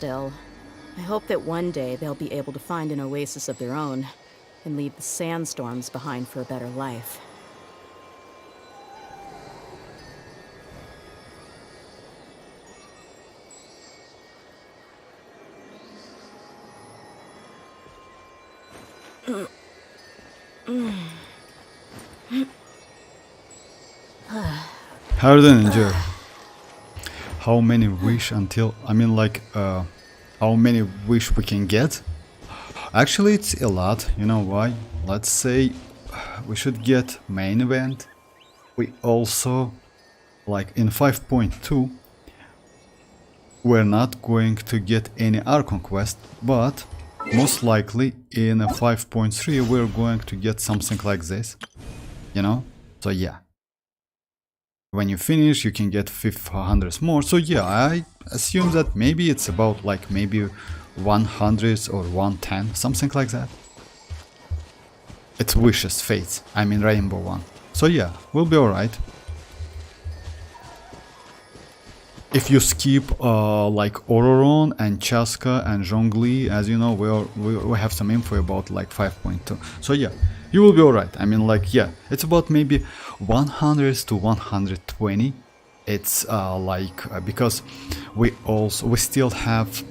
still. I hope that one day they'll be able to find an oasis of their own and leave the sandstorms behind for a better life. How did I enjoy? How many wish until, I mean like, how many wish we can get? Actually it's a lot, you know why? Let's say we should get main event. We also, like in 5.2, we're not going to get any Archon quest, but most likely in a 5.3 we're going to get something like this, you know? So yeah. When you finish, you can get 500 more. So yeah, I assume that maybe it's about like maybe 100 or 110, something like that. It's wishes, fates. I mean rainbow one. So yeah, we'll be alright. If you skip like Ororon and Chasca and Zhongli, as you know, we have some info about like 5.2. So yeah, you will be alright. I mean like yeah, it's about maybe 100 to 120. It's because we still have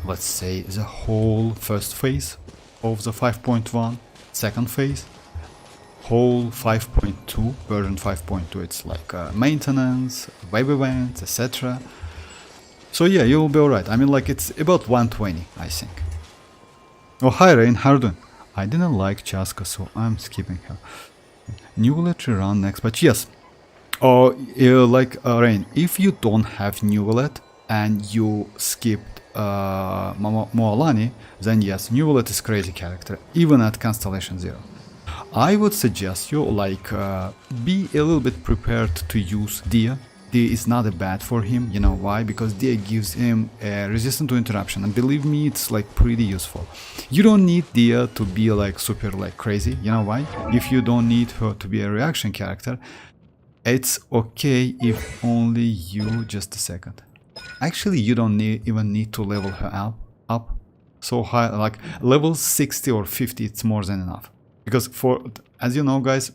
let's say the whole first phase of the 5.1, second phase, whole 5.2, version 5.2, it's like maintenance, web events, etc. So yeah, you will be alright. I mean like it's about 120, I think. Oh hi Rain, how are you doing? I didn't like Chasca, so I'm skipping her. Neuvillette run next, but yes. Or Rain, if you don't have Neuvillette and you skipped mualani, then yes, Neuvillette is crazy character, even at Constellation 0. I would suggest you like be a little bit prepared to use Dia. Dia is not bad for him, you know why? Because Dia gives him resistance to interruption, and believe me, it's like pretty useful. You don't need Dia to be like super like crazy, you know why? If you don't need her to be a reaction character, it's okay if only you, just a second. Actually, you don't even need to level her up so high, like level 60 or 50, it's more than enough. Because for, as you know guys,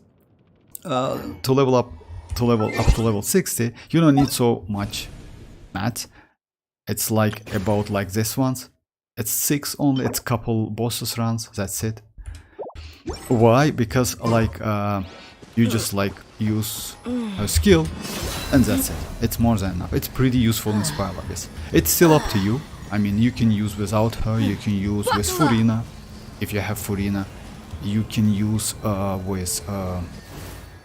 to level up to level 60, you don't need so much mats. It's like about like this ones. It's 6 only, it's couple bosses runs, that's it. Why? Because like you just like use a skill and that's it. It's more than enough. It's pretty useful in Spy Lobbies. It's still up to you. I mean, you can use without her, you can use with Furina, if you have Furina. You can use with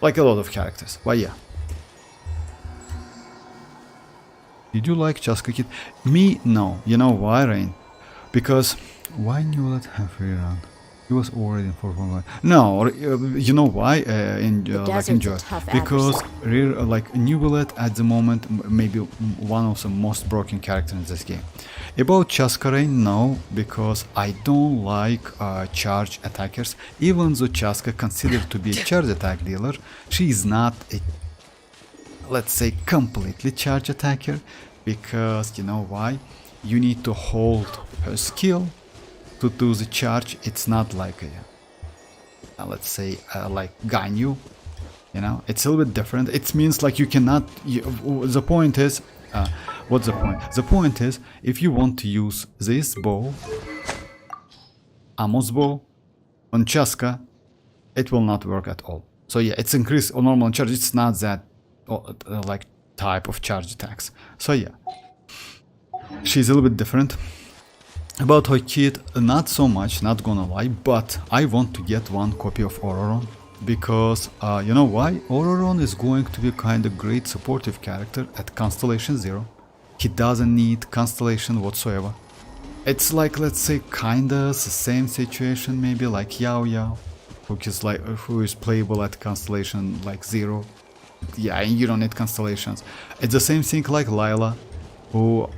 like a lot of characters. But yeah. Did you like Chasca Kid? Me, no. You know why, Rain? Because why Neuvillette have rerun? He was already in 4.1. No, you know why? Like enjoy. Because like Neuvillette at the moment maybe one of the most broken characters in this game. About Chasca, Rain, no, because I don't like charge attackers. Even though Chasca considered to be a charge attack dealer, she is not a, let's say, completely charge attacker, because you know why? You need to hold her skill to do the charge. It's not like a let's say like Ganyu, you know, it's a little bit different. It means like you cannot, the point is, what's the point? The point is, if you want to use this bow, Amos bow, on Chasca, it will not work at all. So yeah, it's increased on normal charge, it's not that like type of charge attacks. So yeah, she's a little bit different. About her kit, not so much, not gonna lie, but I want to get one copy of Ororon, because you know why? Ororon is going to be kind of great supportive character at Constellation 0. He doesn't need Constellation whatsoever. It's like, let's say, kinda the same situation, maybe like Yao Yao, who is playable at Constellation like 0. Yeah, and you don't need Constellations. It's the same thing like Lila, who,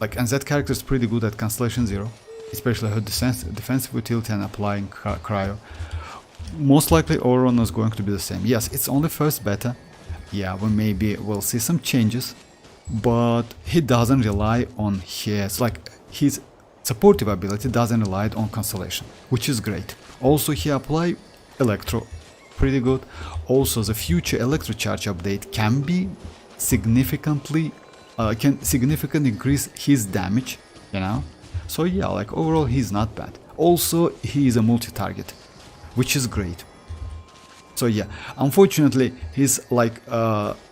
like, and that character is pretty good at Constellation 0, especially her defensive utility and applying cryo. Most likely Ororon is going to be the same. Yes, it's only first beta. Yeah, we maybe will see some changes, but he doesn't rely on his supportive ability doesn't rely on Constellation, which is great. Also, he apply Electro, pretty good. Also, the future Electro Charge update can be significantly increase his damage, you know. So yeah, like overall he's not bad. Also, he is a multi-target, which is great. So yeah, unfortunately his like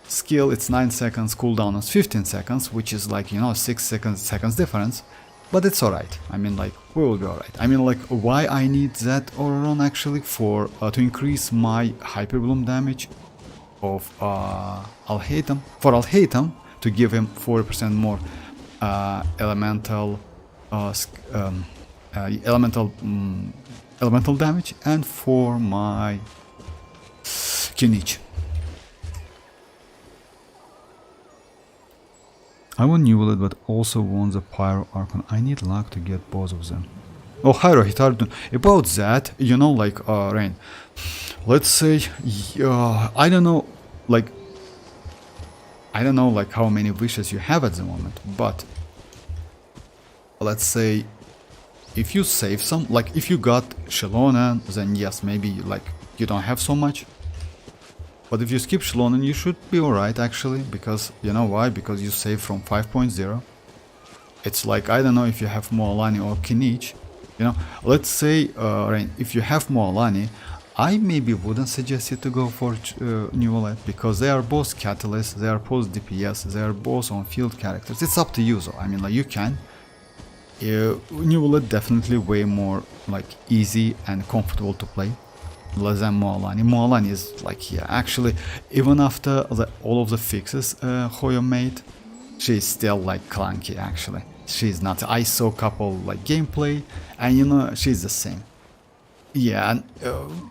skill, it's 9 seconds, cooldown is 15 seconds, which is like, you know, 6 seconds difference. But it's alright. I mean, like, we will be alright. I mean, like, why I need that Ororon actually for to increase my Hyper Bloom damage of Alhaitham. For Alhaitham to give him 40% more elemental damage, and for my kinich. I want Neuvillette, but also want the Pyro Archon. I need luck to get both of them. Oh, Hyro Hitardun. About that, you know, like, Rain. Let's say, I don't know, like how many wishes you have at the moment, but let's say, if you save some, like, if you got Xilonen, then yes, maybe, like, you don't have so much. But if you skip Xilonen, you should be alright actually, because, you know why? Because you save from 5.0. It's like, I don't know if you have mualani or kinich, you know. Let's say, Rain, if you have mualani, I maybe wouldn't suggest you to go for Neuvillette, because they are both catalysts, they are both DPS, they are both on field characters. It's up to you though, I mean, like, you can. Neuvillette definitely way more, like, easy and comfortable to play than mualani. Mualani is like, yeah, actually, even after all of the fixes Hoyo made, she's still like clunky actually. She's not. I saw a couple like gameplay, and you know, she's the same. Yeah, and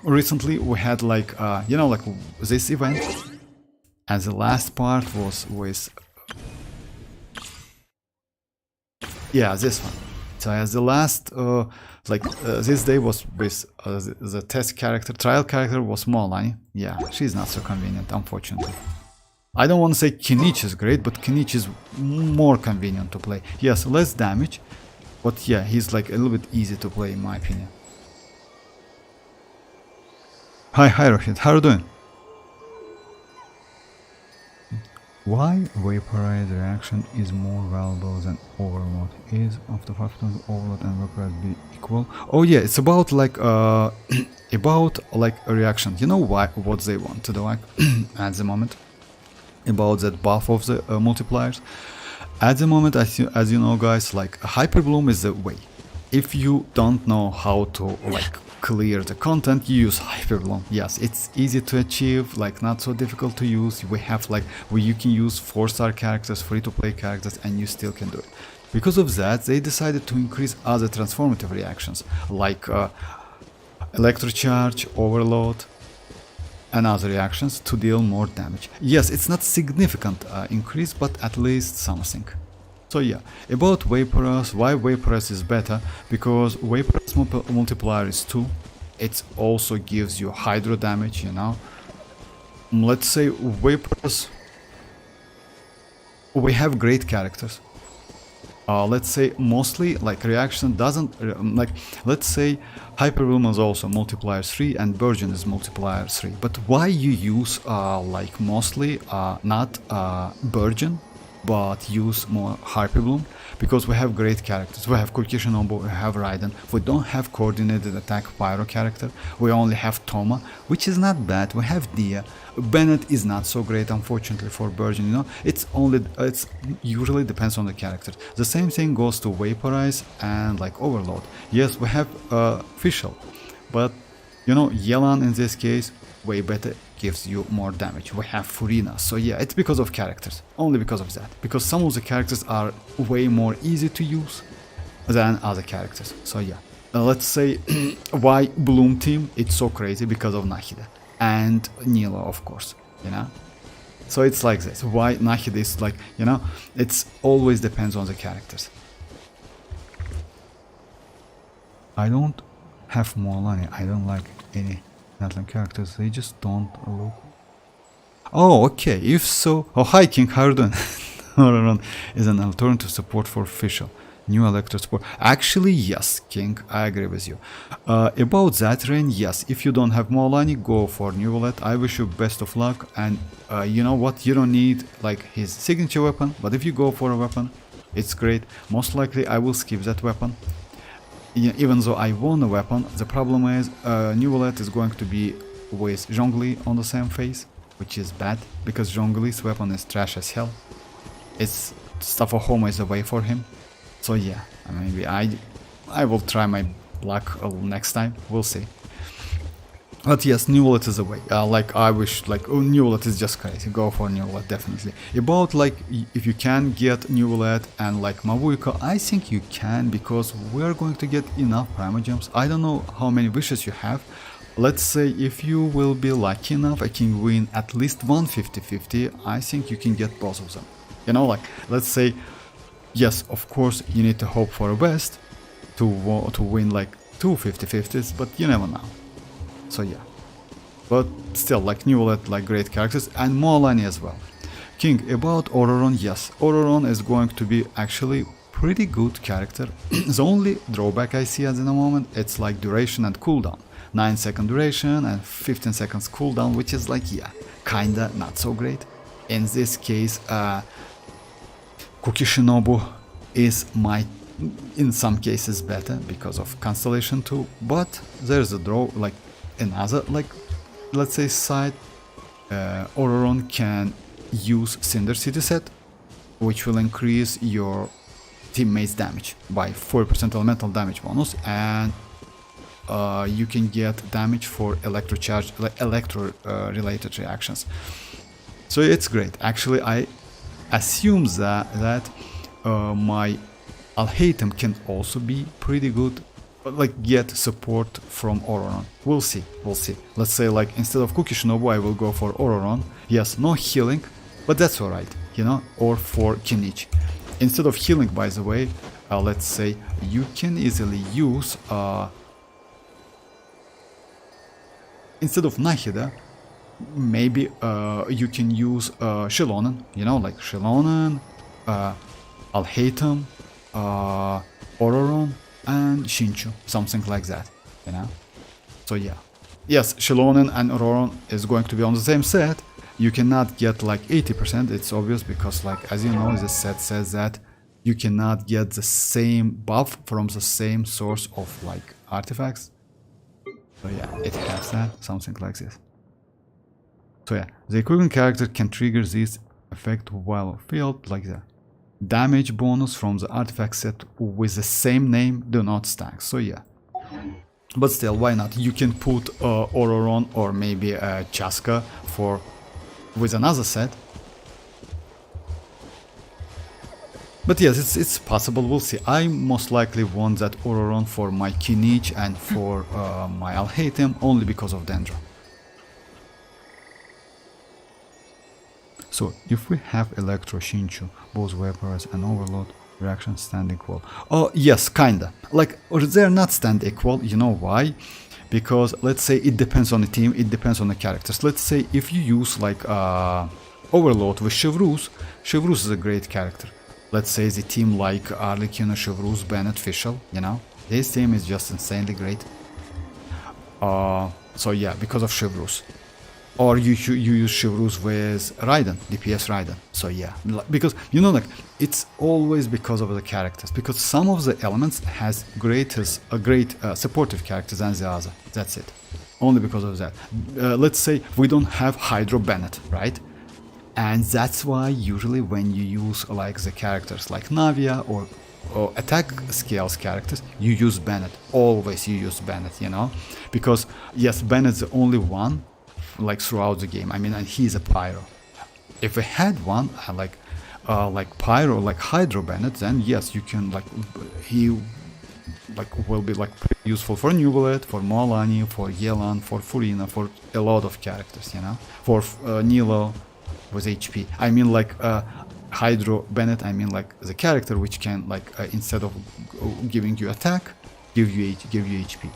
recently we had like, you know, like this event, and the last part was with, yeah, this one. So as the last, this day was with the test character, trial character was mualani. Yeah, she's not so convenient, unfortunately. I don't want to say kinich is great, but kinich is more convenient to play. Yes, less damage, but yeah, he's like a little bit easy to play in my opinion. Hi, Rohit, how are you doing? Why Vaporize reaction is more valuable than Overload? Is after 5 times Overload and Vaporize be equal? Oh yeah, it's about like about like a reaction. You know why? What they want to do like at the moment about that buff of the multipliers. At the moment, as you know, guys, like Hyper Bloom is the way. If you don't know how to like clear the content, you use Hyper Bloom. Yes, it's easy to achieve, like not so difficult to use. We have like you can use 4-star characters, free-to-play characters, and you still can do it. Because of that, they decided to increase other transformative reactions like Electrocharge, Overload, and other reactions to deal more damage. Yes, it's not significant increase, but at least something. So yeah, about Vaporous, why Vaporous is better? Because Vaporous multiplier is 2. It also gives you Hydro damage, you know. Let's say Vaporous, we have great characters. Let's say mostly like reaction doesn't like, let's say Hyper Bloom is also multiplier 3 and Virgin is multiplier 3. But why you use like mostly not Virgin, but use more Hyper Bloom? Because we have great characters. We have Kulkishinobu, we have Raiden. We don't have coordinated attack Pyro character. We only have Toma, which is not bad. We have Dia. Bennett is not so great, unfortunately, for Virgin. You know, it's usually depends on the character. The same thing goes to Vaporize and like Overload. Yes, we have Fischl, but you know, Yelan in this case way better, gives you more damage. We have Furina, so yeah, it's because of characters, only because of that, because some of the characters are way more easy to use than other characters. So yeah, let's say why Bloom team, it's so crazy because of Nahida and Nilo, of course, you know. So it's like this, why Nahida is like, you know, it's always depends on the characters. I don't have mualani, I don't like any Natlan characters, they just don't look. Oh, okay, if so. Oh, hi King, how are you doing? Ororon is an alternative support for official. New electro support. Actually, yes, King, I agree with you. About that Rain, yes, if you don't have mualani, go for Neuvillette. I wish you best of luck, and you know what, you don't need like his signature weapon, but if you go for a weapon, it's great. Most likely I will skip that weapon. Even though I want a weapon, the problem is Neuvillette is going to be with Zhongli on the same phase, which is bad, because Zhongli's weapon is trash as hell. It's stuff of home is away for him. So yeah, maybe I will try my luck next time. We'll see. But yes, Neuvillette is away. Like I wish, like Neuvillette is just crazy. Go for Neuvillette definitely. About like if you can get Neuvillette and like mavuika, I think you can, because we're going to get enough Primogems. I don't know how many wishes you have. Let's say if you will be lucky enough, I can win at least one 50-50. I think you can get both of them. You know, like let's say. Yes, of course, you need to hope for a best to win like two 50-50s, but you never know. So yeah. But still, like Neuvillette, like great characters, and mualani as well. King, about Ororon, yes, Ororon is going to be actually pretty good character. The only drawback I see at the moment, it's like duration and cooldown. 9-second duration and 15 seconds cooldown, which is like, yeah, kinda not so great. In this case, Kukishinobu is in some cases better because of Constellation 2, but there's a draw, like another, like let's say side. Ororon can use Cinder City set, which will increase your teammates damage by 4% elemental damage bonus, and you can get damage for electro related reactions. So it's great. Actually, I assume that my Alhaitham can also be pretty good, like get support from Ororon. We'll see. Let's say like instead of Kukishinobu, I will go for Ororon. Yes, no healing, but that's alright, you know, or for kinich. Instead of healing, by the way, let's say you can easily use instead of Nahida, maybe you can use Xilonen, you know, like Xilonen, Alhaitham, Ororon, and Shinchu, something like that, you know. So yeah, yes, Xilonen and Ororon is going to be on the same set. You cannot get like 80%, it's obvious, because like as you know, the set says that you cannot get the same buff from the same source of like artifacts. So yeah, it has that, something like this. So yeah, the equivalent character can trigger this effect while field like that. Damage bonus from the artifact set with the same name do not stack. So yeah, but still, why not? You can put Ororon or maybe Chasca with another set. But yes, it's possible. We'll see. I most likely want that Ororon for my kinich and for my Alhaitham only because of Dendro. So, if we have Electro, Shinchu, both Vaporize and Overload, reactions stand equal. Oh, yes, kinda. Like, or they're not stand equal, you know why? Because, let's say, it depends on the team, it depends on the characters. Let's say, if you use, like, Overload with Chevreuse, Chevreuse is a great character. Let's say the team like Arlecchino, Chevreuse, Bennett, Fischl, you know? This team is just insanely great. So yeah, because of Chevreuse. Or you use Chevreuse with Raiden, DPS Raiden. So yeah, because you know, like it's always because of the characters. Because some of the elements has great supportive characters than the other. That's it. Only because of that. Let's say we don't have Hydro Bennett, right? And that's why usually when you use like the characters like Navia or attack scales characters, you use Bennett. Always you use Bennett, you know? Because yes, Bennett's the only one like throughout the game. I mean, and he's a pyro. If we had one like pyro, like Hydro Bennett, then yes, you can like he like will be like pretty useful for Neuvillette, for mualani, for Yelan, for Furina, for a lot of characters, you know, for Nilo with HP. I mean like Hydro Bennett, I mean like the character which can like instead of giving you attack, give you HP.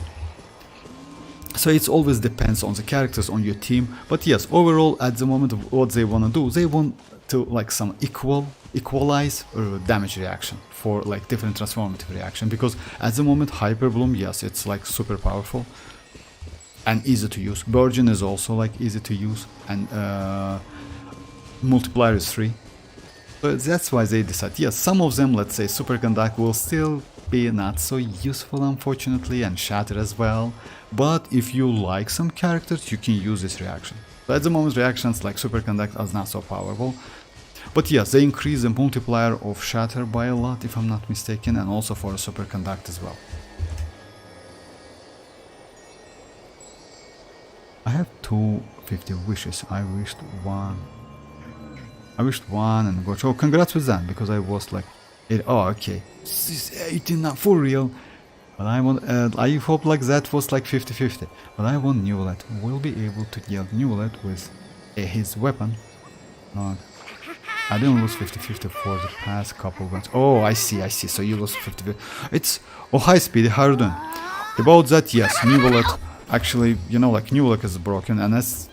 So it always depends on the characters on your team. But yes, overall at the moment what they want to do, they want to like some equal equalize damage reaction for like different transformative reaction, because at the moment Hyper Bloom, yes, it's like super powerful and easy to use. Virgin is also like easy to use, and multiplier is 3. So that's why they decide. Yes, some of them, let's say Superconduct, will still be not so useful unfortunately, and Shatter as well. But if you like some characters, you can use this reaction. So at the moment reactions like Superconduct are not so powerful. But yes, they increase the multiplier of Shatter by a lot if I'm not mistaken, and also for a Superconduct as well. I have 250 wishes. I wished one and got. Oh, congrats with that, because I was like, oh, okay, this is 18 now for real. But I want, I hope like that was like 50-50. But I want Neuvillette. We'll be able to get Neuvillette with his weapon. I didn't lose 50-50 for the past couple of ones. Oh, I see. So you lost 50-50. It's, oh, hi Speedy, how are you doing? About that, yes, Neuvillette. Actually, you know, like Neuvillette is broken, and that's,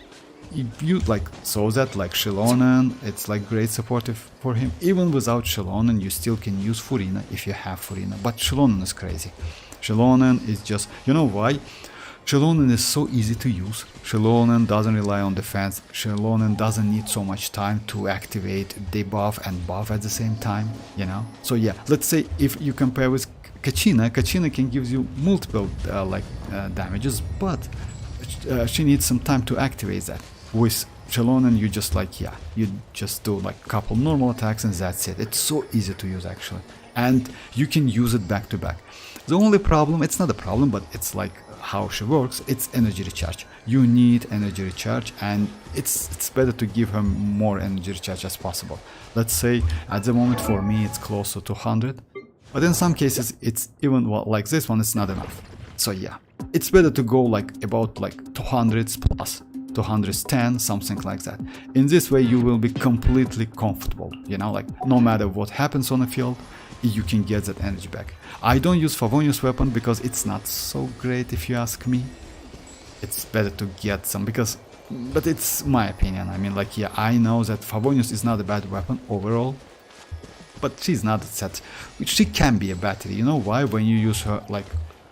you like saw that like Xilonen, it's like great supportive for him. Even without Xilonen, you still can use Furina if you have Furina. But Xilonen is crazy. Xilonen is just, you know why? Xilonen is so easy to use. Xilonen doesn't rely on defense. Xilonen doesn't need so much time to activate debuff and buff at the same time, you know? So yeah, let's say if you compare with Kachina can give you multiple damages, but she needs some time to activate that. With Xilonen, you just like, yeah, you just do like a couple normal attacks and that's it. It's so easy to use actually, and you can use it back to back. The only problem, it's not a problem, but it's like how she works, it's energy recharge. You need energy recharge, and it's better to give her more energy recharge as possible. Let's say at the moment for me it's close to 200, but in some cases it's even, well, like this one, it's not enough. So yeah, it's better to go like about like 200s plus 210, something like that. In this way you will be completely comfortable, you know, like no matter what happens on the field, you can get that energy back. I don't use Favonius weapon because it's not so great if you ask me. It's better to get some, because, but it's my opinion. I mean, like, yeah, I know that Favonius is not a bad weapon overall, but she's not that, she can be a battery. You know why? When you use her like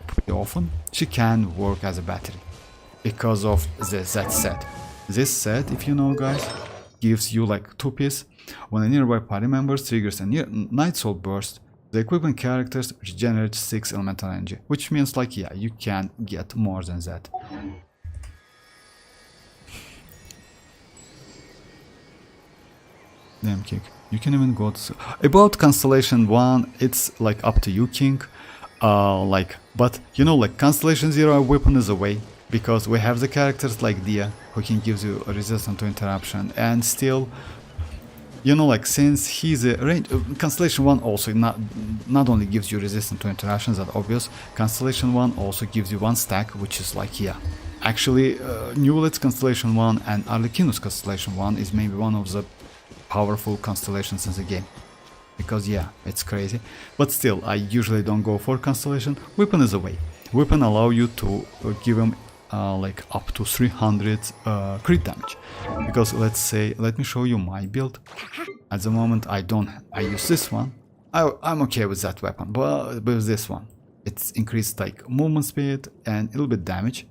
pretty often, she can work as a battery because of that set. This set, if you know guys, gives you like 2-piece. When a nearby party member triggers a Night Soul burst, the equipment characters regenerate 6 elemental energy, which means like, yeah, you can get more than that. Damn kick. You can even go to... About Constellation 1, it's like up to you, King. But you know, like Constellation 0 weapon is away, because we have the characters like Dia, who can give you a resistance to interruption, and still, you know, like since he's a range, Constellation 1 also not only gives you resistance to interruptions, that's obvious. Constellation 1 also gives you 1 stack, which is like, yeah, actually Neuvillette's Constellation 1 and Arlecchino's Constellation 1 is maybe one of the powerful constellations in the game, because yeah, it's crazy. But still, I usually don't go for Constellation. Weapon is a way. Weapon allow you to give him like up to 300 crit damage, because let's say, let me show you my build. At the moment I use this one. I'm okay with that weapon, but with this one it's increased like movement speed and a little bit damage,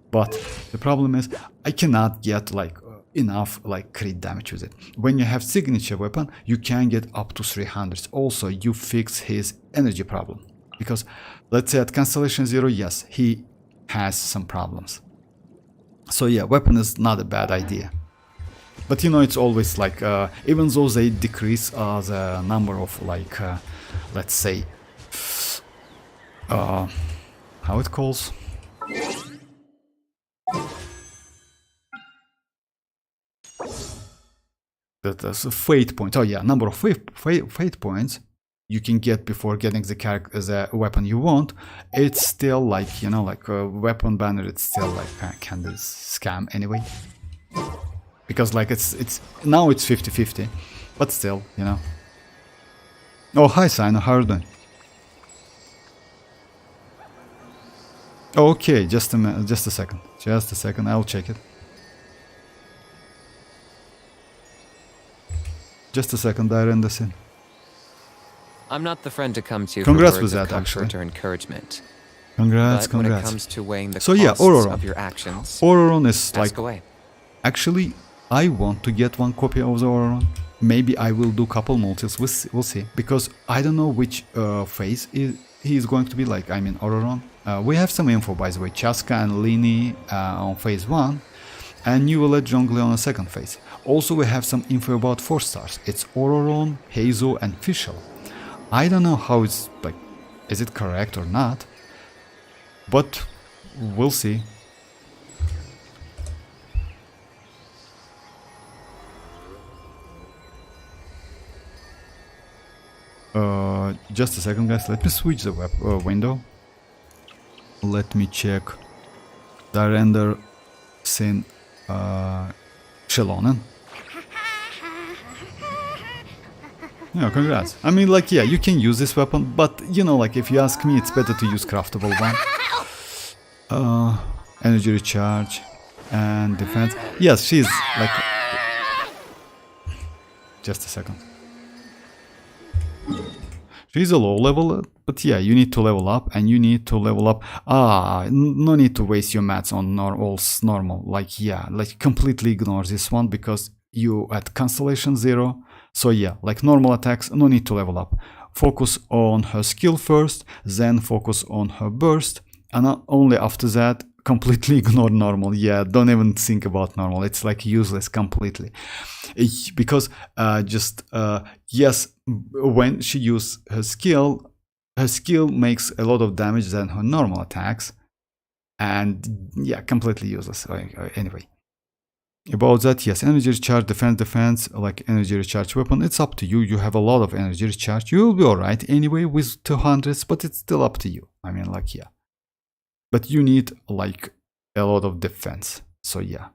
but the problem is I cannot get like enough like crit damage with it. When you have signature weapon, you can get up to 300. Also, you fix his energy problem, because let's say at Constellation 0, yes, he has some problems. So yeah, weapon is not a bad idea. But you know, it's always like, even though they decrease the number of like, let's say, how it calls? That's a fate point. Oh yeah, number of fate points you can get before getting the weapon you want. It's still like, you know, like a weapon banner, it's still like kind of scam anyway, because like it's now it's 50-50, but still, you know. Oh, hi Xianyun, how are you doing? Oh, okay, just a minute, just a second, I'll check it. Just a second, I render this in. I'm not the friend to come to Congrats for with words of that, comfort actually. or encouragement. Congrats, But when it congrats. comes to weighing the So yeah, costs Ororon. of your actions, Ororon is like... ask away. Actually, I want to get one copy of the Ororon. Maybe I will do couple multis, we'll see. Because I don't know which phase he is going to be like, I mean Ororon. We have some info, by the way, Chasca and Lini on phase 1. And Neuvillette Zhongli on the second phase. Also we have some info about 4 stars. It's Ororon, Heizo and Fischl. I don't know how it's like, is it correct or not? But we'll see. Just a second, guys. Let me switch the window. Let me check the render scene. Xilonen. Yeah, congrats. I mean, like, yeah, you can use this weapon, but you know, like, if you ask me, it's better to use craftable one. Energy recharge and defense. Yes, she's like. Just a second. She's a low level, but yeah, you need to level up, and you need to level up. No need to waste your mats on all's normal. Like, yeah, like completely ignore this one because you at Constellation 0. So yeah, like normal attacks, no need to level up. Focus on her skill first, then focus on her burst, and only after that, completely ignore normal. Yeah, don't even think about normal. It's like useless completely. Because yes, when she uses her skill makes a lot of damage than her normal attacks. And yeah, completely useless. Anyway. About that, yes, energy recharge, defense, like energy recharge weapon, it's up to you. You have a lot of energy recharge. You will be alright anyway with 200s, but it's still up to you. I mean, like, yeah. But you need, like, a lot of defense. So, yeah.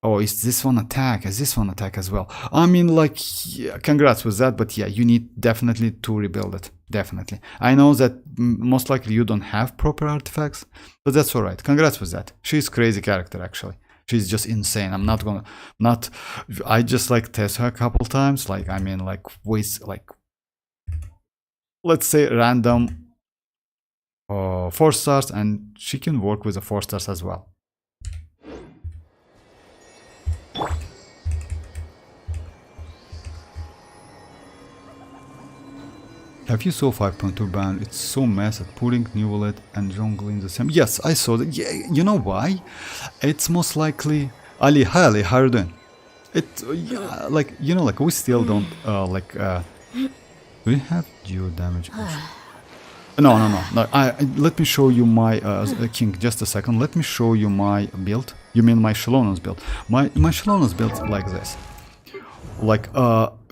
Oh, is this one attack? Is this one attack as well? I mean, like, yeah, congrats with that, but yeah, you need definitely to rebuild it. Definitely. I know that most likely you don't have proper artifacts, but that's alright. Congrats with that. She's a crazy character, actually. She's just insane. I'm not gonna, I just like test her a couple times. Like, I mean, like, with, like, let's say random 4 stars, and she can work with the 4 stars as well. Have you saw 5.2 ban? It's so mess at putting Neuvillette and Zhongli in the same. Yes, I saw that. Yeah, you know why? It's most likely Ali. Hi Ali, how are you doing? Yeah, like, you know, like, we still don't do we have geo damage? No. Let me show you my king. Just a second. Let me show you my build. You mean my Xilonen's build? My Xilonen's build like this. Like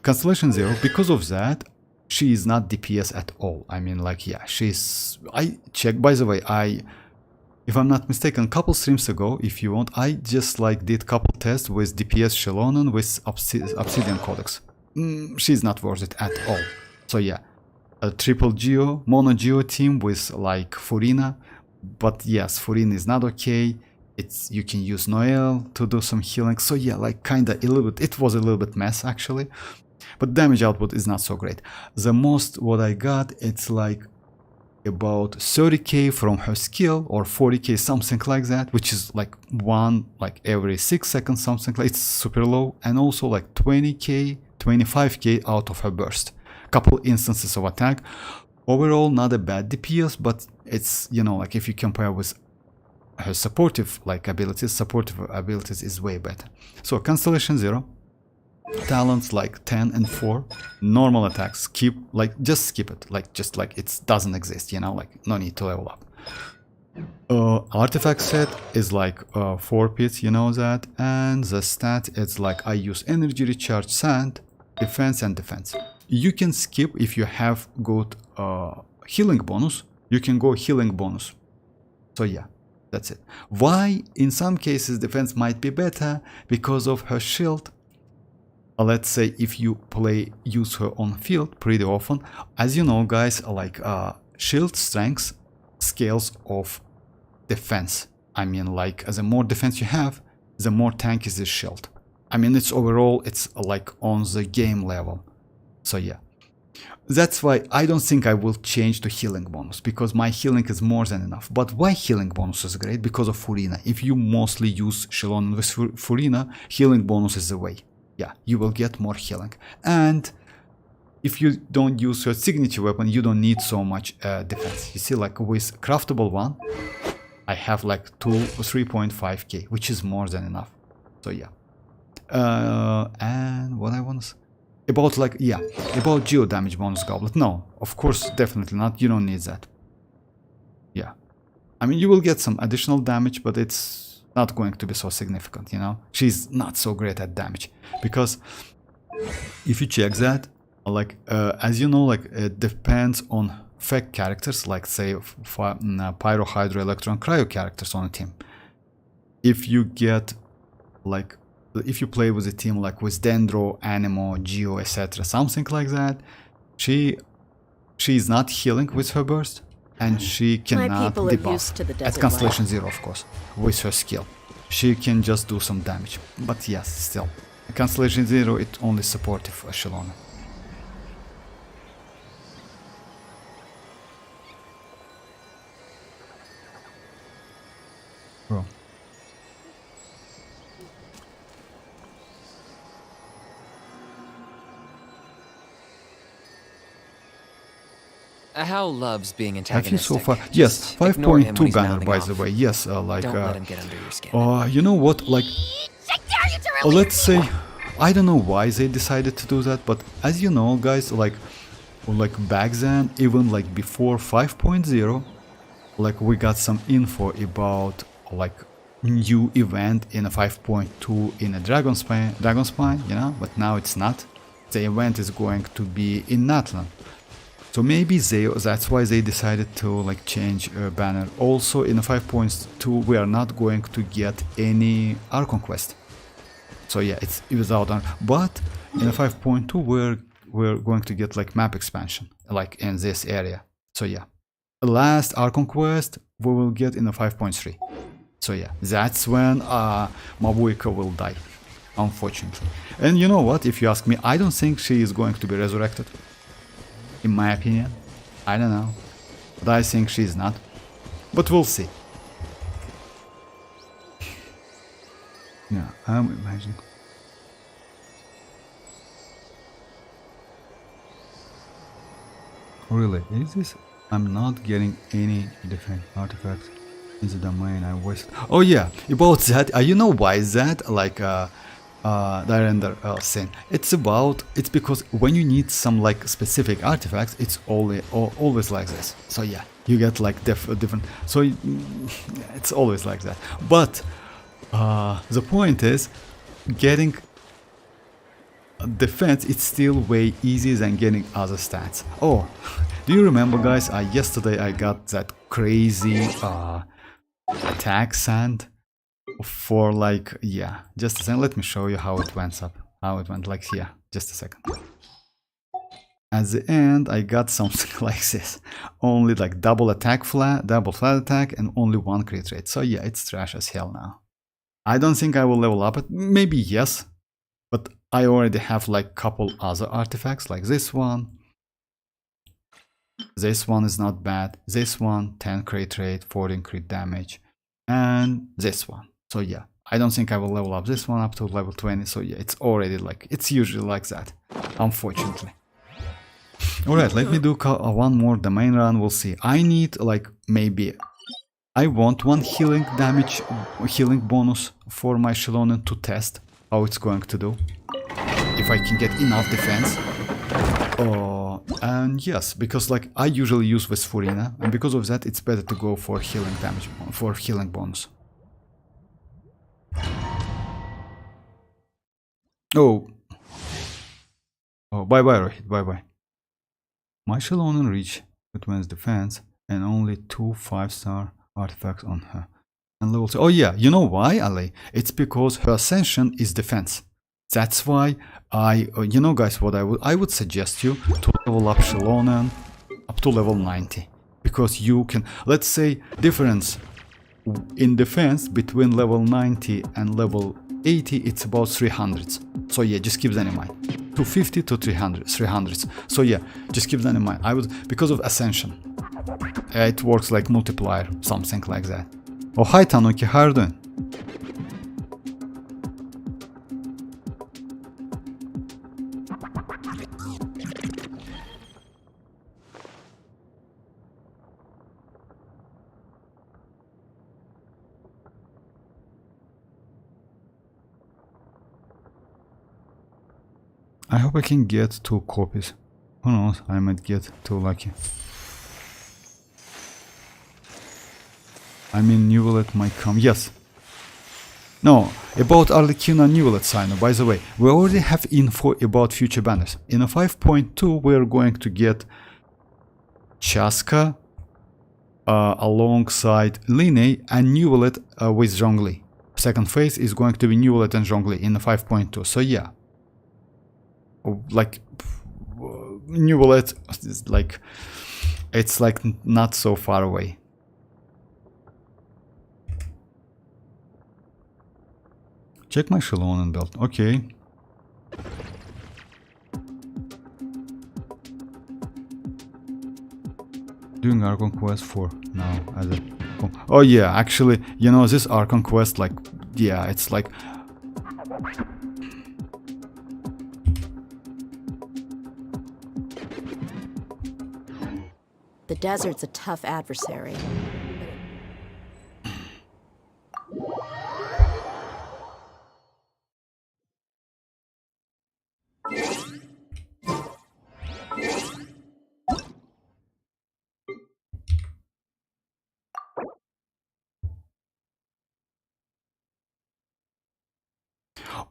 Constellation 0. Because of that, she is not DPS at all. I mean, like, yeah, she's... I checked, by the way, if I'm not mistaken, a couple streams ago, if you want, I just, like, did couple tests with DPS Xilonen with Obsidian Codex. She's not worth it at all. So, yeah, a triple Geo, mono Geo team with, like, Furina. But, yes, Furina is not okay. You can use Noel to do some healing. So, yeah, like, kinda a little bit... It was a little bit mess, actually. But damage output is not so great. The most what I got, it's like about 30k from her skill, or 40k, something like that, which is like one like every 6 seconds, something like, it's super low. And also like 20k, 25k out of her burst. Couple instances of attack. Overall, not a bad DPS, but it's, you know, like, if you compare with her supportive abilities is way better. So Constellation 0. Talents like 10 and 4, normal attacks, just skip it, like, just like it doesn't exist, you know, like, no need to level up. Artifact set is like 4 pits, you know that, and the stat is like, I use energy recharge, sand, defense and defense. You can skip if you have good healing bonus, you can go healing bonus. So yeah, that's it. Why in some cases defense might be better? Because of her shield. Let's say if you use her on field pretty often, as you know, guys, like shield strength scales of defense. I mean, like, the more defense you have, the more tank is this shield. I mean, it's overall, it's like on the game level. So yeah, That's why I don't think I will change to healing bonus, because my healing is more than enough. But why healing bonus is great? Because of Furina. If you mostly use Xilonen with Furina, healing bonus is the way. Yeah, you will get more healing. And if you don't use your signature weapon, you don't need so much defense. You see, like with craftable one, I have like 3.5k, which is more than enough. So yeah. And what I want to say about, like, yeah, about geo damage bonus goblet. No, of course, definitely not. You don't need that. Yeah, I mean, you will get some additional damage, but it's not going to be so significant, you know. She's not so great at damage, because if you check that, like, as you know, like, it depends on fake characters, like, say, pyro, hydro, electron, cryo characters on a team. If you get, like, if you play with a team like with Dendro, Anemo, Geo, etc., something like that, she is not healing with her burst, and she cannot debuff at Constellation 0, of course, with her skill. She can just do some damage, but yes, still, Constellation 0, it's only supportive Xilonen. Bro. How loves being Have you antagonistic. so far? Yes, Just ignore him when 5.2 he's banner, mouthing by off. the way. Yes, like, Don't let him get under your skin. you know what? Like, let's say, I don't know why they decided to do that, but as you know, guys, like back then, even like before 5.0, like, we got some info about like new event in a 5.2 in a Dragon Spine, you know, but now it's not. The event is going to be in Natlan. So maybe that's why they decided to like change banner. Also in a 5.2 we are not going to get any Archon quest. So yeah, it's without but in a 5.2 we're going to get like map expansion, like in this area. So yeah, the last Archon quest we will get in a 5.3. So yeah, that's when Mavuika will die, unfortunately. And you know what, if you ask me, I don't think she is going to be resurrected. In my opinion, I don't know, but I think she's not. But we'll see. Yeah, I'm imagining. Really, is this? I'm not getting any different artifacts in the domain I wasted. Oh yeah, about that, you know why is that? Like, the render scene. It's because when you need some like specific artifacts, it's always like this. So yeah, you get like different. So it's always like that. But the point is, getting defense, it's still way easier than getting other stats. Oh, do you remember, guys? Yesterday I got that crazy attack sand. For like, yeah, just a second, let me show you how it went up, how it went, like, here, just a second. At the end I got something like this, only like double flat attack and only one crit rate. So yeah, it's trash as hell now. I don't think I will level up it, maybe yes, but I already have like couple other artifacts, like this one is not bad, this one 10 crit rate, 14 crit damage, and this one. So yeah, I don't think I will level up this one up to level 20. So yeah, it's already like, it's usually like that, unfortunately. Alright, let me do one more domain run, we'll see. I need like, maybe, I want one healing bonus for my Xilonen to test how it's going to do. If I can get enough defense. And yes, because like I usually use with Furina, and because of that it's better to go for healing damage, for healing bonus. Oh, bye bye Rohit, bye bye. My Xilonen reach advanced defense and only 2 5-star artifacts on her. And level 2. Oh yeah, you know why, Ali? It's because her ascension is defense. That's why you know, guys, what I would suggest you to level up Xilonen up to level 90. Because you can, let's say, difference in defense between level 90 and level 80, it's about 300s. So yeah, just keep that in mind. 250 to 300. So yeah, just keep that in mind. I would, because of Ascension, it works like multiplier, something like that. Oh, hi Tanuki, how are you doing? I hope I can get 2 copies. Who knows, I might get 2 lucky. I mean, Neuvillette might come. Yes. No, about Arlecchino and Neuvillette, Sino, by the way, we already have info about future banners. In a 5.2, we're going to get Chasca alongside Line and Neuvillette with Zhongli. Second phase is going to be Neuvillette and Zhongli in the 5.2. So yeah. Like Neuvillette is like, it's like not so far away. Check my Xilonen belt. Okay. Doing Archon quest for now as a... Oh yeah, actually, you know, this Archon quest, like, yeah, it's like... The desert's a tough adversary.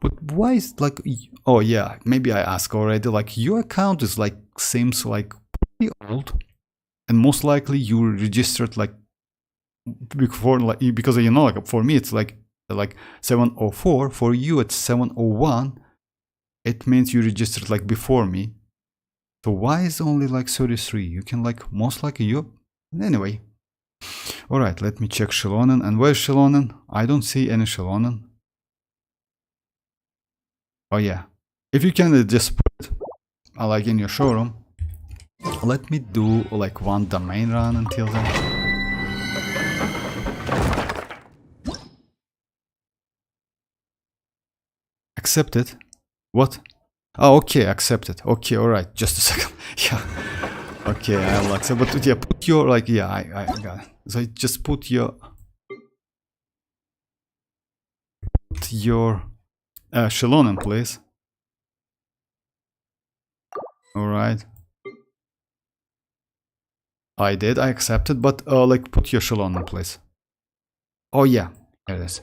But why is like, oh yeah, maybe I asked already, like your account is like, seems like pretty old, and most likely you registered like before, like, because you know, like for me it's like 704, for you it's 701. It means you registered like before me. So why is only like 33? You can like, most likely you, anyway. All right, let me check Xilonen. And where's Xilonen? I don't see any Xilonen. Oh yeah, if you can just put it like in your showroom. Let me do like one domain run until then. Accepted. What? Oh, okay, accepted. Okay, all right. Just a second. Yeah. Okay, I'll accept. But yeah, put your like, yeah, I got it. So just put your Xilonen, please. All right. I did. I accepted. But like, put your Xilonen, please. Oh yeah, here it is.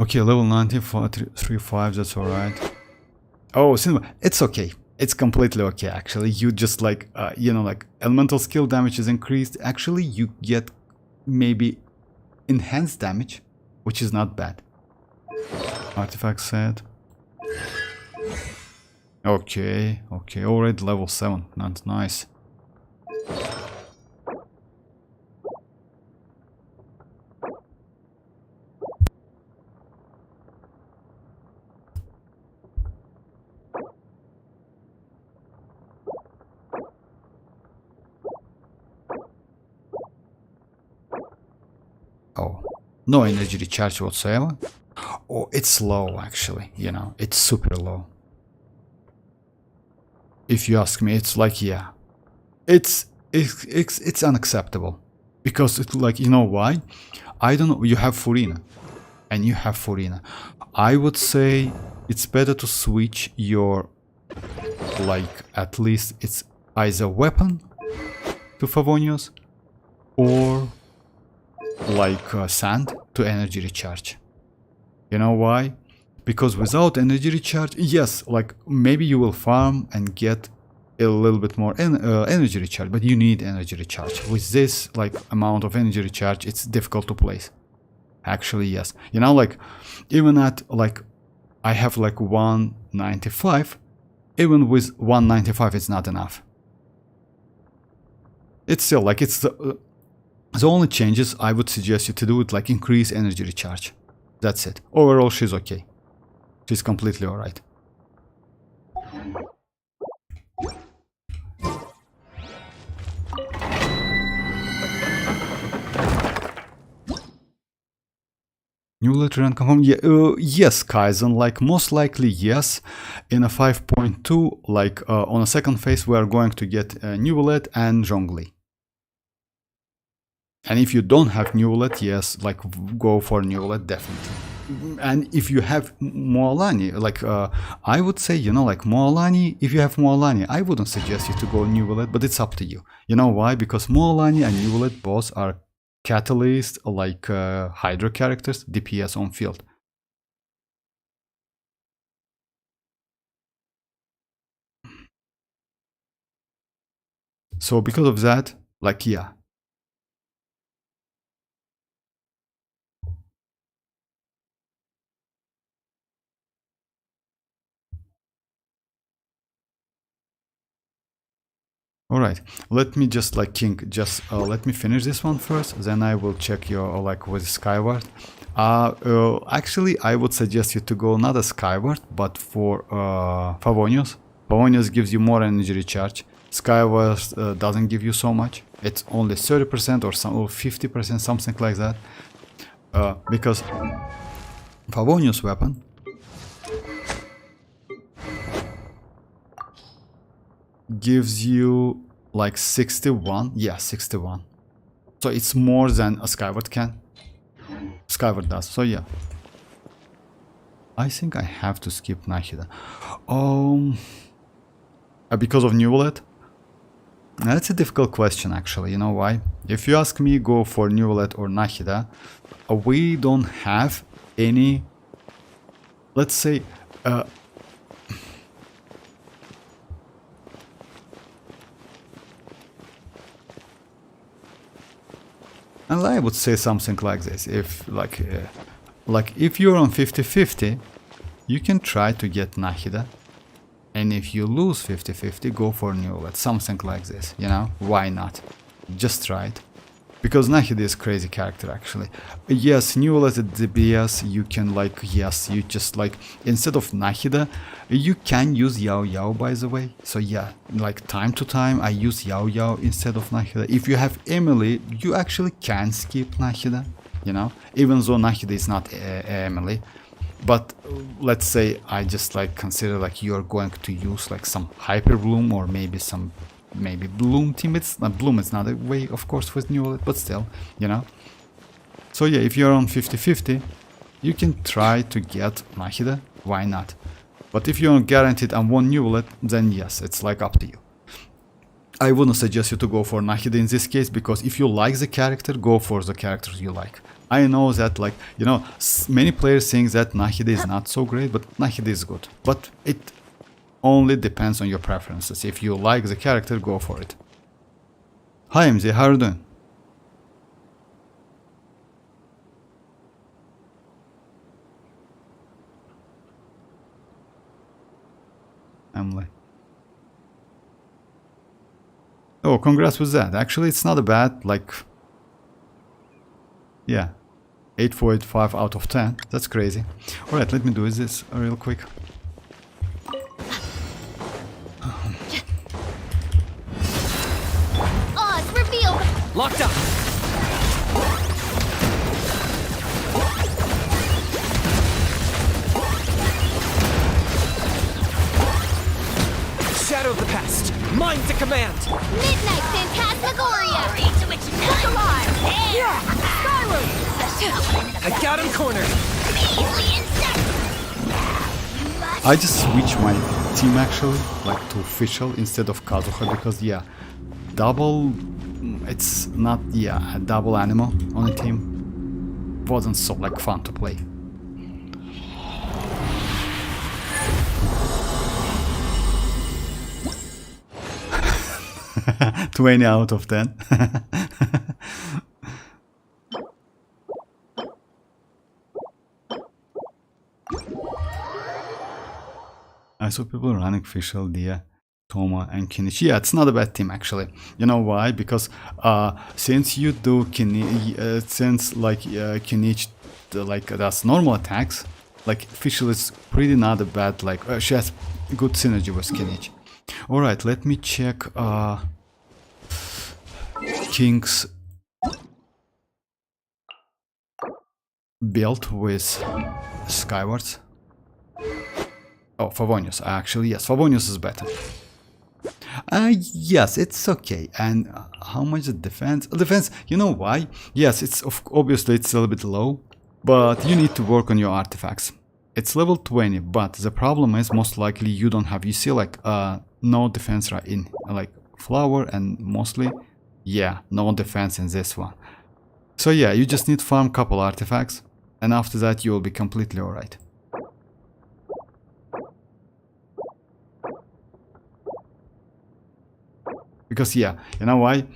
Okay, level 95. That's all right. Oh, cinema. It's okay. It's completely okay, actually. You just like, you know, like elemental skill damage is increased. Actually, you get maybe enhanced damage, which is not bad. Artifact set. Okay, okay. Already level 7. That's nice. Oh, no energy recharge whatsoever. Oh, it's low actually, you know, it's super low. If you ask me, it's like, yeah, it's unacceptable. Because it's like, you know why? I don't know, you have Furina and you have Furina. I would say it's better to switch your, like, at least it's either weapon to Favonius or like sand to energy recharge. You know why? Because without energy recharge, yes, like maybe you will farm and get a little bit more energy recharge, but you need energy recharge. With this like amount of energy recharge, it's difficult to place. Actually, yes. You know, like even at like I have like 195, even with 195 it's not enough. It's still like it's the only changes I would suggest you to do it, like increase energy recharge. That's it. Overall, she's okay. She's completely alright. Neuvillette run confirmed? Yeah, yes, Kaizen, like most likely yes. In a 5.2, like on a second phase, we are going to get Neuvillette and Zhongli. And if you don't have Neuvillette, yes, like go for Neuvillette definitely. And if you have mualani, like I would say, you know, like mualani, if you have mualani, I wouldn't suggest you to go Neuvillette, but it's up to you. You know why? Because mualani and Neuvillette both are catalyst, like Hydra characters, DPS on field. So because of that, like, yeah. Alright, let me just like King, just let me finish this one first, then I will check your like with Skyward. Actually, I would suggest you to go not a Skyward, but for Favonius. Favonius gives you more energy recharge. Skyward doesn't give you so much. It's only 30% or 50%, something like that. Because Favonius weapon gives you like 61. Yeah, 61. So it's more than a Skyward can. Skyward does. So yeah. I think I have to skip Nahida. Because of Neuvillette? That's a difficult question actually. You know why? If you ask me, go for Neuvillette or Nahida. We don't have any, let's say, and I would say something like this. If like if you're on 50-50, you can try to get Nahida. And if you lose 50-50, go for Neuvillette. Something like this, you know? Why not? Just try it. Because Nahida is a crazy character actually. Yes, Neuvillette at DBS, you can like, yes, you just like, instead of Nahida, you can use Yao Yao by the way. So yeah, like time to time I use Yao Yao instead of Nahida. If you have Emily, you actually can skip Nahida, you know? Even though Nahida is not Emily. But let's say I just like consider like you're going to use like some Hyper Bloom or maybe some Bloom team. It's not Bloom, it's not a way of course with Neuvillette, but still, you know. So yeah, if you're on 50-50, you can try to get Nahida, why not? But if you're guaranteed on one Neuvillette, then yes, it's like up to you. I wouldn't suggest you to go for Nahida in this case, because if you like the character, go for the characters you like. I know that, like, you know, many players think that Nahida is not so great, but Nahida is good. But it only depends on your preferences. If you like the character, go for it. Hi MZ, how are you doing? Emily. Oh, congrats with that. Actually, it's not a bad, like, yeah, 8.5 out of 10. That's crazy. Alright, let me do this real quick. Oz, reveal! Locked up! Shadow of the past! Mine to command! Midnight Phantasmagoria! Look alive! Yeah! Skyward! I got him cornered! I just switched my team actually, like to official instead of Kazuha, because yeah, double, it's not, yeah, a double animal on a team wasn't so like fun to play. $20 out of 10. I saw people running official, Dia, Toma, and Kinich. Yeah, it's not a bad team actually. You know why? Because since you do Kinich, since like Kinich like does normal attacks, like official is pretty not a bad, like she has good synergy with Kinich. All right, let me check King's built with Skywards. Oh, Favonius. Actually, yes, Favonius is better. Yes, it's okay. And how much the defense? Defense, you know why? Yes, it's obviously it's a little bit low, but you need to work on your artifacts. It's level 20, but the problem is most likely you don't have, you see like no defense right in like flower, and mostly, yeah, no defense in this one. So yeah, you just need farm couple artifacts, and after that you will be completely alright. Because yeah, you know why?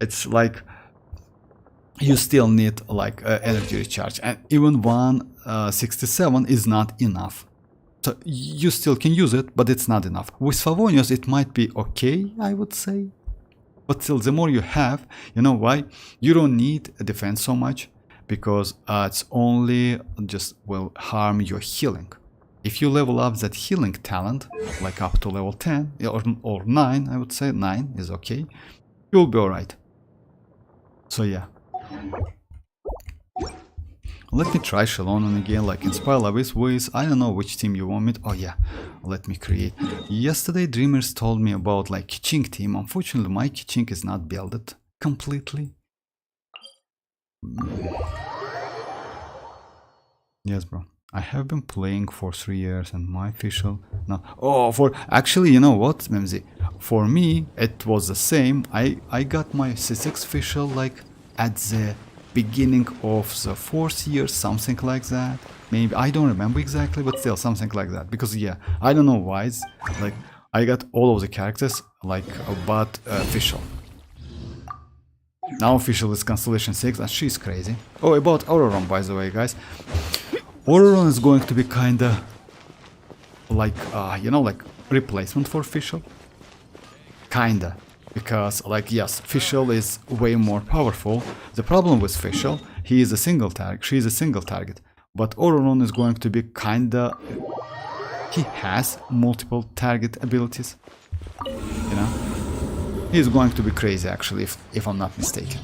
It's like you still need like energy recharge, and even 167 is not enough. So you still can use it, but it's not enough. With Favonius it might be okay, I would say. But still, the more you have, you know why? You don't need a defense so much, because it's only just will harm your healing. If you level up that healing talent, like up to level 10 or 9, I would say 9 is okay, you'll be alright. So yeah. Let me try Xilonen again, like Inspire Abyss with, I don't know which team you want me to, oh yeah, let me create. Yesterday Dreamers told me about like Kiching team. Unfortunately my Kiching is not builded completely. Yes bro, I have been playing for 3 years and my official, no, oh, for, actually you know what, Memzi, for me it was the same. I got my C6 official like at the beginning of the 4th year, something like that. Maybe, I don't remember exactly, but still something like that. Because yeah, I don't know why it's like I got all of the characters like but official. Now official is Constellation 6 and she's crazy. Oh, about Ororon, by the way, guys. Ororon is going to be kinda like you know, like replacement for official. Kinda. Because, like, yes, Fischl is way more powerful. The problem with Fischl, he is a single target, she is a single target. But Ororon is going to be kinda... He has multiple target abilities. You know? He is going to be crazy, actually, if I'm not mistaken.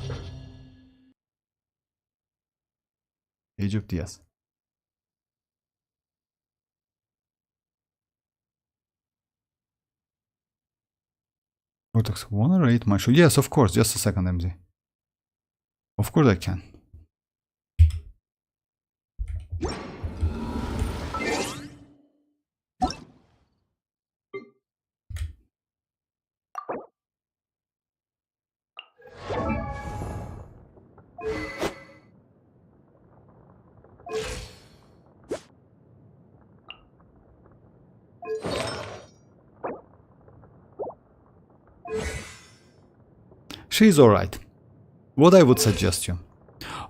Egypt, yes. Vortex, wanna rate my show? Yes, of course, just a second, MZ. Of course I can. She's alright. What I would suggest you,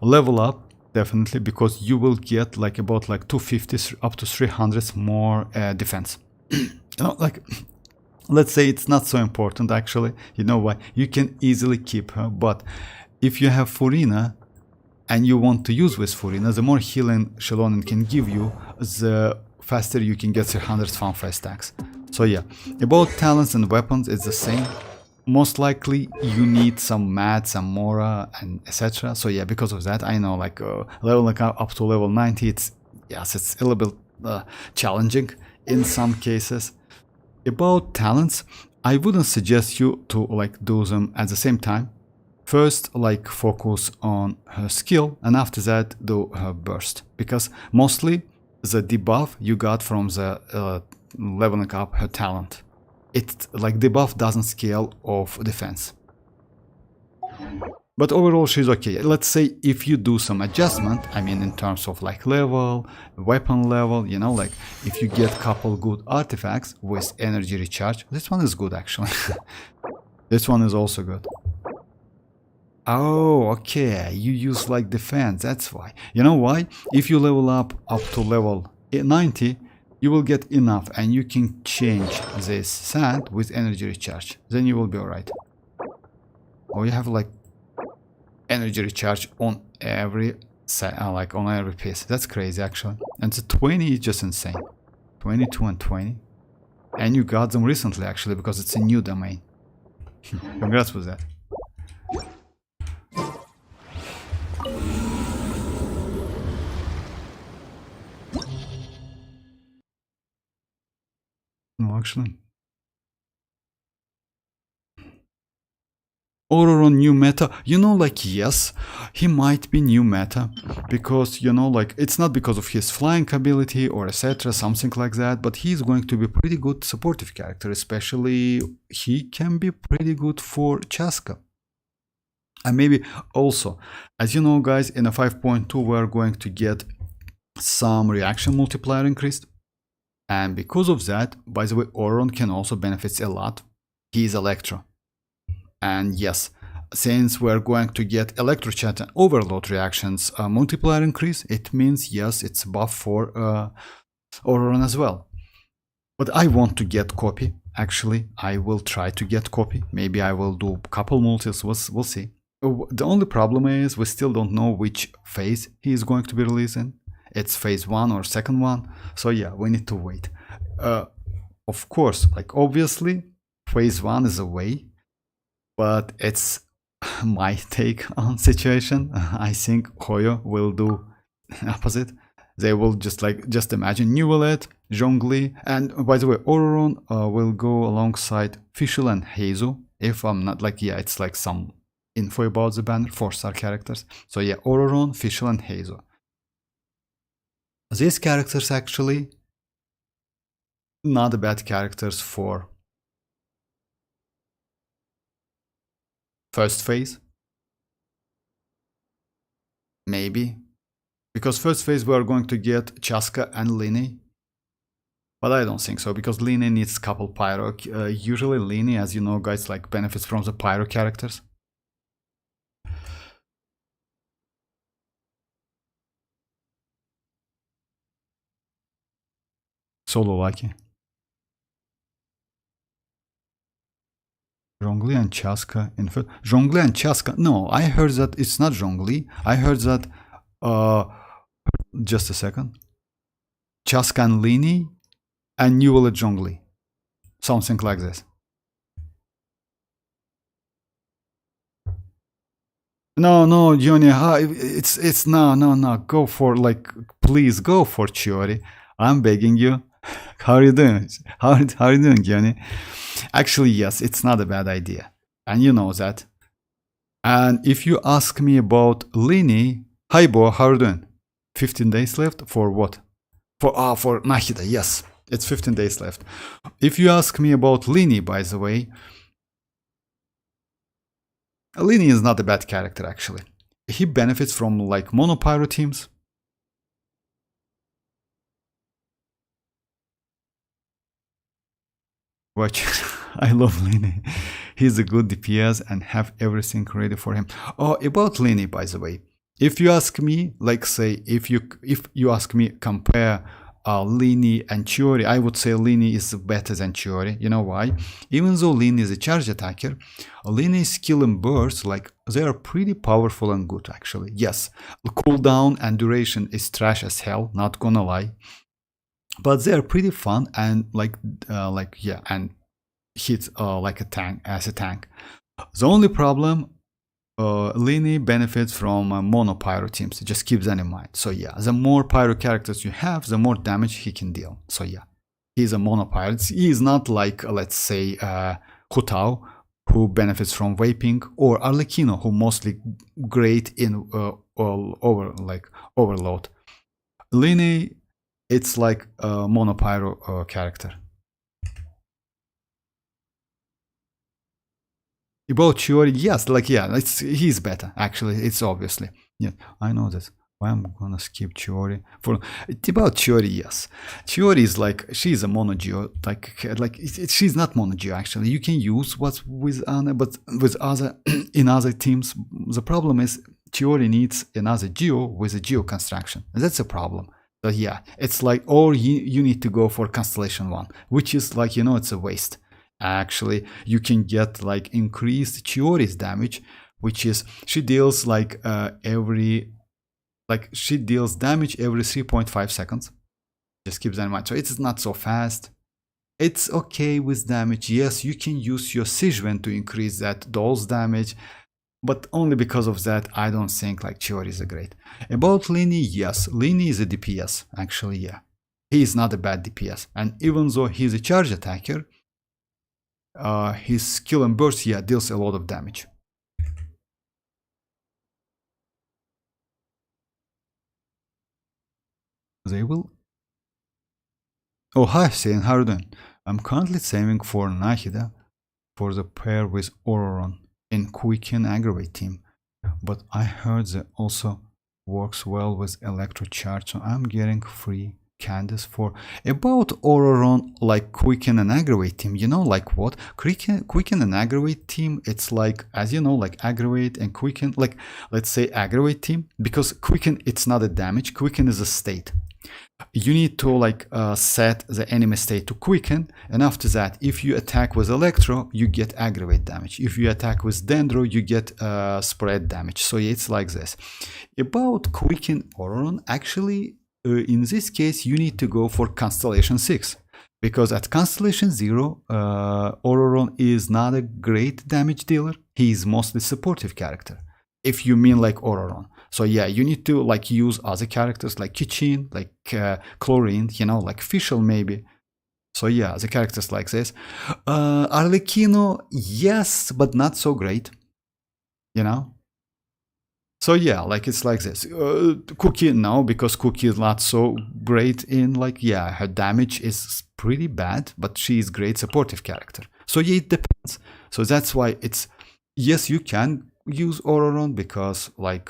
level up definitely, because you will get like about like 250 up to 300 more defense. You know, like, let's say it's not so important actually. You know why? You can easily keep her, but if you have Furina and you want to use with Furina, the more healing Xilonen can give you, the faster you can get 300 fanfare stacks. So yeah, about talents and weapons, it's the same. Most likely you need some mad, some Mora, and etc. So yeah, because of that, I know like leveling up to level 90, it's a little bit challenging in some cases. About talents, I wouldn't suggest you to like do them at the same time. First, like focus on her skill, and after that do her burst, because mostly the debuff you got from the leveling up her talent. It's like debuff doesn't scale of defense. But overall she's okay. Let's say if you do some adjustment, I mean in terms of like level, weapon level, you know, like if you get couple good artifacts with energy recharge, this one is good actually. This one is also good. Oh, okay, you use like defense, that's why. You know why? If you level up to level 90, you will get enough and you can change this sand with energy recharge. Then you will be alright. Or you have like energy recharge on every like on every piece. That's crazy actually. And the 20 is just insane. 22 and 20. And you got them recently actually, because it's a new domain. Congrats with that. actually. Ororon new meta, you know, like, yes, he might be new meta, because, you know, like, it's not because of his flying ability or etc, something like that, but he's going to be pretty good supportive character, especially he can be pretty good for chasca. And maybe also, as you know guys, in a 5.2 we're going to get some reaction multiplier increased, and because of that, by the way, Ororon can also benefit a lot. He is Electro. And yes, since we're going to get Electrochat and Overload reactions multiplier increase, it means yes, it's buff for Ororon as well. But I want to get copy. Actually, I will try to get copy. Maybe I will do a couple multis. We'll see. The only problem is we still don't know which phase he is going to be releasing. It's phase 1 or second one. So yeah, we need to wait. Of course, like obviously, phase 1 is away. But it's my take on situation. I think Hoyo will do opposite. They will just imagine Neuvillette, Zhongli, and by the way, Ororon will go alongside Fischl and Heizo. If I'm not like, yeah, it's like some info about the banner, 4-star characters. So yeah, Ororon, Fischl, and Heizo. These characters actually not bad characters for first phase. Maybe. Because first phase we are going to get Chasca and Lini. But I don't think so, because Lini needs couple pyro. Usually Lini, as you know guys, like benefits from the pyro characters. Solo lucky. Zhongli and Chasca in first. Zhongli and Chasca. No, I heard that it's not Zhongli. I heard that just a second. Chasca and Lini and Neuvillette Zhongli. Something like this. No, Johnny, it's no. Go for, like, please go for Chiori. I'm begging you. How are you doing? How are you doing, Johnny? Actually, yes, it's not a bad idea. And you know that. And if you ask me about Lini, hi Bo, how are you doing? 15 days left for what? For Nahida, yes. It's 15 days left. If you ask me about Lini, by the way, Lini is not a bad character actually. He benefits from like monopyro teams. Watch, I love Lini. He's a good DPS and have everything ready for him. Oh, about Lini, by the way, if you ask me, like say, if you ask me compare Lini and Chiori, I would say Lini is better than Chiori. You know why? Even though Lini is a charge attacker, Lini's skill and burst, like, they are pretty powerful and good actually. Yes, cooldown and duration is trash as hell, not gonna lie. But they are pretty fun and yeah, and hit like a tank, as a tank. The only problem, Lini benefits from mono pyro teams. Just keep that in mind. So yeah, the more pyro characters you have, the more damage he can deal. So yeah, he's a mono pyro. He is not like let's say Hutao, who benefits from vaping, or Arlecchino, who mostly great in overload. Lini, it's like a monopyro character. About Chiori, yes, like yeah, he's better actually. It's obviously, yeah, I know that. Why I'm gonna skip Chiori for about Chiori? Yes, Chiori is like, she's a mono geo, she's not mono geo actually. You can use what's with Anna, but with other in other teams. The problem is Chiori needs another geo with a geo construction. That's a problem. So yeah, it's like, or you need to go for Constellation 1, which is like, you know, it's a waste. Actually, you can get like increased Chiori's damage, which is she deals like she deals damage every 3.5 seconds. Just keep that in mind. So it's not so fast. It's okay with damage. Yes, you can use your Xianyun to increase that doll's damage. But only because of that, I don't think like Chiori is a great. About Lini, yes, Lini is a DPS, actually, yeah. he is not a bad DPS. And even though he's a charge attacker, his skill and burst, yeah, deals a lot of damage. They will. Oh, hi, Xian, how are you doing? I'm currently saving for Nahida for the pair with Ororon in Quicken Aggravate team, but I heard that also works well with Electro Charge, so I'm getting free Candice for about Ororon, like Quicken and Aggravate team. You know, like what? Quicken and Aggravate team, it's like, as you know, like Aggravate and Quicken, like let's say Aggravate team, because Quicken, it's not a damage, Quicken is a state. You need to like set the enemy state to quicken, and after that, if you attack with Electro, you get aggravate damage. If you attack with Dendro, you get spread damage. So it's like this. About quicken Ororon, actually, in this case, you need to go for Constellation 6. Because at Constellation 0, Ororon is not a great damage dealer. He is mostly supportive character, if you mean like Ororon. So yeah, you need to like use other characters like Kichin, like Chlorine, you know, like Fischl maybe. So yeah, the characters like this. Arlecchino, yes, but not so great, you know. So yeah, like it's like this. Cookie, no, because Cookie is not so great in like, yeah, her damage is pretty bad, but she is great supportive character. So yeah, it depends. So that's why it's, yes, you can use Ororon because like,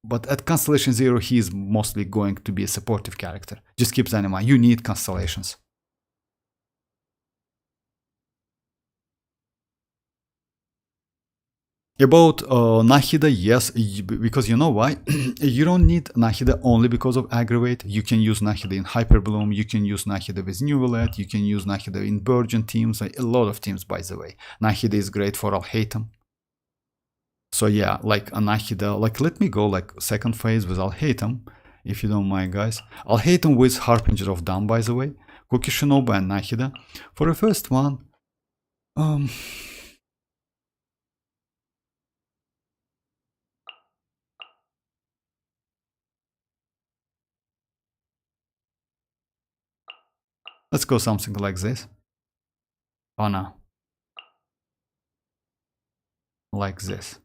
but at Constellation 0, he is mostly going to be a supportive character. Just keep that in mind. You need constellations. About Nahida, yes, because you know why? You don't need Nahida only because of Aggravate. You can use Nahida in Hyperbloom, you can use Nahida with Neuvillette, you can use Nahida in Burgeon teams, a lot of teams by the way. Nahida is great for Alhaitham. So yeah, like Nahida, like let me go like second phase with Alhaitham, if you don't mind guys. Alhaitham with Harbinger of Dawn by the way, Cookie Shinobu and Nahida. For the first one, let's go something like this. Oh no. Like this.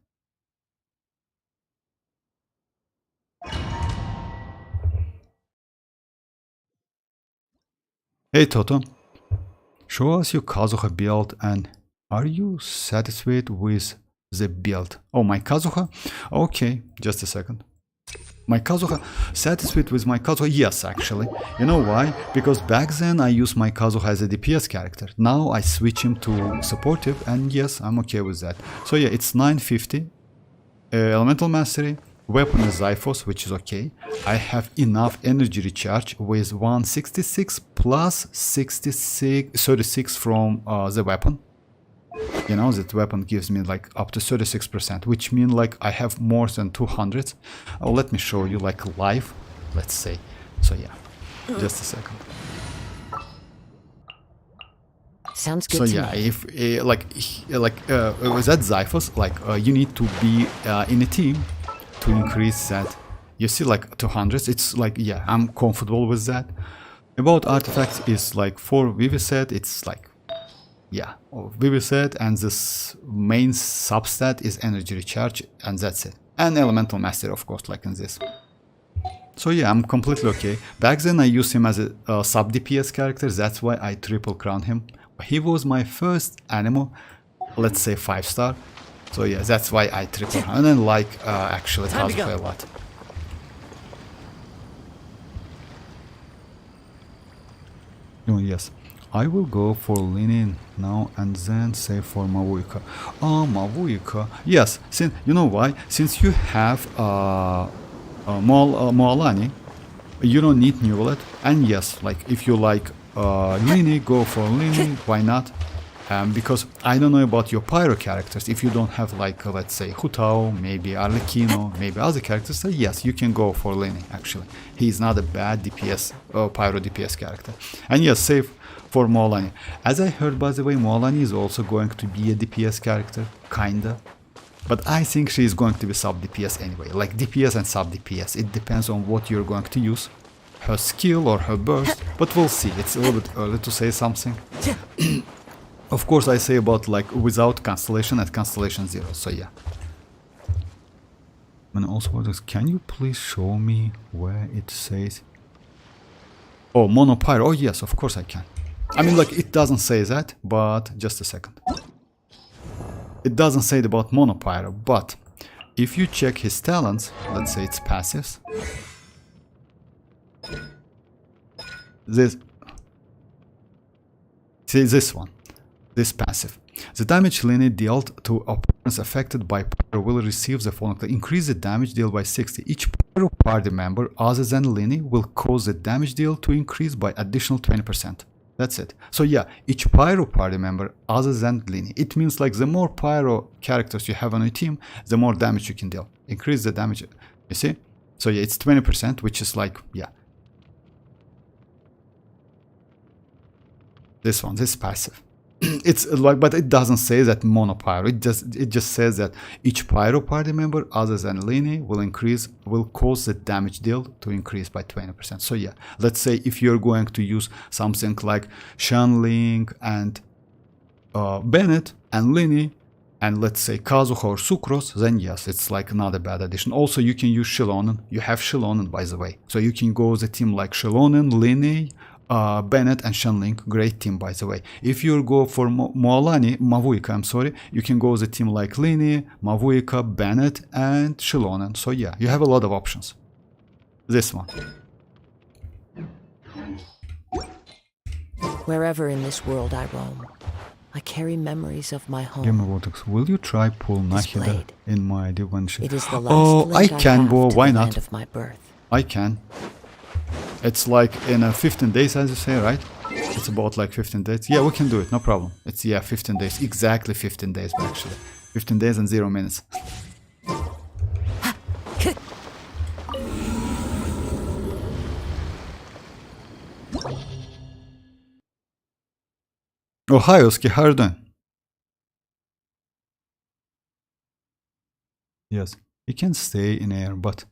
Hey Toto, show us your Kazuha build and are you satisfied with the build? Oh, my Kazuha? Okay, just a second. My Kazuha, satisfied with my Kazuha? Yes, actually. You know why? Because back then I used my Kazuha as a DPS character. Now I switch him to supportive and yes, I'm okay with that. So yeah, it's 950. Elemental Mastery. Weapon is Xiphos, which is okay. I have enough energy recharge with 166 plus 36 from the weapon. You know, that weapon gives me like up to 36%, which means like I have more than 200. Oh, let me show you like live, let's say. So yeah, just a second. Sounds good. So to yeah, me. if with that Xiphos, like you need to be in a team to increase that. You see like 200, it's like, yeah, I'm comfortable with that. About artifacts is like for Vivisat, it's like, yeah, Vivisat, and this main substat is energy recharge, and that's it. And elemental mastery, of course, like in this. So yeah, I'm completely okay. Back then I used him as a sub DPS character, that's why I triple crown him. He was my first animal, let's say 5-star. So yeah, that's why I triple crown, and then like actually Kazuha a lot. Oh yes, I will go for Lenin now and then say for Mavuika. Oh, Mavuika. Yes, since you know why? Since you have mualani, you don't need Neuvillette. And yes, like if you like Lini, go for Lini. Why not? Because I don't know about your pyro characters. If you don't have like let's say Hutao, maybe Arlecchino, maybe other characters, so yes, you can go for Lini. Actually, he's not a bad DPS pyro DPS character. And yes, save for Mualani. As I heard, by the way, Mualani is also going to be a DPS character, kinda. But I think she is going to be sub DPS anyway, like DPS and sub DPS. It depends on what you're going to use. her skill or her burst, but we'll see. It's a little bit early to say something. Of course, I say about like without constellation at constellation 0, so yeah. And also, can you please show me where it says? Oh, monopyro. Oh yes, of course I can. I mean, like, it doesn't say that, but just a second. It doesn't say about monopyro, but if you check his talents, let's say it's passives. This one. This passive. The damage lineage dealt to opponents affected by pyro will receive the following. Increase the damage deal by 60. Each pyro party member other than Lini will cause the damage deal to increase by additional 20%. That's it. So yeah, each pyro party member other than Lini. It means like the more pyro characters you have on your team, the more damage you can deal. Increase the damage. You see? So yeah, it's 20%, which is like, yeah. This one, this passive. It's like, but it doesn't say that monopyro. It just says that each pyro party member other than Lini will cause the damage deal to increase by 20%. So yeah, let's say if you're going to use something like Xianyun and Bennett and Lini, and let's say Kazuha or Sucrose, then yes, it's like not a bad addition. Also, you can use Xilonen. You have Xilonen, by the way, so you can go with a team like Xilonen, Lini, Bennett and Xianyun, great team, by the way. If you go for mavuika, I'm sorry, you can go with a team like Lini, mavuika, Bennett and Xilonen. So yeah, you have a lot of options. This one. Wherever in this world I roam, I carry memories of my home. Gamer Vortex, will you try pull Nahida in my dimension? It is the last I can, bro. Why not? Land of my birth. I can. It's like in 15 days, as you say, right? It's about like 15 days. Yeah, we can do it, no problem. It's, yeah, 15 days. Exactly 15 days, actually. 15 days and 0 minutes. Oh, hi, Oski. How are you doing? Yes, you can stay in air, but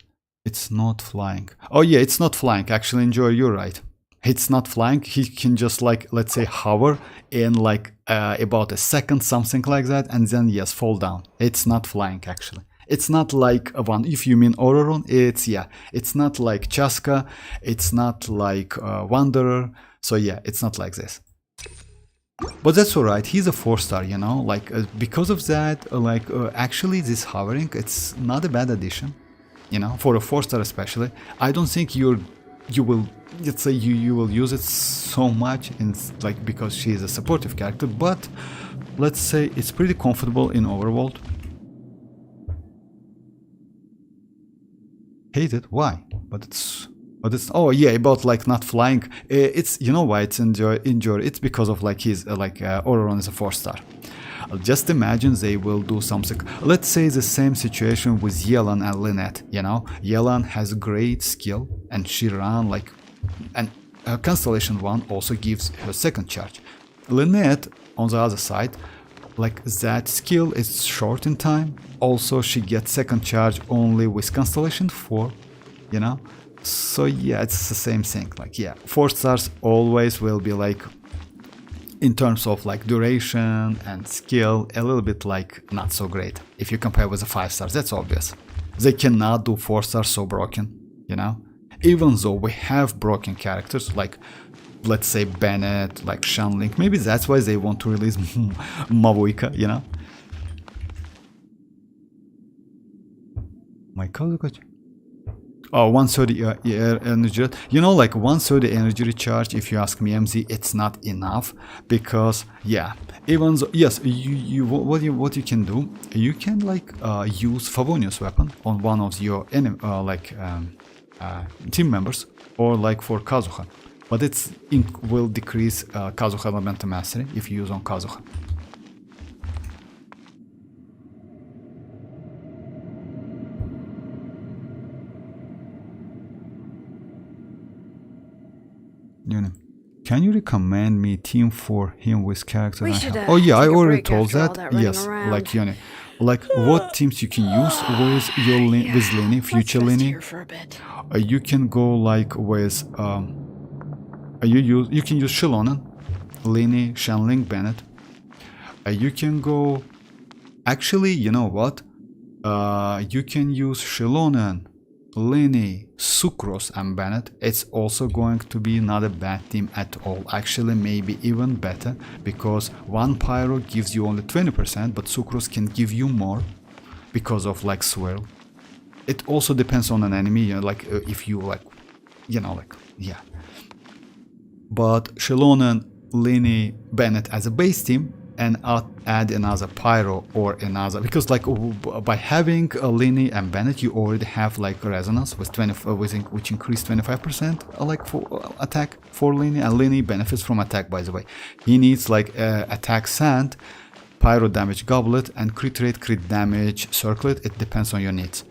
it's not flying. Oh yeah, it's not flying. Actually, Enjoy, you're right. It's not flying. He can just like, let's say, hover in like about a second, something like that, and then yes, fall down. It's not flying actually. It's not like a one. If you mean Ororon, it's, yeah, it's not like Chasca. It's not like Wanderer. So yeah, it's not like this. But that's alright. He's a 4-star, you know. Like because of that, actually, this hovering, it's not a bad addition. You know, for a 4-star especially. I don't think you will, let's say, you will use it so much in like because she is a supportive character, but let's say it's pretty comfortable in Overworld. Hate it? Why? But it's oh yeah, about like not flying. It's, you know why it's enjoy. It's because of like his Ororon is a 4-star. Just imagine they will do something. Let's say the same situation with Yelan and Lynette. You know, Yelan has great skill and she ran like, and Constellation 1 also gives her second charge. Lynette, on the other side, like that skill is short in time. Also, she gets second charge only with Constellation 4. You know, so yeah, it's the same thing. Like yeah, 4 stars always will be like, in terms of like duration and skill, a little bit like not so great if you compare with the 5 stars. That's obvious. They cannot do 4 stars so broken, you know, even though we have broken characters like, let's say, Bennett, like Xianyun. Maybe that's why they want to release mavuika, you know. My color got you. Oh, 130 energy. You know, like 130 energy recharge, if you ask me, MZ, it's not enough because, yeah, even though, yes, what you can do, you can like use Favonius weapon on one of your enemy, team members, or like for Kazuha, but it will decrease Kazuha elemental mastery if you use on Kazuha. Can you recommend me team for him with character? We should, oh yeah, I take a already break told after all that. running Yes, around. like Yoni. like what teams you can use with your with Lini, future Lini. For a bit. You can go like with you can use Xilonen, Lini, Shenling, Bennett. You can go. Actually, you know what? You can use Xilonen, Lini, Sucrose, and Bennett. It's also going to be not a bad team at all. Actually, maybe even better, because one Pyro gives you only 20%, but Sucrose can give you more because of like swirl. It also depends on an enemy, you know, like if you like, you know, like, yeah. But Xilonen, Lini, Bennett as a base team, and add another Pyro or another, because like by having a Lini and Bennett you already have like resonance with 20 which increased 25% like for attack for Lini, and Lini benefits from attack, by the way. He needs like attack sand, Pyro damage goblet, and crit rate, crit damage circlet. It depends on your needs.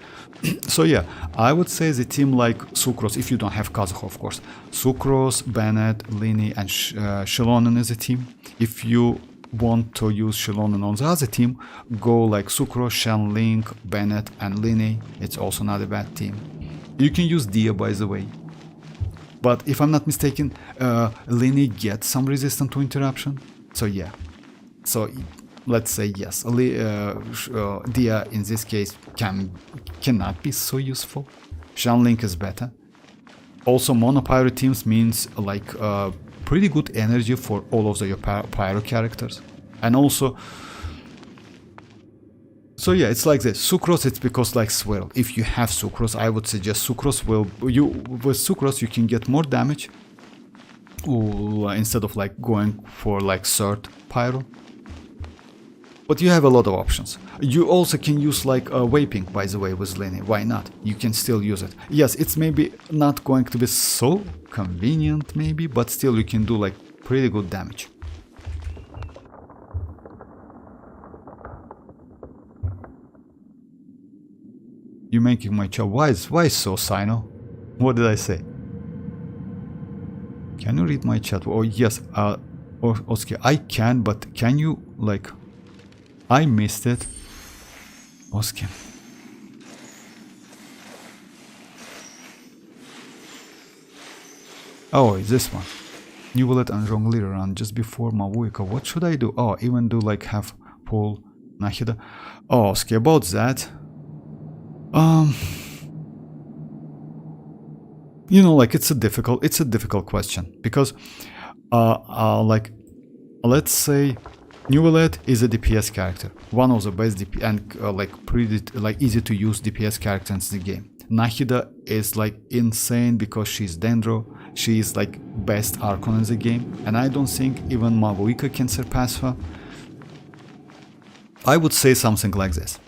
So yeah, I would say the team like Sucrose, if you don't have Kazuha of course, Sucrose, Bennett, Lini, and Xilonen is a team. If you want to use Xilonen on the other team, go like Sucrose, Shenling, Bennett, and Lini. It's also not a bad team. You can use Dia, by the way. But if I'm not mistaken, Lini gets some resistance to interruption. So yeah. So let's say yes. Dia in this case cannot be so useful. Shenling is better. Also, mono Pyro teams means like pretty good energy for all of your Pyro characters. And also, so yeah, it's like this. Sucrose, it's because like swirl. If you have Sucrose, I would suggest Sucrose with Sucrose you can get more damage instead of like going for like third Pyro. But you have a lot of options. You also can use like vaping, by the way, with Lini. Why not? You can still use it. Yes, it's maybe not going to be so convenient maybe, but still you can do like pretty good damage. You're making my chat. Why so, Sino? What did I say? Can you read my chat? Oh yes, Oski, I can, but can you like... I missed it. Oski. Oh, it's this one. Neuvillette and Jongleur run just before Mavuika. What should I do? Oh, even do like half pull Nahida. Oh, Oski, about that. You know, like it's a difficult question, because like let's say Neuvillette is a DPS character, one of the best DPS and like pretty like easy to use DPS characters in the game. Nahida is like insane because she's Dendro, she is like best Archon in the game, and I don't think even Mavuika can surpass her. I would say something like this.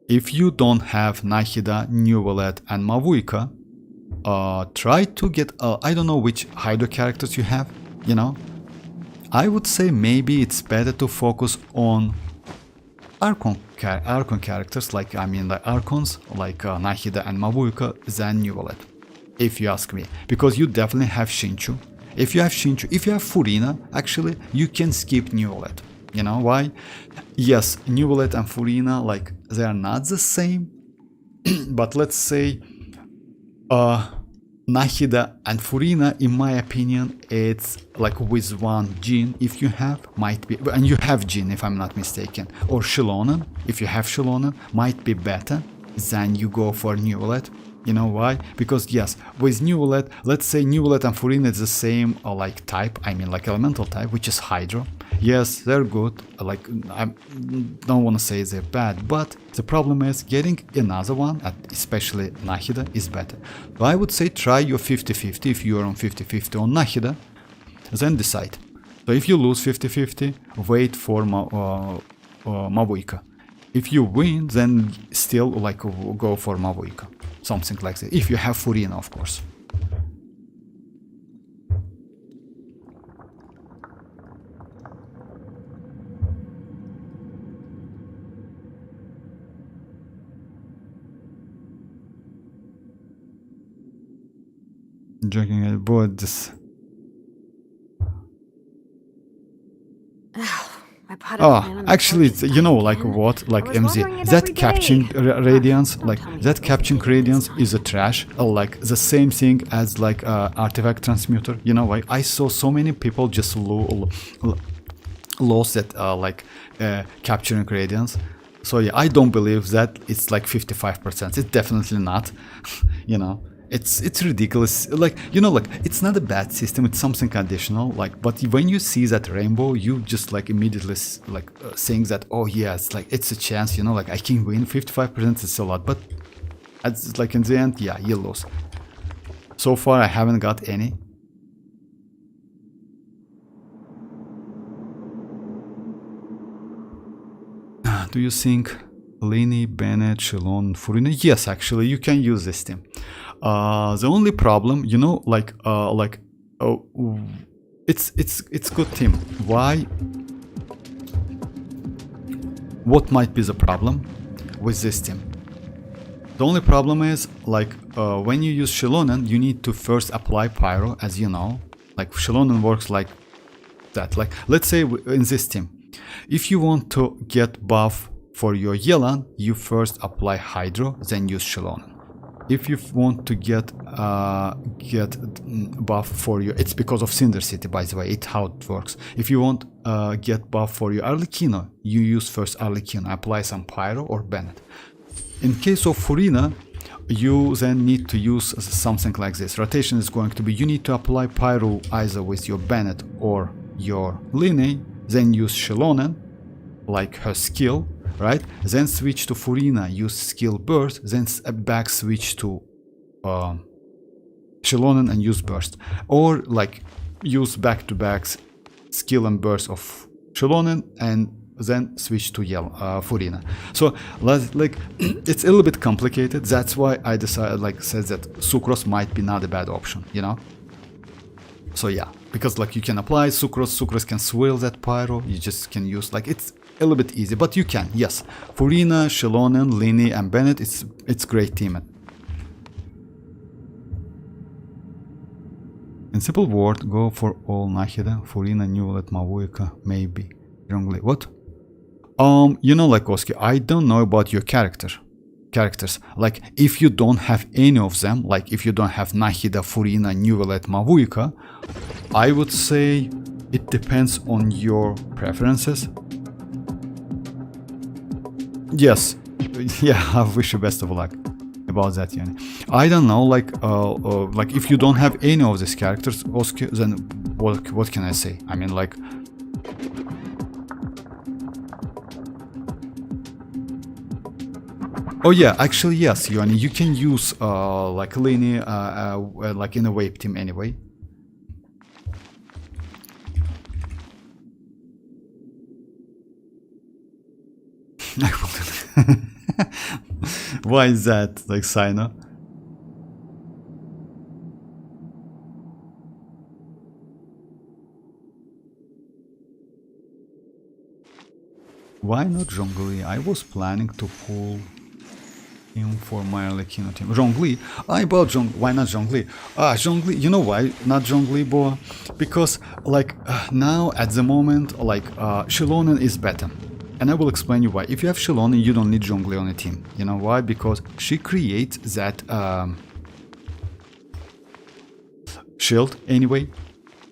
If you don't have Nahida, Neuvillette, and Mavuika, try to get I don't know which Hydro characters you have, you know. I would say maybe it's better to focus on Archon characters, like like Archons, like Nahida and Mavuika, than Neuvillette, if you ask me. Because you definitely have Shinchu. If you have Furina, actually, you can skip Neuvillette. You know why? Yes, Neuvillette and Furina, like, they are not the same, but let's say Nahida and Furina, in my opinion, it's like with one Jin, if you have, might be, and you have Jin if I'm not mistaken, or Xilonen, if you have Xilonen, might be better than you go for Neuvillette. You know why? Because yes, with Neuvillette, let's say Neuvillette and Furina is the same like type, like elemental type, which is Hydro. Yes, they're good, like I don't want to say they're bad, but the problem is getting another one, especially Nahida, is better. So I would say try your 50-50 if you are on 50-50 on Nahida, then decide. So if you lose 50-50, wait for Mavuika. If you win, then still like go for Mavuika. Something like that. If you have Furina, of course. Joking about this. My Actually, it's, you know, like what, like MZ, that capturing radiance, like that capturing radiance is a trash, like the same thing as like artifact transmuter. You know, like I saw so many people just lost that like capturing radiance. So yeah, I don't believe that it's like 55%. It's definitely not. You know. It's ridiculous, like, you know, like it's not a bad system, it's something additional, like, but when you see that rainbow, you just like immediately like saying that, oh yeah, it's like it's a chance, you know, like I can win. 55% is a lot, but it's like in the end, yeah, you lose. So far I haven't got any. Do you think Lini, Bennett, Xilonen, Furina? Yes, actually you can use this team. The only problem, you know, like it's good team. Why? What might be the problem with this team? The only problem is like when you use Xilonen, you need to first apply pyro, as you know. Like Xilonen works like that. Like let's say in this team, if you want to get buff for your Yelan, you first apply hydro, then use Xilonen. If you want to get buff for your, it's because of Cinder City, by the way, it's how it works. If you want get buff for your arlecchino, you use first arlecchino, apply some pyro or Bennett. In case of Furina, you then need to use something like this. Rotation is going to be, you need to apply pyro either with your Bennett or your Lini, then use Xilonen, like her skill, right? Then switch to Furina, use skill burst, then back switch to Xilonen and use burst. Or like use back-to-back skill and burst of Xilonen and then switch to Furina. So like it's a little bit complicated. That's why I decided, like said, that Sucrose might be not a bad option, you know? So yeah, because like you can apply Sucrose can swirl that pyro, you just can use, like it's a little bit easy, but you can, yes. Furina, Xilonen, Lini and Bennett, it's great teaming. In simple word, go for all Nahida, Furina, Neuvillette, mavuika, maybe. Zhongli. What? You know, like Oski, I don't know about your characters. Like if you don't have any of them, like if you don't have Nahida, Furina, Neuvillette, mavuika, I would say it depends on your preferences. Yes, yeah, I wish you best of luck about that, yani. I don't know, like if you don't have any of these characters, Oski, then what can I say? I mean, like, oh yeah, actually yes, yani, you can use like Lini like in a wave team anyway. Why is that, like, Sino? Why not Zhongli? I was planning to pull him for my arlecchino team. Zhongli? I bought Zhongli. Why not Zhongli? Zhongli, you know why not Zhongli, boy? Because, like, now at the moment, like, Xilonen is better. And I will explain you why. If you have Xilonen, you don't need Zhongli on a team. You know why? Because she creates that shield anyway.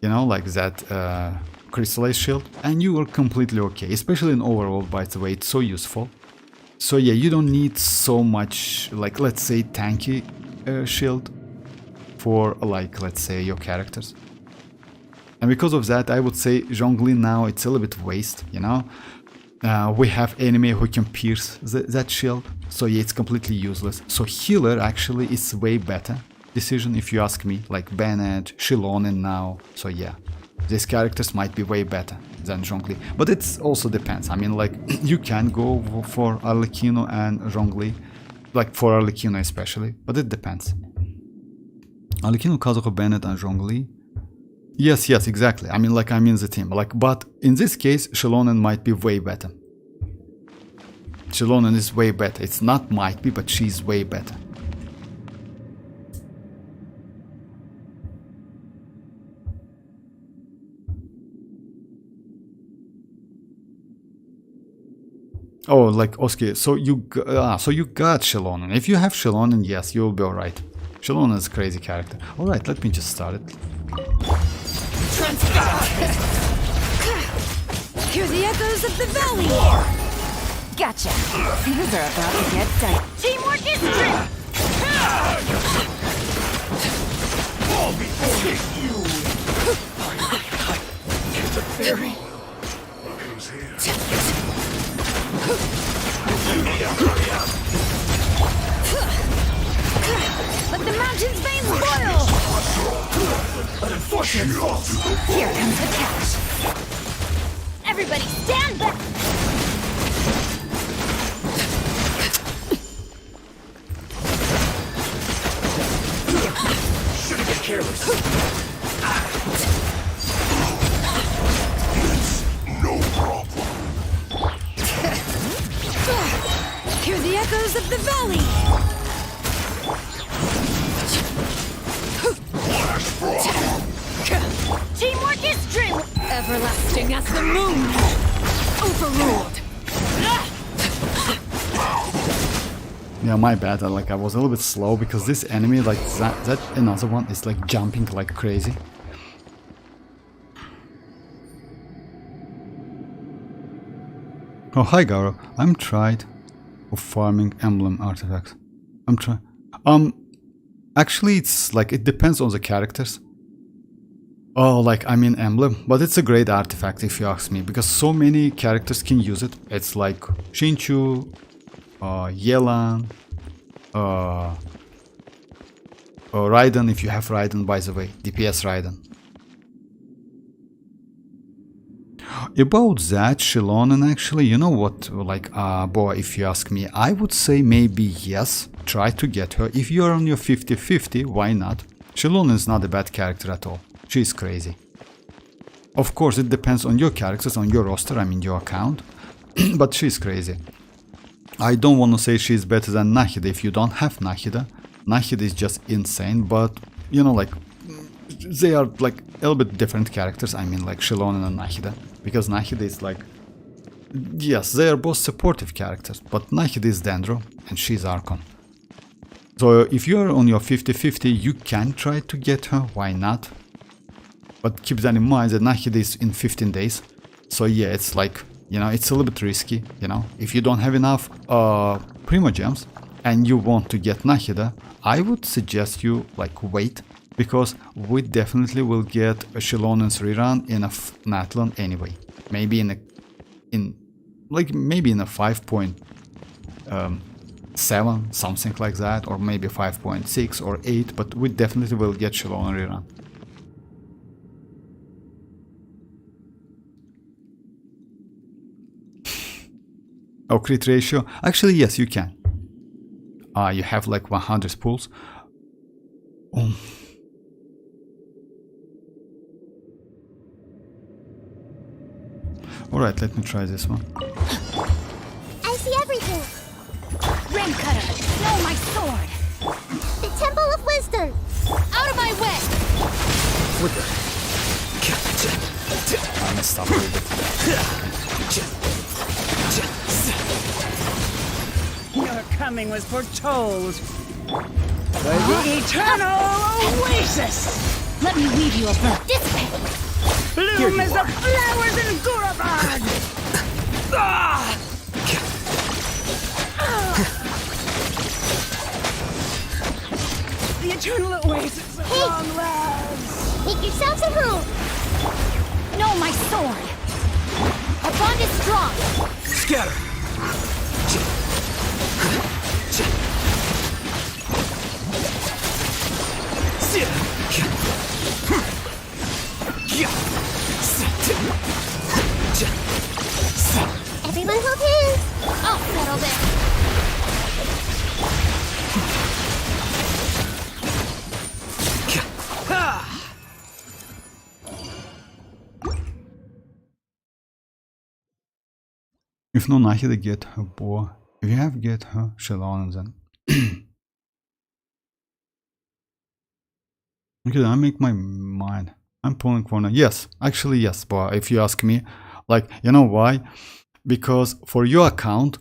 You know, like that crystallized shield. And you are completely okay. Especially in Overworld, by the way. It's so useful. So yeah, you don't need so much, like, let's say, tanky shield for, like, let's say, your characters. And because of that, I would say Zhongli now, it's a little bit waste, you know? We have enemy who can pierce that shield, so yeah, it's completely useless. So healer actually is way better decision if you ask me, like Bennett, Xilonen now. So yeah, these characters might be way better than Zhongli, but it also depends. I mean, like, you can go for arlecchino and Zhongli, like for arlecchino especially, but it depends. Arlecchino, Kazuko, Bennett and Zhongli. Yes, exactly. I mean, like, I'm in the team. Like, but in this case, Xilonen might be way better. Xilonen is way better. It's not might be, but she's way better. Oh, like Oski. So you got Xilonen. If you have Xilonen, yes, you'll be alright. Xilonen is a crazy character. Alright, let me just start it. Hear the echoes of the valley! Gotcha! Things are about to get tight. Teamwork is true! The fairy. Let the mountain's veins boil! But unfortunately, Here comes the catch! Everybody stand back! shouldn't get careless. Hear the echoes of the valley! Teamwork is true! Everlasting as the moon! Overruled! Yeah, my bad. I was a little bit slow because this enemy, like that another one, is like jumping like crazy. Oh, hi Garo. I'm tried of farming emblem artifacts. I'm trying. Actually, it's like it depends on the characters. Oh, like I mean emblem, but it's a great artifact if you ask me, because so many characters can use it. It's like Shinchu, Yelan, Raiden if you have Raiden, by the way, DPS Raiden. About that, Xilonen, actually, you know what, like, boy, if you ask me, I would say maybe yes, try to get her. If you're on your 50-50, why not? Xilonen is not a bad character at all. She's crazy. Of course, it depends on your characters, on your roster, I mean your account, but she's crazy. I don't want to say she's better than Nahida if you don't have Nahida. Nahida is just insane, but, you know, like, they are like a little bit different characters, I mean like Xilonen and Nahida. Because Nahida is like, yes, they are both supportive characters, but Nahida is Dendro and she's Archon. So if you are on your 50-50, you can try to get her, why not? But keep that in mind that Nahida is in 15 days. So yeah, it's like, you know, it's a little bit risky, you know. If you don't have enough Primogems and you want to get Nahida, I would suggest you like wait. Because we definitely will get a Xilonen's rerun in a Natlan anyway. Maybe in a 5.7, something like that, or maybe 5.6 or 8, but we definitely will get Xilonen rerun. Oh, crit ratio? Actually, yes, you can. You have like 100 pulls. Alright, let me try this one. I see everything! Ram cutter! No, my sword! The Temple of Wisdom! Out of my way! What the? I messed up a little bit. Your coming was foretold by the eternal oasis! Let me weave you a bow. Dissipate! Bloom as the flowers in Gurabad! The eternal oasis of long lives! Make yourselves at home! No, my sword! Our bond is strong! Scatter! Everyone hold hands! I'll settle this! If no Nahida, get her bow. If you have, get her Xilonen then. Okay, I make my mind. I'm pulling for now. Yes, actually yes, but if you ask me, like, you know why? Because for your account,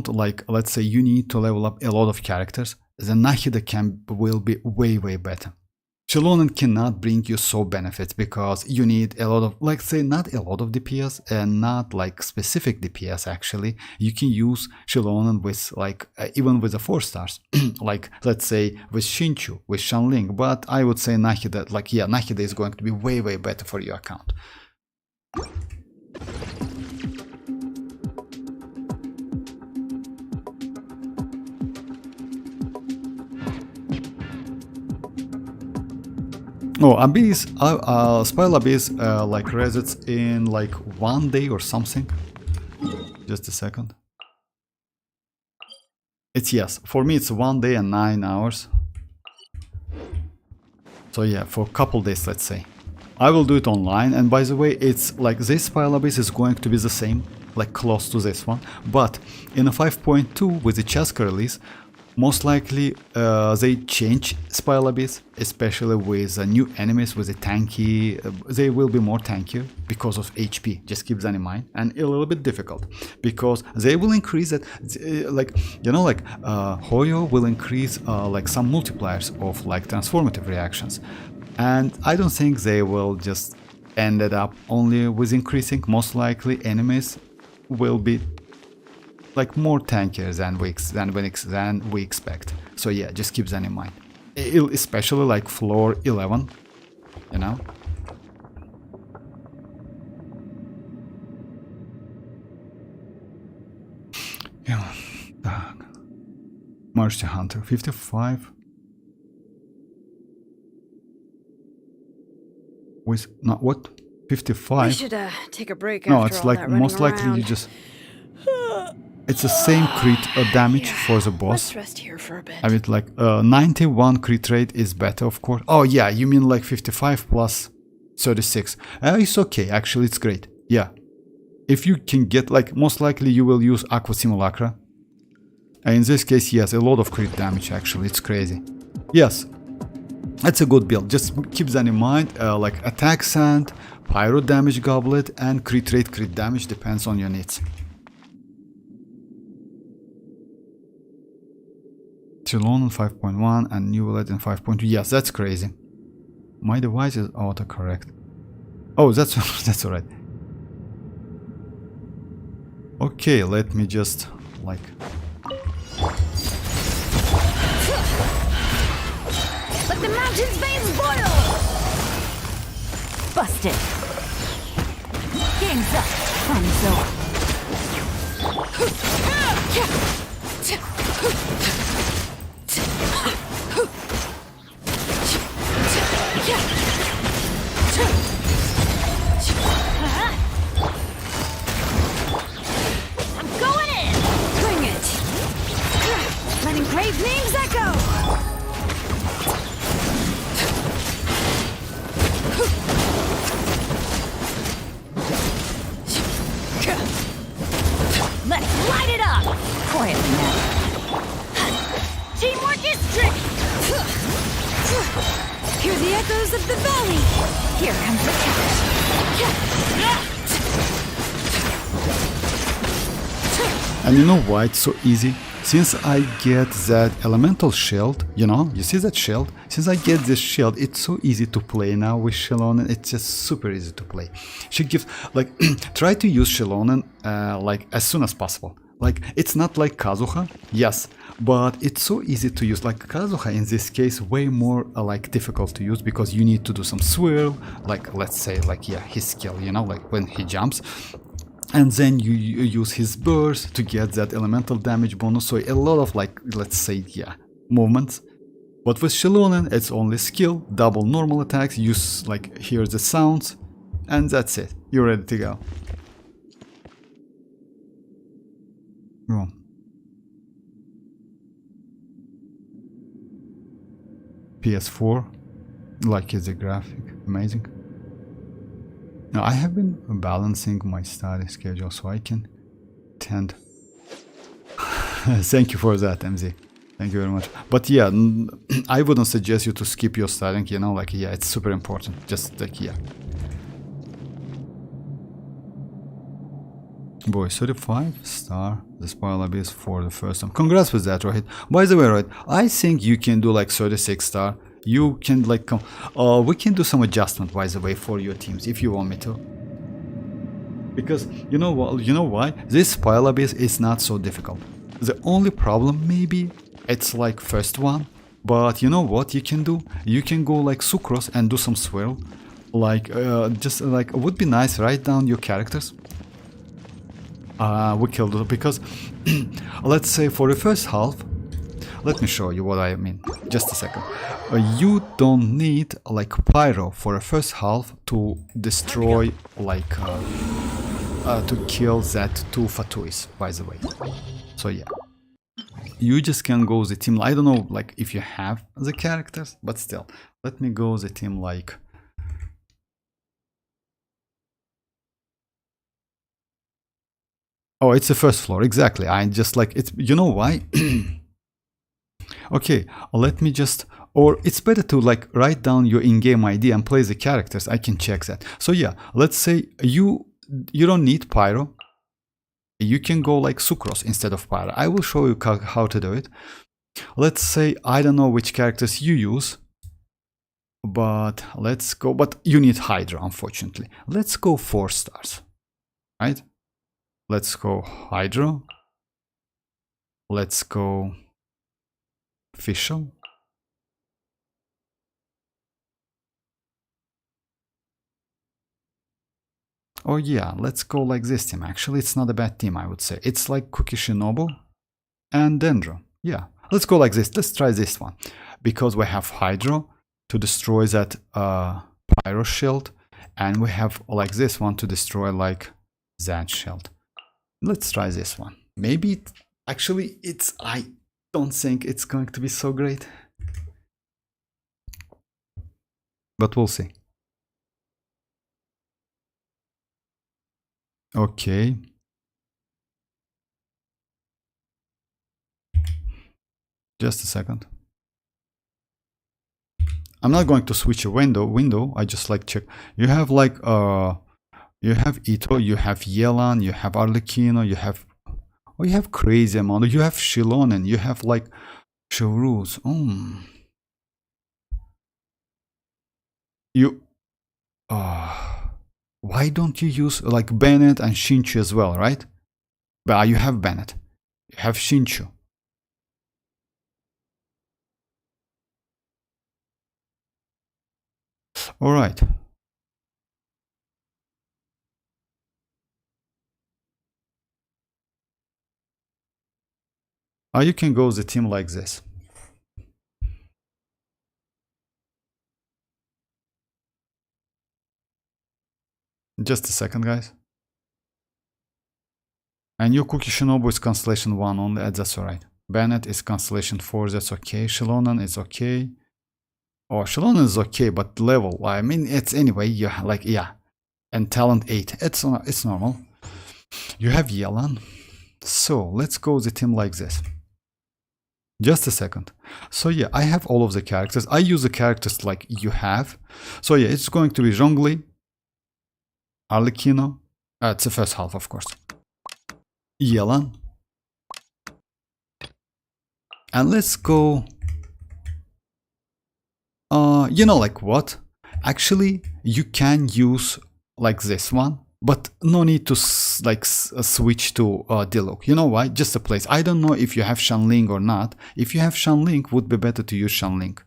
like let's say you need to level up a lot of characters, the Nahida will be way better. Xilonen cannot bring you so benefits because you need a lot of, like say, not a lot of DPS and not like specific DPS actually. You can use Xilonen with like, even with the 4 stars, like let's say with Xinchu, with Shanling, but I would say Nahida, like yeah, Nahida is going to be way better for your account. Oh, Abyss, Spile Abyss like resets in like 1 day or something. Just a second. It's yes, for me it's 1 day and 9 hours. So yeah, for a couple days, let's say. I will do it online, and by the way, it's like this Spile Abyss is going to be the same, like close to this one. But in a 5.2 with the chasca release, most likely they change Spile Abyss, especially with new enemies, with the tanky, they will be more tanky because of HP, just keep that in mind, and a little bit difficult, because they will increase it, like, you know, like Hoyo will increase like some multipliers of like transformative reactions, and I don't think they will just end it up only with increasing. Most likely enemies will be like more tankier than we expect. So yeah, just keep that in mind. Especially like floor 11, you know. Yeah. March the Hunter 55. With not what? 55. We should take a break. No, after it's all like that most running likely you around. just. It's the same crit damage for the boss. Let's rest here for a bit. I mean, like 91 crit rate is better, of course. Oh yeah, you mean like 55 plus 36. It's okay, actually, it's great. Yeah, if you can get, like, most likely you will use Aqua Simulacra. And in this case, yes, a lot of crit damage. Actually, it's crazy. Yes, that's a good build. Just keep that in mind. Like attack sand, pyro damage goblet, and crit rate, crit damage depends on your needs. Xilonen 5.1 and Neuvillette in 5.2. Yes, that's crazy. My device is autocorrect. Oh, that's that's alright. Okay, let me just like. Let the mountain's veins boil! Busted. Game's up. Fun's over. I'm going in! Bring it! Letting brave names echo! Let's light it up. Quietly now. Teamwork is tricky! Hear the echoes of the valley! Here comes the challenge. And you know why it's so easy? Since I get that elemental shield, you know, you see that shield? Since I get this shield, it's so easy to play now with Xilonen. It's just super easy to play. She gives, like, try to use Xilonen like as soon as possible. Like, it's not like Kazuha, yes, but it's so easy to use. Like Kazuha in this case, way more like difficult to use because you need to do some swirl, like let's say like, yeah, his skill, you know, like when he jumps. And then you use his burst to get that elemental damage bonus. So a lot of like, let's say, yeah, movements. But with Xilonen, it's only skill, double normal attacks, use like, hear the sounds, and that's it. You're ready to go. Oh. PS4, like the graphic, amazing. Now I have been balancing my study schedule so I can tend. Thank you for that, MZ. Thank you very much. But yeah, I wouldn't suggest you to skip your studying, you know, like, yeah, it's super important. Just like, yeah. Boy, 35 star the spoil abyss for the first time. Congrats with that, Rohit. By the way, Rohit, I think you can do like 36 star. You can like come. We can do some adjustment, by the way, for your teams if you want me to. Because you know what? You know why? This spoil abyss is not so difficult. The only problem maybe it's like first one. But you know what you can do? You can go like sucrose and do some swirl. Like just like it would be nice. Write down your characters. We killed it because let's say for the first half, let me show you what I mean. Just a second. You don't need like pyro for the first half to destroy like to kill that two fatuis, by the way. So yeah, you just can go the team. I don't know like if you have the characters, but still, let me go the team like. Oh, it's the first floor, exactly. I just like it's, you know why? Okay, let me just, or it's better to like write down your in-game ID and play the characters. I can check that. So yeah, let's say you don't need pyro. You can go like sucrose instead of pyro. I will show you how to do it. Let's say I don't know which characters you use, but let's go. But you need Hydra, unfortunately. Let's go 4 stars, right? Let's go Hydra. Let's go Official. Oh yeah, let's go like this team. Actually, it's not a bad team, I would say. It's like Cookie Shinobu and Dendro. Yeah, let's go like this. Let's try this one. Because we have Hydra to destroy that Pyro shield. And we have like this one to destroy like that shield. Let's try this one. Maybe actually it's, I don't think it's going to be so great. But we'll see. Okay. Just a second. I'm not going to switch a window. I just like check. You have like you have Ito, you have Yelan, you have Arlecchino, you have, oh, you have crazy amount. You have Xilonen, you have like Shurus. You why don't you use like Bennett and Shinchu as well, right? But you have Bennett. You have Shinchu. All right. You can go the team like this. Just a second, guys. And your Cookie Shinobu is Constellation 1 only, that's alright. Bennett is Constellation 4, that's okay. Xilonen is okay. Oh, Xilonen is okay, but level, I mean, it's anyway, yeah, like, yeah. And talent 8, it's normal. You have Yelan. So, let's go the team like this. Just a second. So yeah, I have all of the characters. I use the characters like you have. So yeah, it's going to be Zhongli, Arlecchino. It's the first half, of course. Yelan. And let's go. You know, like what? Actually, you can use like this one, but no need to like switch to Diluc. You know why? Just a place. I don't know if you have Shanling or not. If you have Shanling, would be better to use Shanling,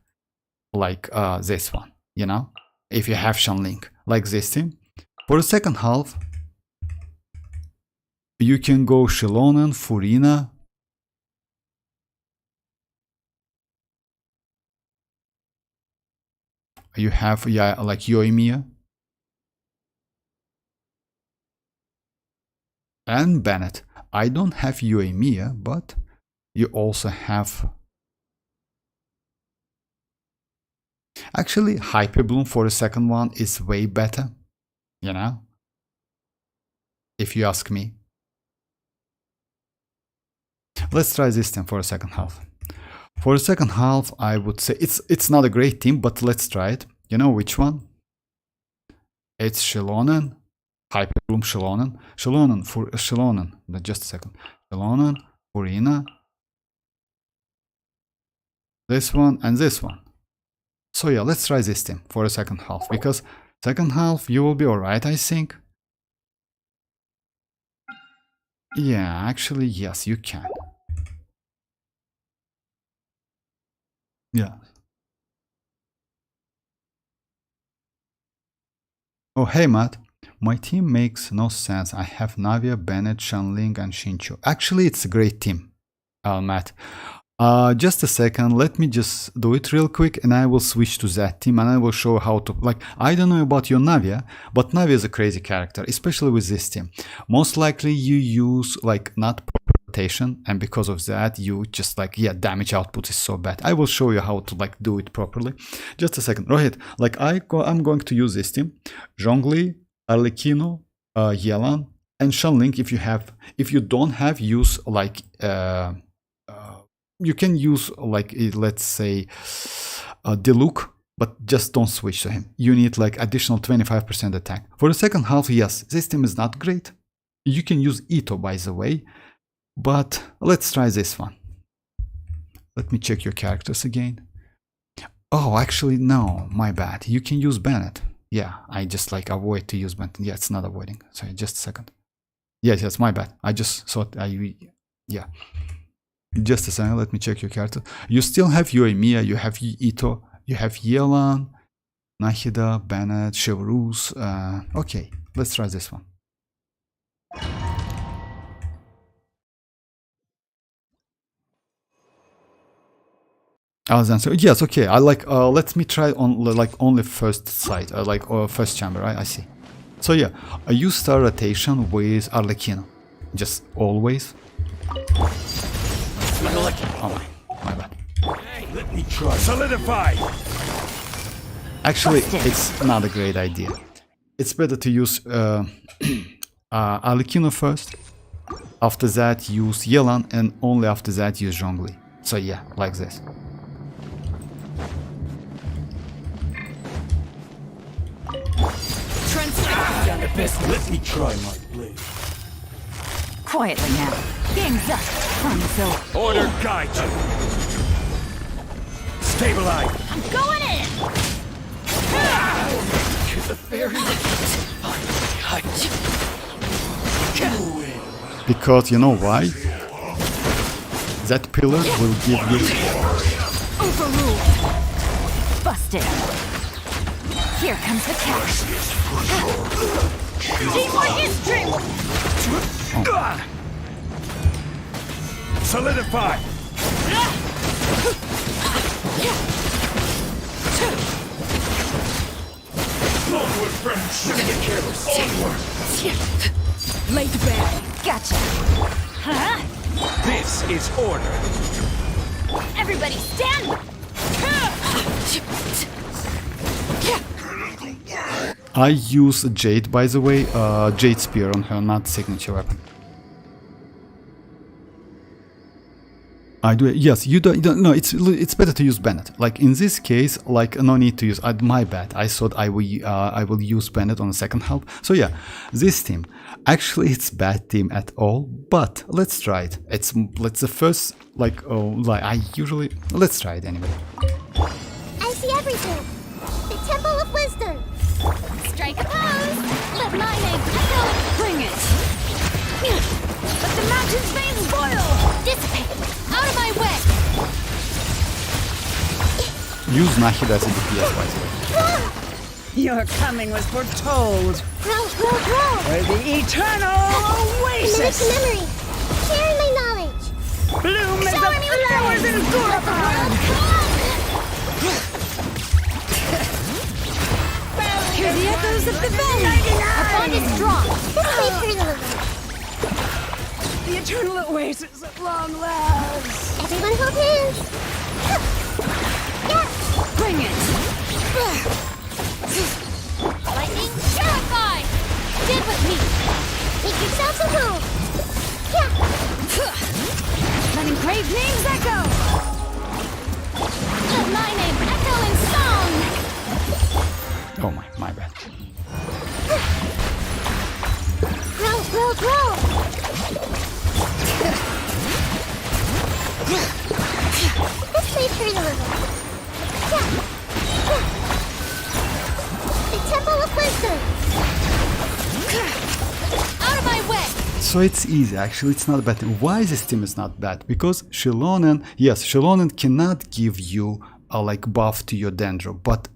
like this one. You know, if you have Shanling, like this team. For the second half, you can go Xilonen, Furina. You have, yeah, like Yoimiya. And Bennett. I don't have Yoimiya, but you also have... Actually, Hyperbloom for the second one is way better, you know? If you ask me. Let's try this team for the second half. For the second half, I would say it's not a great team, but let's try it. You know which one? It's Xilonen, Hyperloom Xilonen. Xilonen. Just a second. Xilonen, Furina. This one and this one. So yeah, let's try this team for the second half, because second half you will be alright, I think. Yeah, actually, yes, you can. Yeah. Oh, hey, Matt. My team makes no sense. I have Navia, Bennett, Shanling, and Shinchu. Actually, it's a great team, Matt. Just a second, let me just do it real quick and I will switch to that team and I will show how to, like, I don't know about your Navia, but Navia is a crazy character, especially with this team. Most likely you use like not proper rotation, and because of that you just like, yeah, damage output is so bad. I will show you how to like do it properly. Just a second, Rohit, like I'm going to use this team, Zhongli, Arlecchino, Yelan, and Shanling. If you don't have, use like you can use like, let's say, Diluc, but just don't switch to him. You need like additional 25% attack. For the second half, yes, this team is not great. You can use Ito, by the way, but let's try this one. Let me check your characters again. Oh, actually, no, my bad. You can use Bennett. Yeah, I just like avoid to use Bennett. Yeah, it's not avoiding. Sorry, just a second. Yes, my bad. I just thought yeah. Just a second, let me check your character. You still have Yoimiya, you have Ito, you have Yelan, Nahida, Bennett, Chevruz. Okay, let's try this one. So yes, okay. I like. Let me try on like only first side, like first chamber. Right? I see. So yeah, I use star rotation with Arlecchino, just always. Oh my bad. Hey, let me try. Solidify. Actually, it's not a great idea. It's better to use Arlecchino first. After that, use Yelan, and only after that use Zhongli. So yeah, like this. Let me try my blade. Quietly now. Game's up. So Order guide you. Stabilize. I'm going in! The fairy. Because you know why? That pillar will give you. overruled. Busted. Here comes the catch. Teamwork is strength! Solidify. Onward, friends. Get careless. Onward. Laid bare. Gotcha. Huh? This is order. Everybody stand! I use Jade, by the way, Jade Spear on her, not signature weapon. I do. Yes, you don't. No, it's better to use Bennett. Like in this case, like no need to use. My bad. I thought I will use Bennett on the second half. So yeah, this team. Actually, it's bad team at all. But let's try it. It's the first like I usually let's try it anyway. I see everything! The Temple of Wisdom! Strike a pose! Let my name echo! Bring it. Let the mountain's veins boil. Dissipate! Out of my way! Use Nahida as a DPS, by the way. Your coming was foretold. Grow, grow, grow! For the eternal Memory to oasis. memory! Sharing my knowledge! Bloom as the Shower me with flowers praise. in Gororon. Hear the echoes of the valley. Our bond is strong! This way, Furina. The eternal oasis at long last. Everyone hold hands! Yeah! Bring it. Lightning, terrify! Stand with me! Make yourselves at home! Yeah! Let engraved names echo. Let my name echo in song! Oh my bad. This may hurt a little. Yeah. Yeah. The Temple of Wisdom. Out of my way! So it's easy, actually, it's not bad. Why this team is not bad? Because Xilonen, yes, Xilonen cannot give you a like buff to your Dendro, but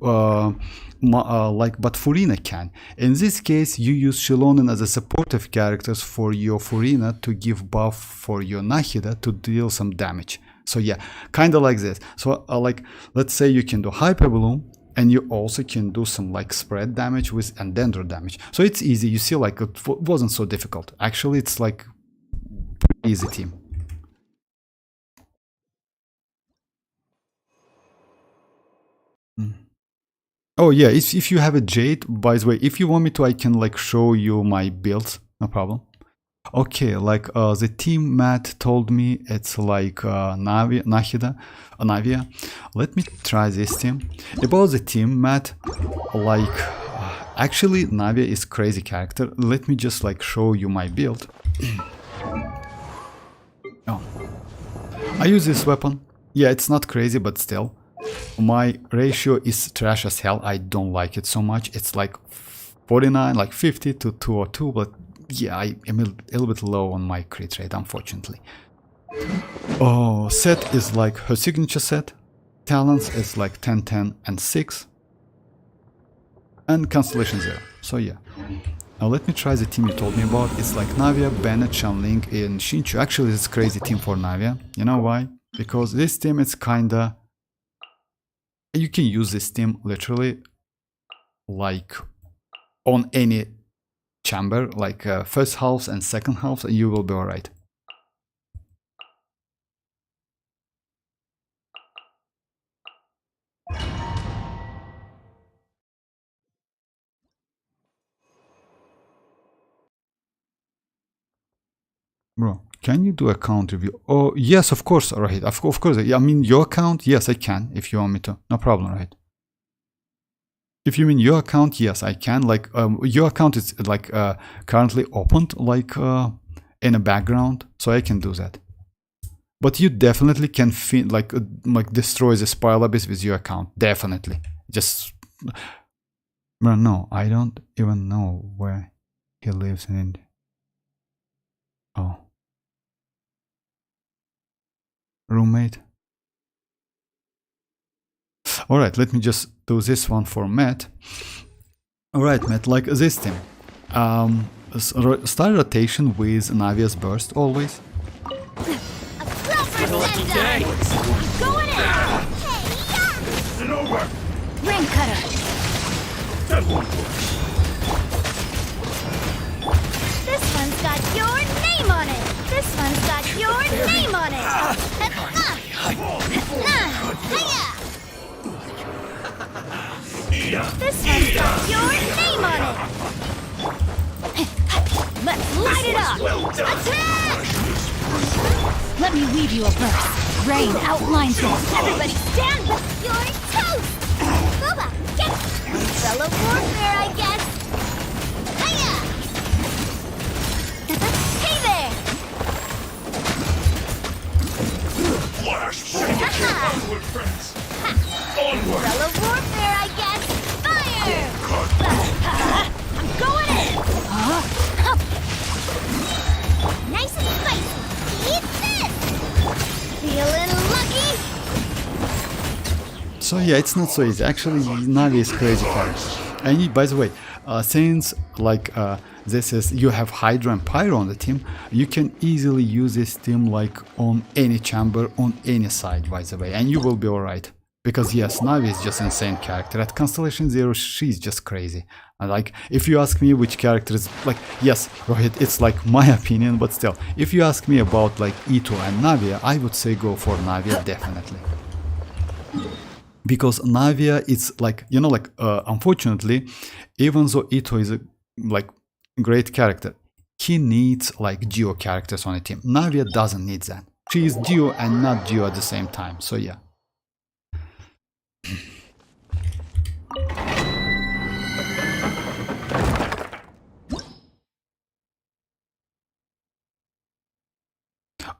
but Furina can. In this case, you use Xilonen as a supportive characters for your Furina to give buff for your Nahida to deal some damage. So yeah, kind of like this. So like, let's say you can do Hyper Bloom, and you also can do some like spread damage with and Dendro damage. So it's easy. You see, like it wasn't so difficult. Actually, it's like pretty easy team. Oh yeah, if you have a Jade, by the way, if you want me to, I can like show you my builds, no problem. Okay, like the team Matt told me it's like Nahida, Navia. Let me try this team. About the team Matt, like actually Navia is crazy character. Let me just like show you my build. Oh, I use this weapon. Yeah, it's not crazy, but still. My ratio is trash as hell. I don't like it so much. It's like 49, like 50 to 202, but yeah, I am a little bit low on my crit rate, unfortunately. Oh, set is like her signature set. Talents is like 10, 10, and 6. And Constellation 0. So yeah. Now let me try the team you told me about. It's like Navia, Bennett, Shanling, and Shinchu. Actually, it's a crazy team for Navia. You know why? Because this team is kinda... You can use this team literally like on any chamber, like first halves and second halves, and you will be alright. Bro, can you do account review? Oh, yes, of course, right. Of course. I mean, your account, yes, I can, if you want me to. No problem, right? If you mean your account, yes, I can. Like, your account is like currently opened, like in a background, so I can do that. But you definitely can like destroy the Spiral Abyss with your account. Definitely. Just, bro, no, I don't even know where he lives in India. Oh. Roommate. Alright, let me just do this one for Matt. Alright, Matt, like this team. Start rotation with Navia's Burst always. Lucky day. Going in! Hey, And over. Rain cutter! That won't work. this one's got your name on it! This one's got your name on it! This one's got your name on it! Let's light it up! Well done. Attack! Let me weave you a verse. Rain outlines this. Everybody stand back! You're toast! Booba, get umbrella warfare, I guess! Hiya! Hey there! Flash. Onward, friends. Onward. Umbrella warfare, I guess! Fire! I'm going in! Nice and spicy! Eat this! Feeling lucky? So yeah, it's not so easy. Actually, Navi is crazy character. And by the way, since like this is you have Hydra and Pyro on the team, you can easily use this team like on any chamber, on any side, by the way, and you will be alright. Because yes, Navi is just insane character. At Constellation 0, she's just crazy. And like, if you ask me which character is like, yes, Rohit, it's like my opinion, but still, if you ask me about like Ito and Navia, I would say go for Navia definitely. Because Navia, it's like, you know, like, unfortunately, even though Ito is a like great character, he needs like duo characters on a team. Navia doesn't need that. She is duo and not duo at the same time. So yeah.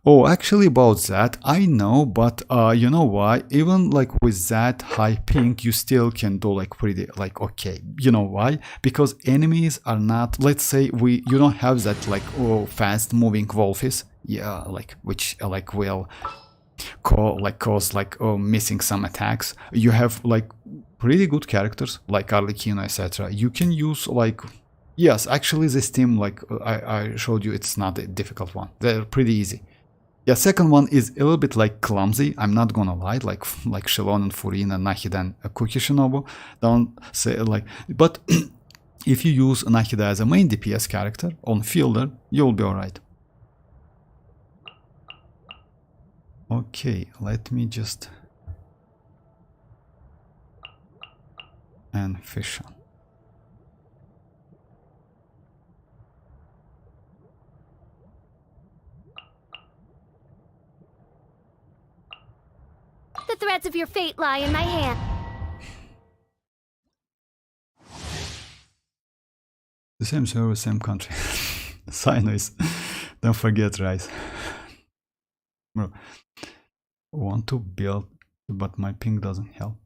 Oh, actually about that, I know, but you know why? Even like with that high ping, you still can do like pretty like okay. You know why? Because enemies are not, let's say you don't have that like fast moving wolfies, yeah, like which like will cause like missing some attacks. You have like pretty good characters like Arlecchino, etc. You can use like, yes, actually this team like I showed you, it's not a difficult one. They're pretty easy. Yeah, second one is a little bit like clumsy, I'm not gonna lie, like Xilonen, Furina, Nahida, and Kuki Shinobu. Don't say like, but if you use Nahida as a main DPS character on fielder, you'll be alright. Okay, let me just and fish on. The threads of your fate lie in my hand. The same server, same country. Sinois. Don't forget, Rice. Bro, want to build, but my ping doesn't help.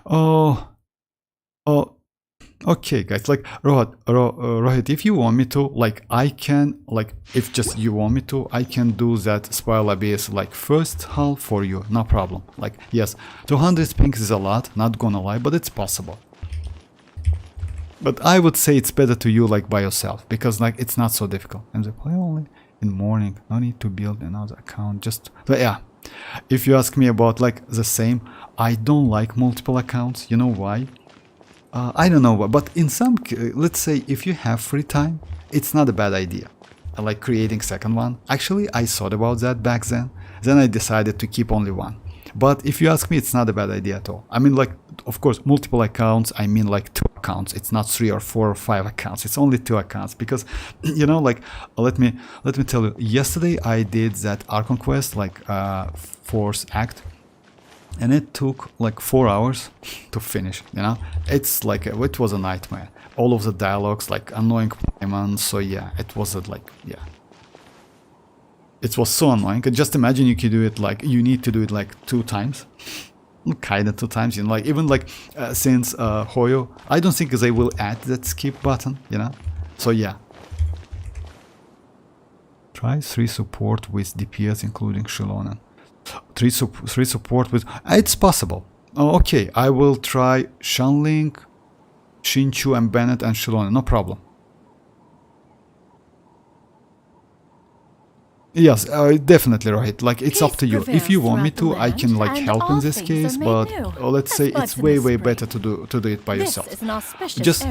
Oh, okay, guys. Like Rohit, if you want me to, like, I can, like, if just you want me to, I can do that Spiral Abyss like first half for you, no problem. Like, yes, 200 pings is a lot, not gonna lie, but it's possible. But I would say it's better to you like by yourself, because like it's not so difficult. And they play only in morning, no need to build another account. Just, but yeah, if you ask me about like the same, I don't like multiple accounts. You know why? I don't know, but in some, let's say if you have free time, it's not a bad idea. Like creating second one. Actually, I thought about that back then. Then I decided to keep only one. But if you ask me, it's not a bad idea at all. I mean, like, of course, multiple accounts, I mean like 2 accounts. It's not 3 or 4 or 5 accounts. It's only 2 accounts because, you know, like, let me tell you, yesterday I did that Archon quest, like, 4th act. And it took like 4 hours to finish, you know? It's like, it was a nightmare. All of the dialogues, like, annoying Pokemon. So yeah, it was like, yeah. It was so annoying. Just imagine you could do it like, you need to do it like 2 times. Kinda 2 times, you know, like, even like, since Hoyo, I don't think they will add that skip button, you know? So yeah. Try 3 support with DPS, including Xilonen. 3 support with, it's possible. Oh, okay, I will try Shanling, Shinchu, and Bennett and Xilonen, no problem. Yes, definitely, Rohit. Like, it's up to you. If you want me to, I can like help in this case, but let's say it's way better to do it by yourself. Just,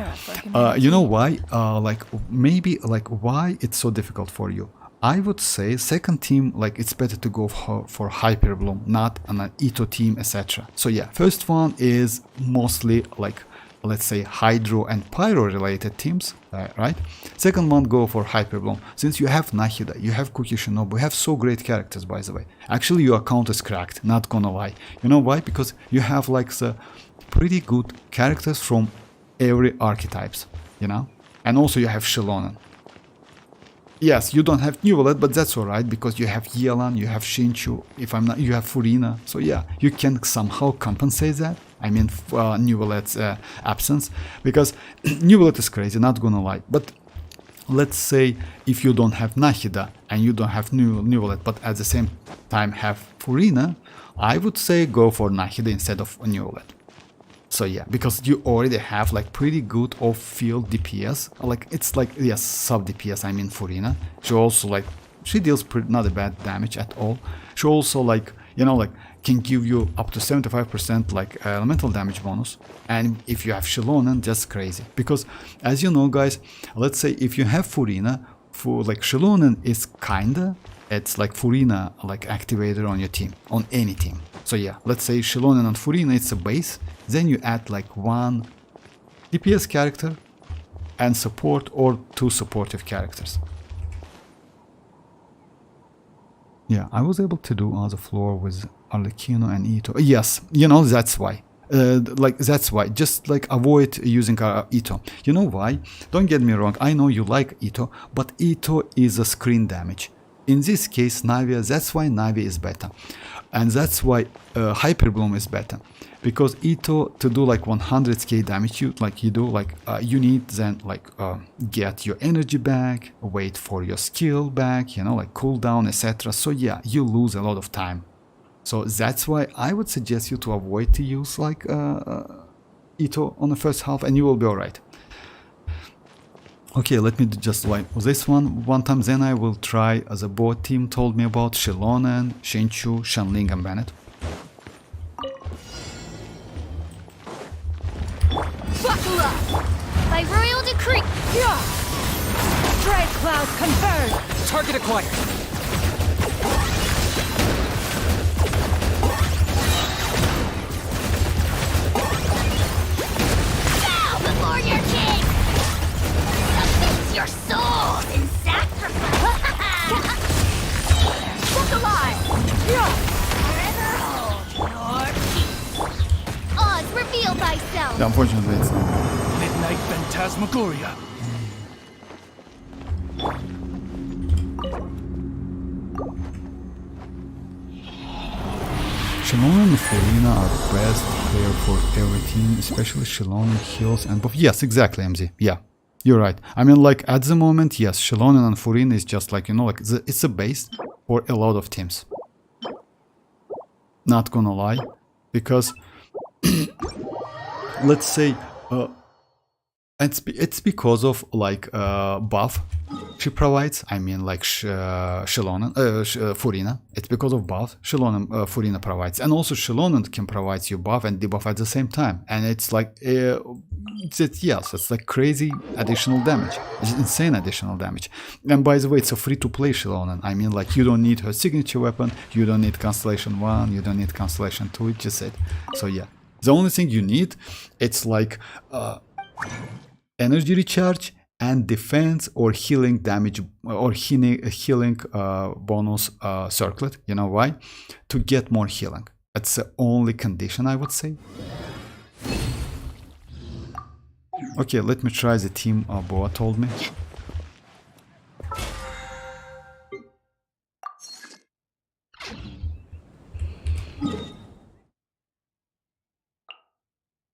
you know why? Like, maybe like why it's so difficult for you. I would say second team, like, it's better to go for Hyper Bloom, not an Ito team, etc. So yeah, first one is mostly like, let's say, Hydro and Pyro related teams, right? Second one, go for Hyper Bloom. Since you have Nahida, you have Kuki Shinobu, you have so great characters, by the way. Actually, your account is cracked, not gonna lie. You know why? Because you have like the pretty good characters from every archetypes, you know? And also you have Xilonen. Yes, you don't have Neuvillette, but that's alright, because you have Yelan, you have Shinchu, if I'm not, you have Furina. So yeah, you can somehow compensate that. I mean, Neuvillette's absence, because Neuvillette is crazy, not gonna lie. But let's say if you don't have Nahida and you don't have Neuvillette, but at the same time have Furina, I would say go for Nahida instead of Neuvillette. So yeah, because you already have like pretty good off-field DPS, like it's like, yes, sub-DPS, I mean Furina. She also like, she deals not a bad damage at all. She also like, you know, like can give you up to 75% like elemental damage bonus. And if you have Xilonen, that's crazy. Because as you know guys, let's say if you have Furina, for like Xilonen is kinda, it's like Furina like activator on your team, on any team. So yeah, let's say Xilonen and Furina, it's a base. Then you add like 1 DPS character and support, or 2 supportive characters. Yeah, I was able to do on the floor with Arlecchino and Ito. Yes, you know, that's why. Like that's why. Just like avoid using Ito. You know why? Don't get me wrong. I know you like Ito, but Ito is a screen damage. In this case, Navia. That's why Navia is better, and that's why Hyper Bloom is better. Because Ito to do like 100k damage, you need then like get your energy back, wait for your skill back, you know, like cooldown, etc. So yeah, you lose a lot of time. So that's why I would suggest you to avoid to use like Ito on the first half, and you will be alright. Okay, let me just like this one time. Then I will try, as a board team told me about, Xilonen, Shinchu, Xianling, and Bennett. Buckle up! By royal decree! Dread cloud conferred. Target acquired. Bow before your king! Submit your souls in sacrifice! Look alive! Forever hold your peace! Oz, reveal thyself! Yeah, unfortunately it's not. Midnight Phantasmagoria. Xilonen and Furina are best player for every team, especially Xilonen heals and buff. Yes, exactly, MZ. Yeah, you're right. I mean, like at the moment, yes, Xilonen and Furina is just like, you know, like it's a base for a lot of teams. Not gonna lie, because let's say it's because of like buff she provides. I mean, like Xilonen, Furina. It's because of buff Xilonen, Furina provides, and also Xilonen can provide you buff and debuff at the same time. And it's like it's like crazy additional damage. It's insane additional damage. And by the way, it's a free-to-play Xilonen. I mean, like you don't need her signature weapon, you don't need Constellation 1, you don't need Constellation 2. It's just it. So yeah, the only thing you need, it's like energy recharge and defense or healing damage or healing bonus circlet. You know why? To get more healing. That's the only condition, I would say. Okay, let me try the team Boa told me.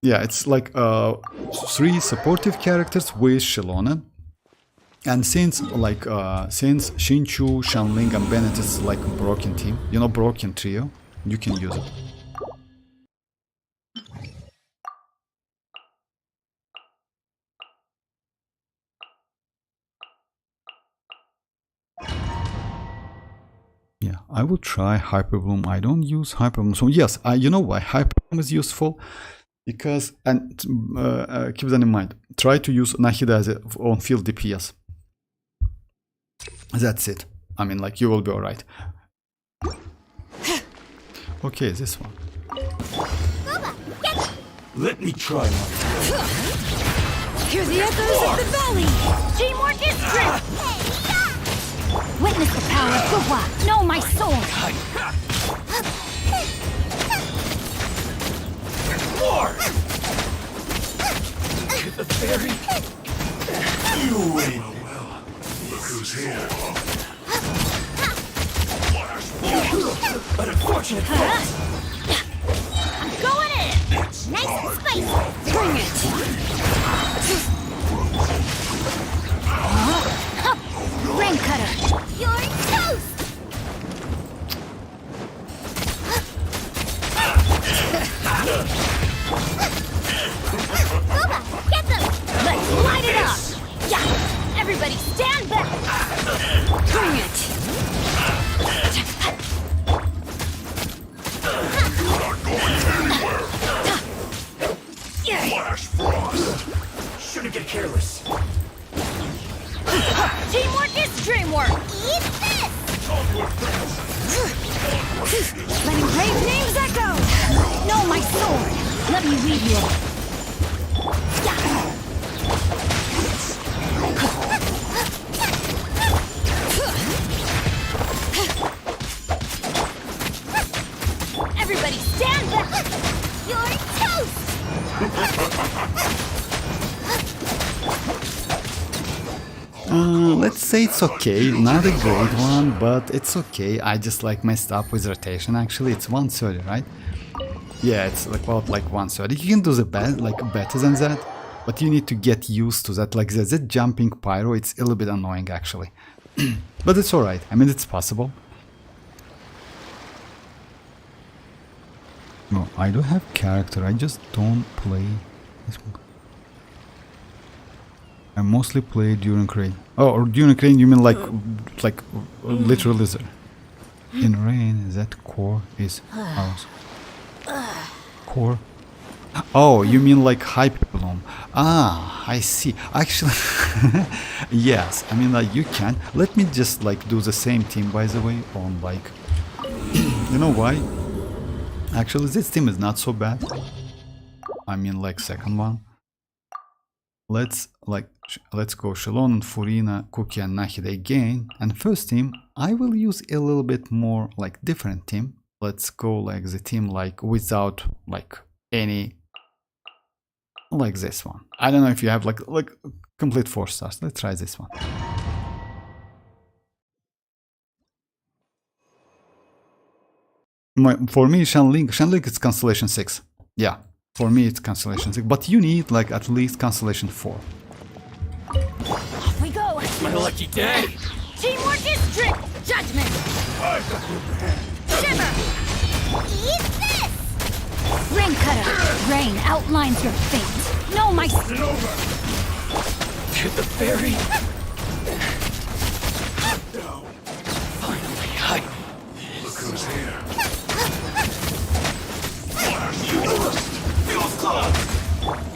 Yeah, it's like 3 supportive characters with Xilonen. And since Shinchu, Xianling, and Bennett is like a broken team, you know, broken trio, you can use it. Yeah, I will try Hyperbloom. I don't use Hyperbloom. So yes, you know why Hyperbloom is useful? Because, and keep that in mind, try to use Nahida as a on-field DPS. That's it. I mean, like, you will be alright. Okay, this one. Let me try my Hear the echoes of the valley. Teamwork is strength! Witness the power of Fuwa. Know my sword. war! Get the fairy! You win! Well, look who's here. An unfortunate fault! I'm going in! Nice and spicy! Bring it. Rain cutter. You're toast! Boba, get them! Let's light it up. Yeah! Everybody stand back! Bring it. Flash frost! Shouldn't get careless. Teamwork is dreamwork. Eat this! Letting brave names echo. Know my sword. Let me lead you. Everybody stand back! You're toast! Let's say it's okay, not a great one, but it's okay. I just like messed up with rotation. Actually, it's 130, right? Yeah, it's like about like 130. You can do the better than that, but you need to get used to that. Like the jumping pyro, it's a little bit annoying actually, but it's alright. I mean, it's possible. No, I do have character. I just don't play. I mostly play during rain. Oh, or during rain you mean like literally there. In rain, that core is ours. Core. Oh, you mean like hyperbloom. Ah, I see. Actually, yes. I mean, like you can. Let me just like do the same team, by the way, on like. You know why? Actually, this team is not so bad. I mean, like second one. Let's go Xilonen, Furina, Cookie, and Nahide again. And first team, I will use a little bit more like different team. Let's go like the team like without like any like this one. I don't know if you have like complete 4 stars. Let's try this one. For me, Shenlink is Constellation 6. Yeah, for me it's Constellation 6. But you need like at least Constellation 4. Off we go! My lucky day! Teamwork is strict! Judgment! Shimmer! Eat this! Rain cutter! Rain outlines your fate! No, my... It over! Hit the ferry! No. Finally, Look who's here!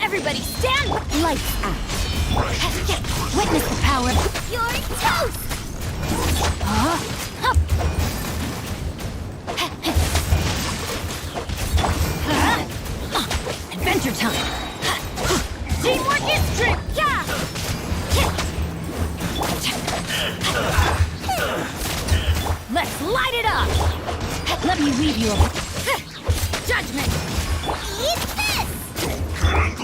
Everybody stand! Lights out! Witness the power of... You're toast! Adventure time! Teamwork is strict! Yeah! Let's light it up! Let me weave you a... Judgment! Eat this! I'm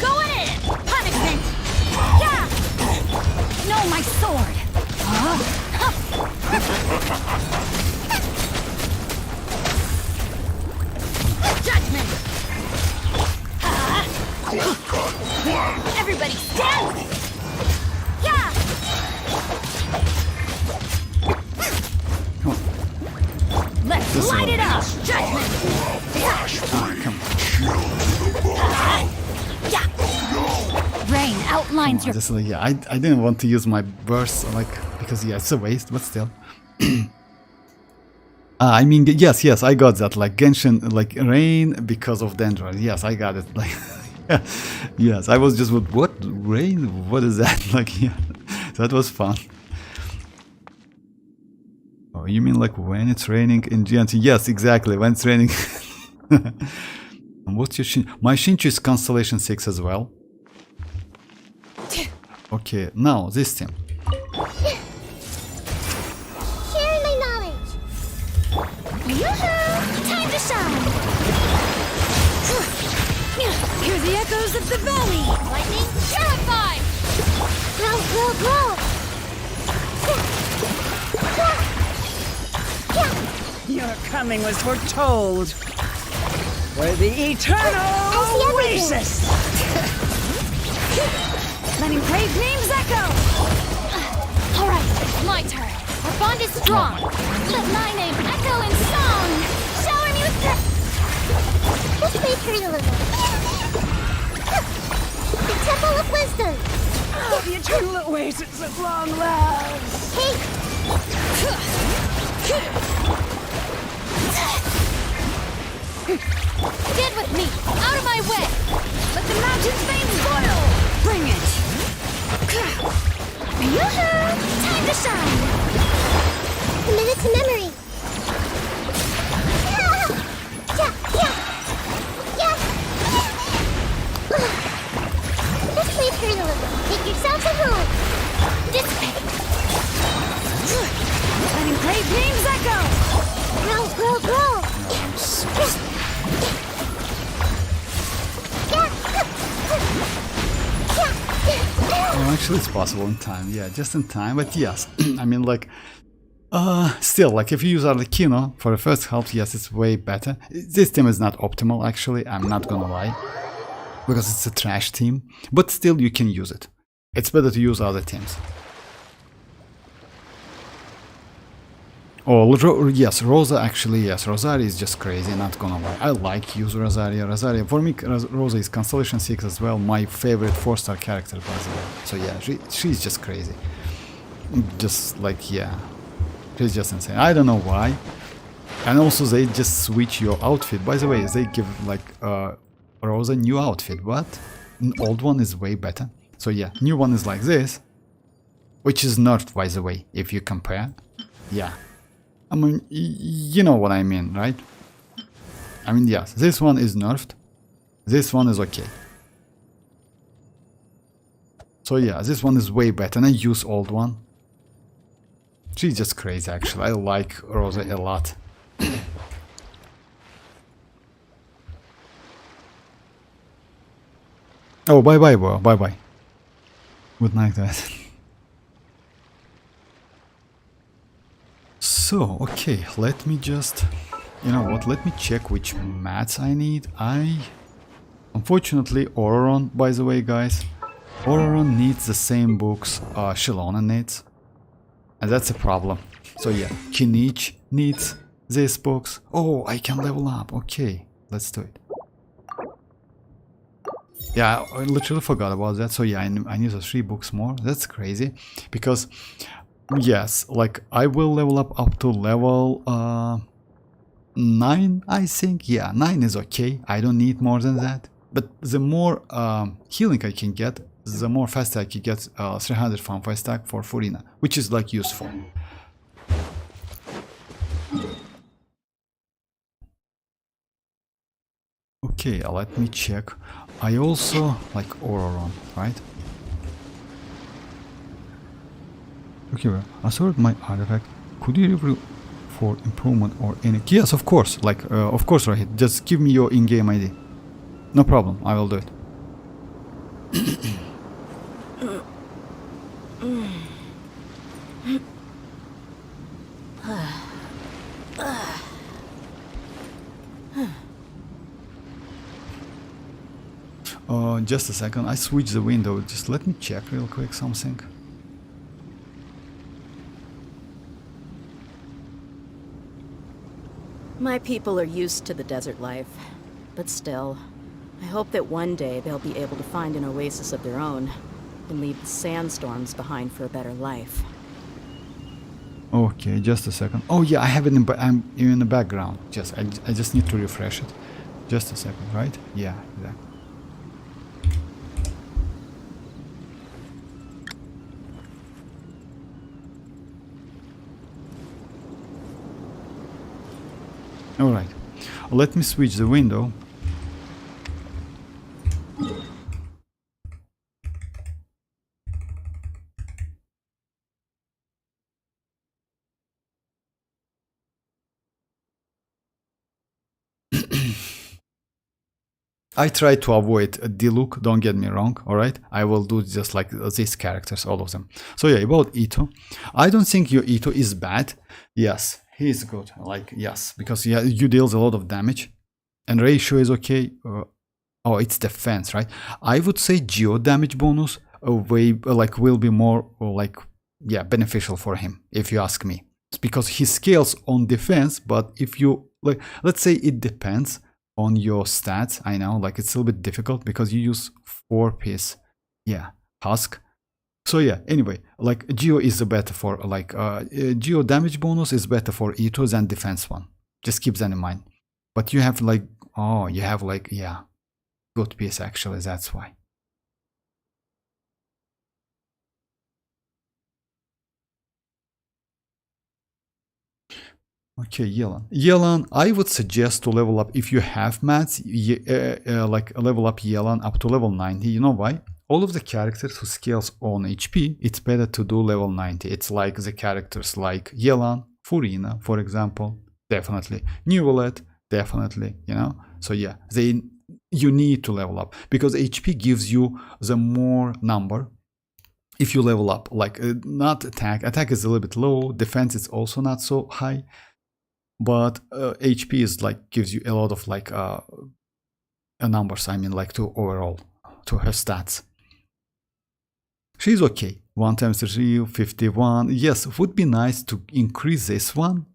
going in! Punishment! Yeah! No, my sword! Judgment! Everybody stand! Yeah! Let's light it up! Judgment! Rain outlines your... Just like, yeah, I didn't want to use my burst like because yeah, it's a waste, but still. I mean, yes, I got that, like Genshin, like rain because of Dendron. Yes, I got it. Like, yes, I was just with what rain? What is that? Like, yeah, that was fun. Oh, you mean like when it's raining in GNT? Yes, exactly, when it's raining. And what's your Shin? My Shinchu is Constellation 6 as well. Okay, now this team. Sharing my knowledge. Yoo-hoo! Time to shine! Hear the echoes of the valley! Lightning, purify! Grow, grow, grow! Your coming was foretold. For the eternal oasis! Letting brave names echo! Alright, my turn. Our bond is strong. Let my name echo in song! Shower me with the... Let's play Furina a little. The Temple of Wisdom! Oh, the eternal oasis at long last! Hey! Get with me! Out of my way! Let the mountain's veins boil! Bring it! Yoo-hoo! Time to shine! A minute to memory! Yeah! Let's play Furina a little. Take yourselves home! Dissipate! Letting brave names echo! Grow, grow, grow! actually it's possible in time. Yeah, just in time. But yes, I mean like, still, like if you use arlecchino for the first help, yes, it's way better. This team is not optimal actually, I'm not gonna lie, because it's a trash team. But still, you can use it. It's better to use other teams. Oh, yes, Rosa actually, yes, Rosaria is just crazy, not gonna lie. I like use Rosaria. Rosaria, for me, Rosa is Constellation 6 as well, my favorite 4-star character, by the way. So yeah, she's just crazy. Just like, yeah, she's just insane. I don't know why. And also they just switch your outfit. By the way, they give like Rosa new outfit, but an old one is way better. So yeah, new one is like this, which is nerfed, by the way, if you compare. Yeah. I mean, you know what I mean, right? I mean, yes, this one is nerfed. This one is okay. So yeah, this one is way better, and I use old one. She's just crazy, actually. I like Rosa a lot. Oh, bye-bye, bro. Bye-bye. Good night, guys. So, okay, let me just, you know what, let me check which mats I need. Unfortunately, Ororon, by the way, guys, Ororon needs the same books Xilonen needs, and that's a problem. So yeah, Kinich needs these books. Oh, I can level up. Okay, let's do it. Yeah, I literally forgot about that. So yeah, I need the 3 books more. That's crazy, because yes, like I will level up to level 9, I think. Yeah, 9 is okay. I don't need more than that. But the more healing I can get, the more faster I can get 300 fanfare stack for Furina, which is like useful. Okay, let me check. I also like Ororon, right? Okay, well, I sorted my artifact. Could you review for improvement or any? Yes, of course. Like, of course, right. Just give me your in-game ID. No problem. I will do it. Just a second. I switched the window. Just let me check real quick something. My people are used to the desert life, but still, I hope that one day they'll be able to find an oasis of their own and leave the sandstorms behind for a better life. Okay, just a second. Oh yeah, I have it I'm in the background. I just need to refresh it. Just a second, right? Yeah, exactly. Alright, let me switch the window. I try to avoid D-look, don't get me wrong, alright? I will do just like these characters, all of them. So yeah, about Ito. I don't think your Ito is bad. Yes, he is good, like, yes, because yeah, you deals a lot of damage. And ratio is okay. Oh, it's defense, right? I would say geo damage bonus will be more like, yeah, beneficial for him, if you ask me. It's because he scales on defense, but if you, like, let's say it depends on your stats. I know, like, it's a little bit difficult because you use 4-piece, yeah, husk. So yeah, anyway, like geo is better for like geo damage bonus is better for Ito than defense one. Just keep that in mind. But you have like, oh, you have like, yeah, good piece actually, that's why. Okay, Yelan. Yelan, I would suggest to level up if you have mats, like level up Yelan up to level 90. You know why? All of the characters who scales on HP, it's better to do level 90. It's like the characters like Yelan, Furina, for example, definitely. Neuvillette, definitely, you know? So yeah, you need to level up because HP gives you the more number if you level up, like not attack is a little bit low, defense is also not so high, but HP is like gives you a lot of like numbers, I mean like to overall, to her stats. She's okay. 1 times 3, 51. Yes, it would be nice to increase this one.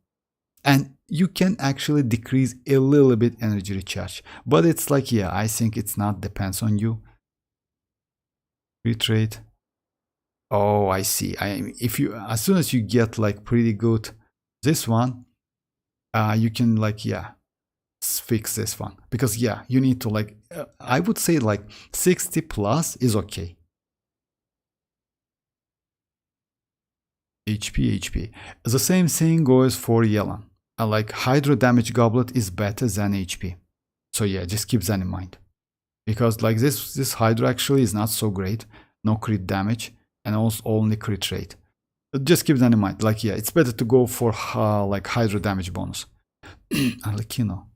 And you can actually decrease a little bit energy recharge. But it's like, yeah, I think it's not depends on you. Crit rate. Oh, I see. If you, as soon as you get like pretty good this one, you can like, yeah, fix this one. Because yeah, you need to like, I would say like 60 plus is okay. HP. The same thing goes for Yelan. Like Hydro damage goblet is better than HP. So yeah, just keep that in mind. Because like this Hydro actually is not so great. No crit damage and also only crit rate. Just keep that in mind. Like yeah, it's better to go for like Hydro damage bonus. Arlecchino.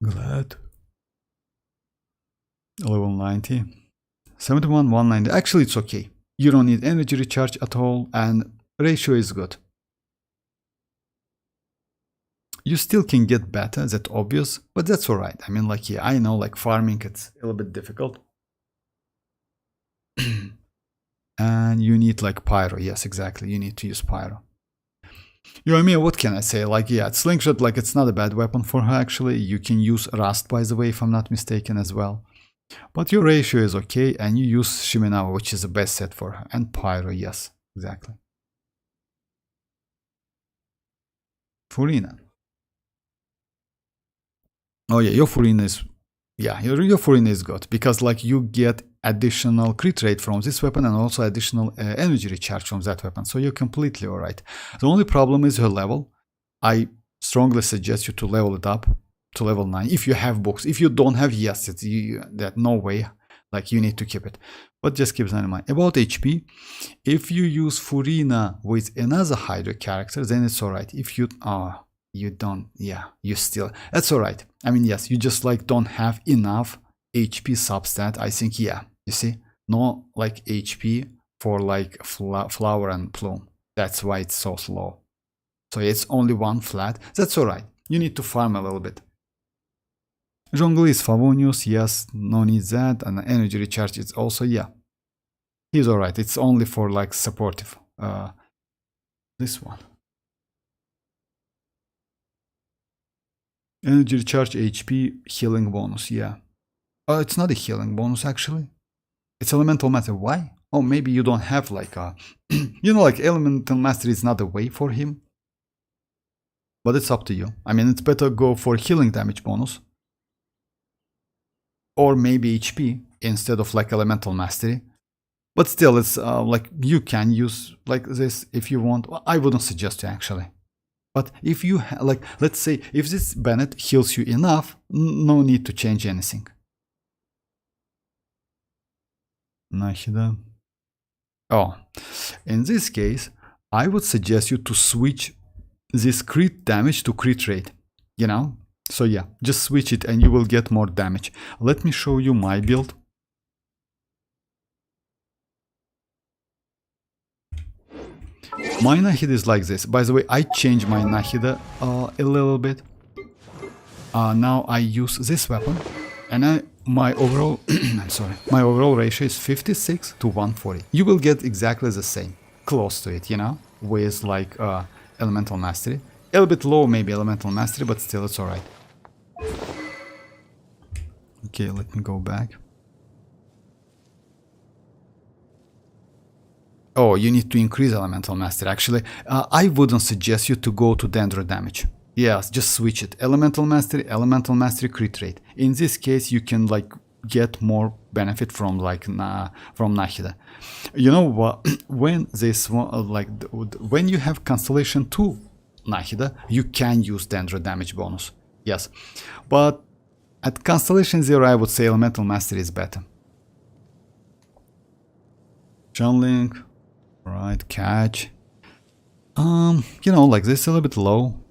Glad. Level 90. 71, 190. Actually, it's okay. You don't need energy recharge at all, and ratio is good. You still can get better, that's obvious, but that's alright. I mean, like, yeah, I know, like, farming, it's a little bit difficult. And you need, like, pyro. Yes, exactly. You need to use pyro. You know what I mean? What can I say? Like, yeah, slingshot, like, it's not a bad weapon for her, actually. You can use rust, by the way, if I'm not mistaken, as well. But your ratio is okay, and you use Shiminawa, which is the best set for her. And Pyro, yes, exactly. Furina. Oh yeah, your Furina is, yeah, your Furina is good, because like you get additional crit rate from this weapon and also additional energy recharge from that weapon. So you're completely alright. The only problem is her level. I strongly suggest you to level it up to level 9 if you have books. If you don't have, yes, it's that no way, like you need to keep it, but just keep that in mind. About HP, if you use Furina with another Hydra character, then it's alright. If you you don't, yeah, you still, that's alright. I mean, yes, you just like don't have enough HP substat. I think, yeah, you see, no like HP for like flower and plume. That's why it's so slow. So it's only one flat. That's alright. You need to farm a little bit. Zhongli is Favonius, yes, no need that, and energy recharge is also, yeah, he's alright, it's only for like supportive, this one. Energy recharge, HP, healing bonus, yeah. It's not a healing bonus actually, it's elemental master. Why? Oh, maybe you don't have like a, you know, like elemental mastery is not a way for him, but it's up to you. I mean, it's better go for healing damage bonus. Or maybe HP instead of like elemental mastery, but still it's like you can use like this if you want. Well, I wouldn't suggest you actually, but if you like, let's say if this Bennett heals you enough, no need to change anything. Nahida. Oh, in this case I would suggest you to switch this crit damage to crit rate, you know. So yeah, just switch it and you will get more damage. Let me show you my build. My Nahida is like this. By the way, I changed my Nahida a little bit. Now I use this weapon, and my overall, I'm sorry, my overall ratio is 56 to 140. You will get exactly the same, close to it, you know, with like elemental mastery. A little bit low, maybe elemental mastery, but still it's alright. Okay, let me go back. Oh, you need to increase elemental mastery. Actually, I wouldn't suggest you to go to dendro damage. Yes, just switch it. Elemental mastery crit rate. In this case, you can like get more benefit from like from Nahida. You know what? When this one, like when you have Constellation 2 Nahida, you can use dendro damage bonus. Yes, but at Constellation 0, I would say elemental mastery is better. Chunling, right? Catch. You know, like this a little bit low.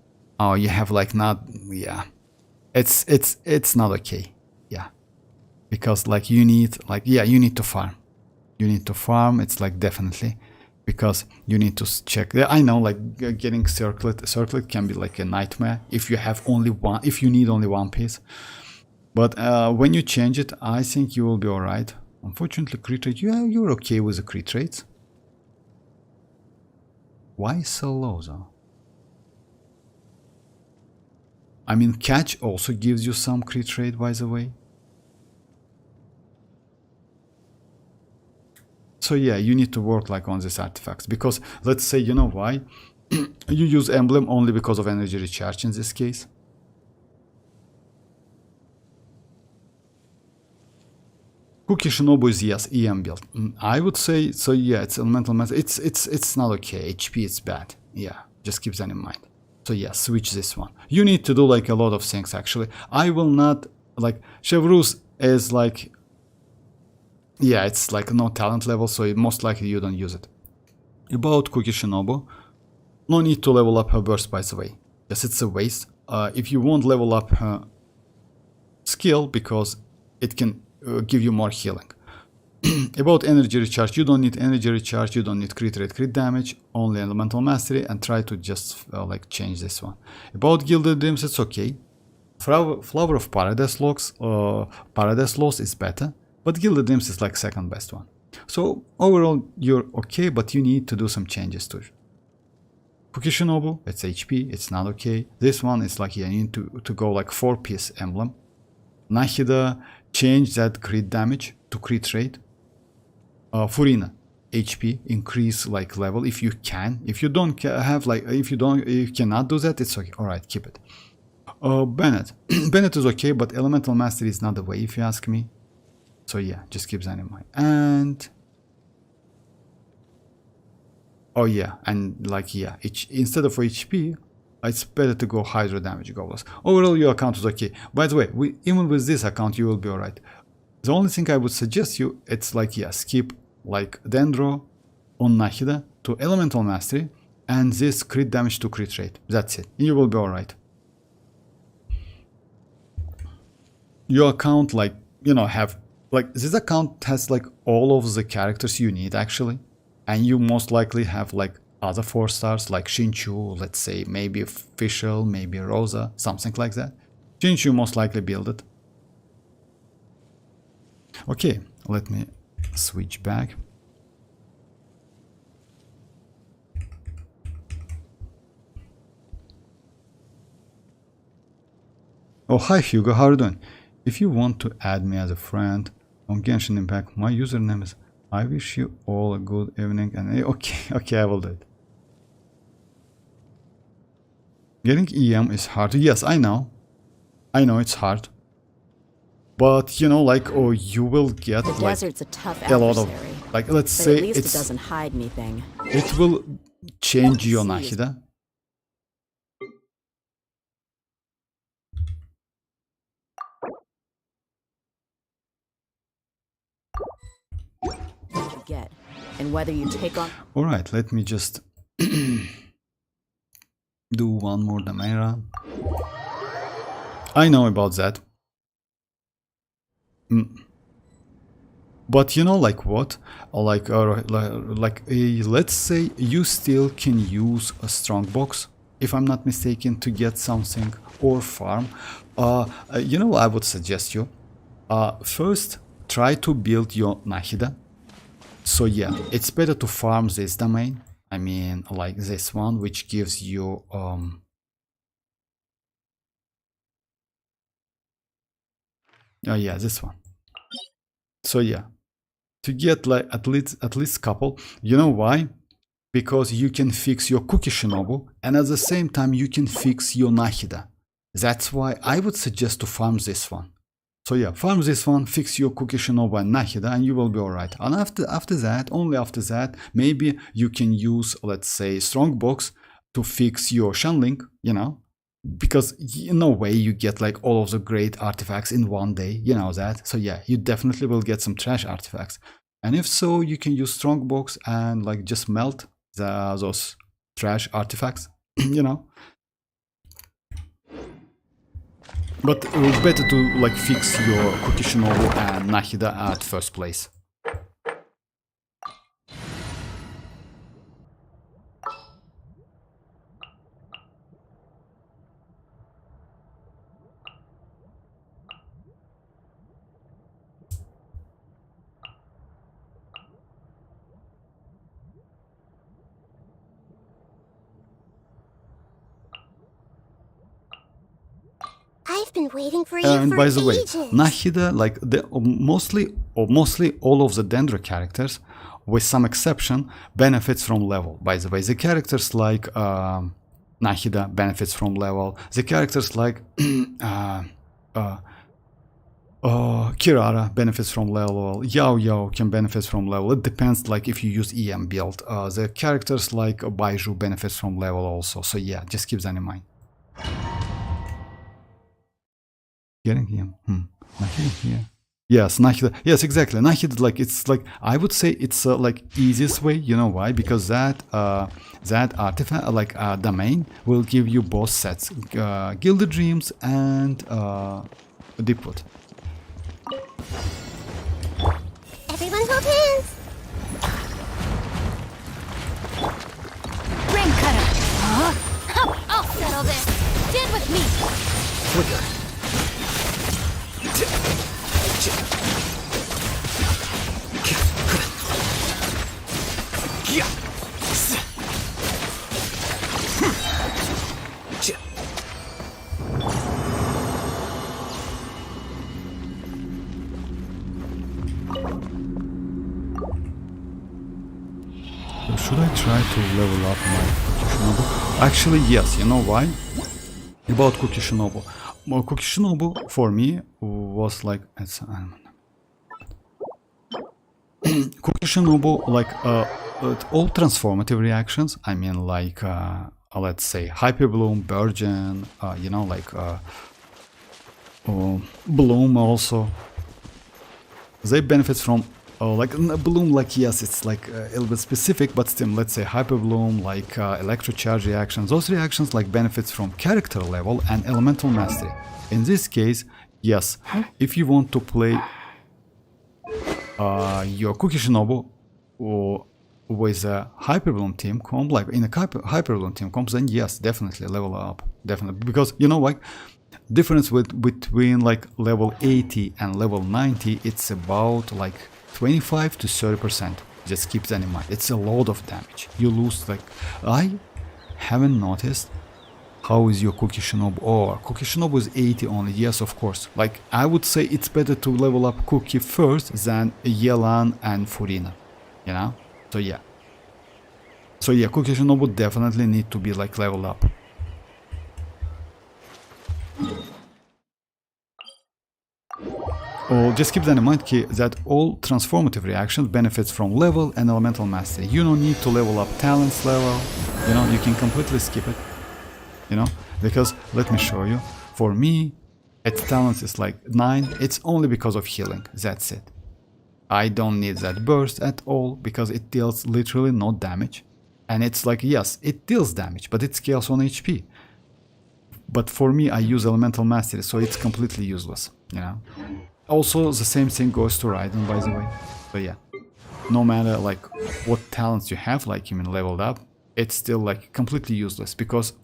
Oh, you have like not, yeah. It's not okay. Yeah, because like you need like, yeah, you need to farm. you need to farm. It's like definitely, because you need to check. I know, like getting circlet can be like a nightmare if you have only one, if you need only one piece. But when you change it, I think you will be alright. Unfortunately, crit rate, you're okay with the crit rates. Why so low though? I mean, catch also gives you some crit rate, by the way. So yeah, you need to work like on these artifacts, because let's say, you know why? You use emblem only because of energy recharge in this case. Cookie Shinobu is yes, EM build. I would say so. Yeah, it's elemental matter. It's not okay. HP is bad. Yeah, just keep that in mind. So yeah, switch this one. You need to do like a lot of things actually. I will not like Chevreuse is like. Yeah, it's like no talent level, so most likely you don't use it. About Cookie Shinobu, no need to level up her burst, by the way. Yes, it's a waste. If you won't level up her skill, because it can give you more healing. About energy recharge, you don't need energy recharge, you don't need crit rate, crit damage, only elemental mastery, and try to just like change this one. About Gilded Dreams, it's okay. Flower of Paradise Lost is better. But Gilded Dreams is like second best one. So overall you're okay, but you need to do some changes to it. Cookie Shinobu, it's HP, it's not okay. This one is like, yeah, you need to go like 4-piece emblem. Nahida, change that crit damage to crit rate. Furina, HP, increase like level if you can. If you don't have like, if you cannot do that, it's okay. Alright, keep it. Bennett. Bennett is okay, but elemental mastery is not the way if you ask me. So yeah, just keep that in mind. And oh yeah, and like yeah, instead of HP, it's better to go hydro damage goblins. Overall, your account is okay. By the way, even with this account, you will be alright. The only thing I would suggest you, it's like yeah, skip like Dendro on Nahida to elemental mastery, and this crit damage to crit rate. That's it. You will be alright. Your account, like you know, like this account has like all of the characters you need actually, and you most likely have like other 4 stars like Shinchu, let's say maybe Fischl, maybe Rosa, something like that. Shinchu most likely build it. Okay, let me switch back. Oh hi Hugo, how are you doing? If you want to add me as a friend on Genshin Impact, my username is I wish you all a good evening and okay, I will do it. Getting EM is hard. Yes, I know it's hard. But you know, like, oh, you will get the like desert's a tough a lot of, adversary, like, let's but say at least it doesn't hide anything. it will change your Nahida. Get, and whether you take on. All right, let me just do one more domain run. I know about that. But you know, like what? Like let's say you still can use a strong box, if I'm not mistaken, to get something or farm. You know, I would suggest you first try to build your Nahida. So yeah, it's better to farm this domain. I mean, like this one, which gives you oh yeah, this one. So yeah, to get like at least couple. You know why? Because you can fix your Cookie Shinobu, and at the same time you can fix your Nahida. That's why I would suggest to farm this one. So yeah, farm this one, fix your Cookie Shinobu and Nahida, and you will be alright. And after that, only after that, maybe you can use, let's say, Strongbox to fix your Shanling, you know, because in no way you get like all of the great artifacts in one day, you know that. So yeah, you definitely will get some trash artifacts. And if so, you can use Strongbox and like just melt those trash artifacts, you know. But it was better to like fix your Cookie Shinobu and Nahida at first place. I've been waiting for you And for by the way, ages. Nahida, like the mostly all of the Dendro characters, with some exception, benefits from level. By the way, the characters like Nahida benefits from level. The characters like Kirara benefits from level. Yao Yao can benefit from level. It depends, like if you use EM build. The characters like Baiju benefits from level also. So yeah, just keep that in mind. Getting him. Nahida here. Yes, Nahida. Yes, exactly. Nahida, like it's like I would say it's like easiest way. You know why? Because that artifact, like domain, will give you both sets, Gilded Dreams and Deepwood. Everyone hold hands. Ring cutter. I'll settle this. Stand with me. Flicker. Should I try to level up my Kukishinobu? Actually, yes. You know why? About Kukishinobu. Well, Kukishinobu for me was like Kukishinobu, like all transformative reactions. I mean, like let's say Hyper Bloom, Burgeon, you know, like Bloom also. They benefit from like Bloom, like yes, it's like a little bit specific, but still, let's say Hyper Bloom, like Electrocharge reactions. Those reactions like benefits from character level and elemental mastery. In this case, yes, if you want to play your Kukishinobu with a Hyper Bloom team comp, like in a Hyper Bloom team comp, then yes, definitely level up, definitely, because you know, like difference between like level 80 and level 90, it's about like 25 to 30%. Just keep that in mind. It's a lot of damage. You lose, like, I haven't noticed how is your Kukishinobu, or Kukishinobu is 80 only. Yes, of course. Like, I would say it's better to level up Kuki first than Yelan and Furina, you know? So yeah, Kukishinobu definitely need to be like leveled up. Just keep that in mind that all transformative reactions benefits from level and elemental mastery. You don't need to level up talents level, you know, you can completely skip it, you know, because let me show you. For me, its talents is like 9, it's only because of healing, that's it. I don't need that burst at all because it deals literally no damage. And it's like, yes, it deals damage, but it scales on HP. But for me, I use elemental mastery, so it's completely useless, you know. Also, the same thing goes to Raiden, by the way. So yeah, no matter like what talents you have, like you mean leveled up, it's still like completely useless because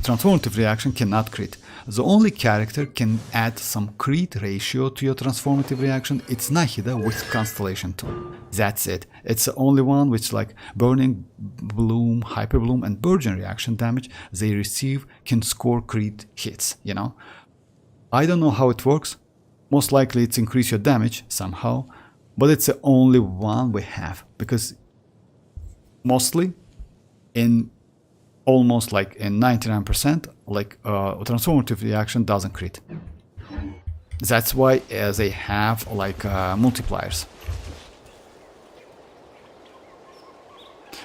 transformative reaction cannot crit. The only character can add some crit ratio to your transformative reaction. It's Nahida with Constellation 2. That's it. It's the only one which, like Burning Bloom, Hyper Bloom and Burgeon reaction damage they receive can score crit hits, you know. I don't know how it works. Most likely it's increase your damage somehow, but it's the only one we have because mostly in almost like in 99%, like transformative reaction doesn't crit. That's why they have like multipliers.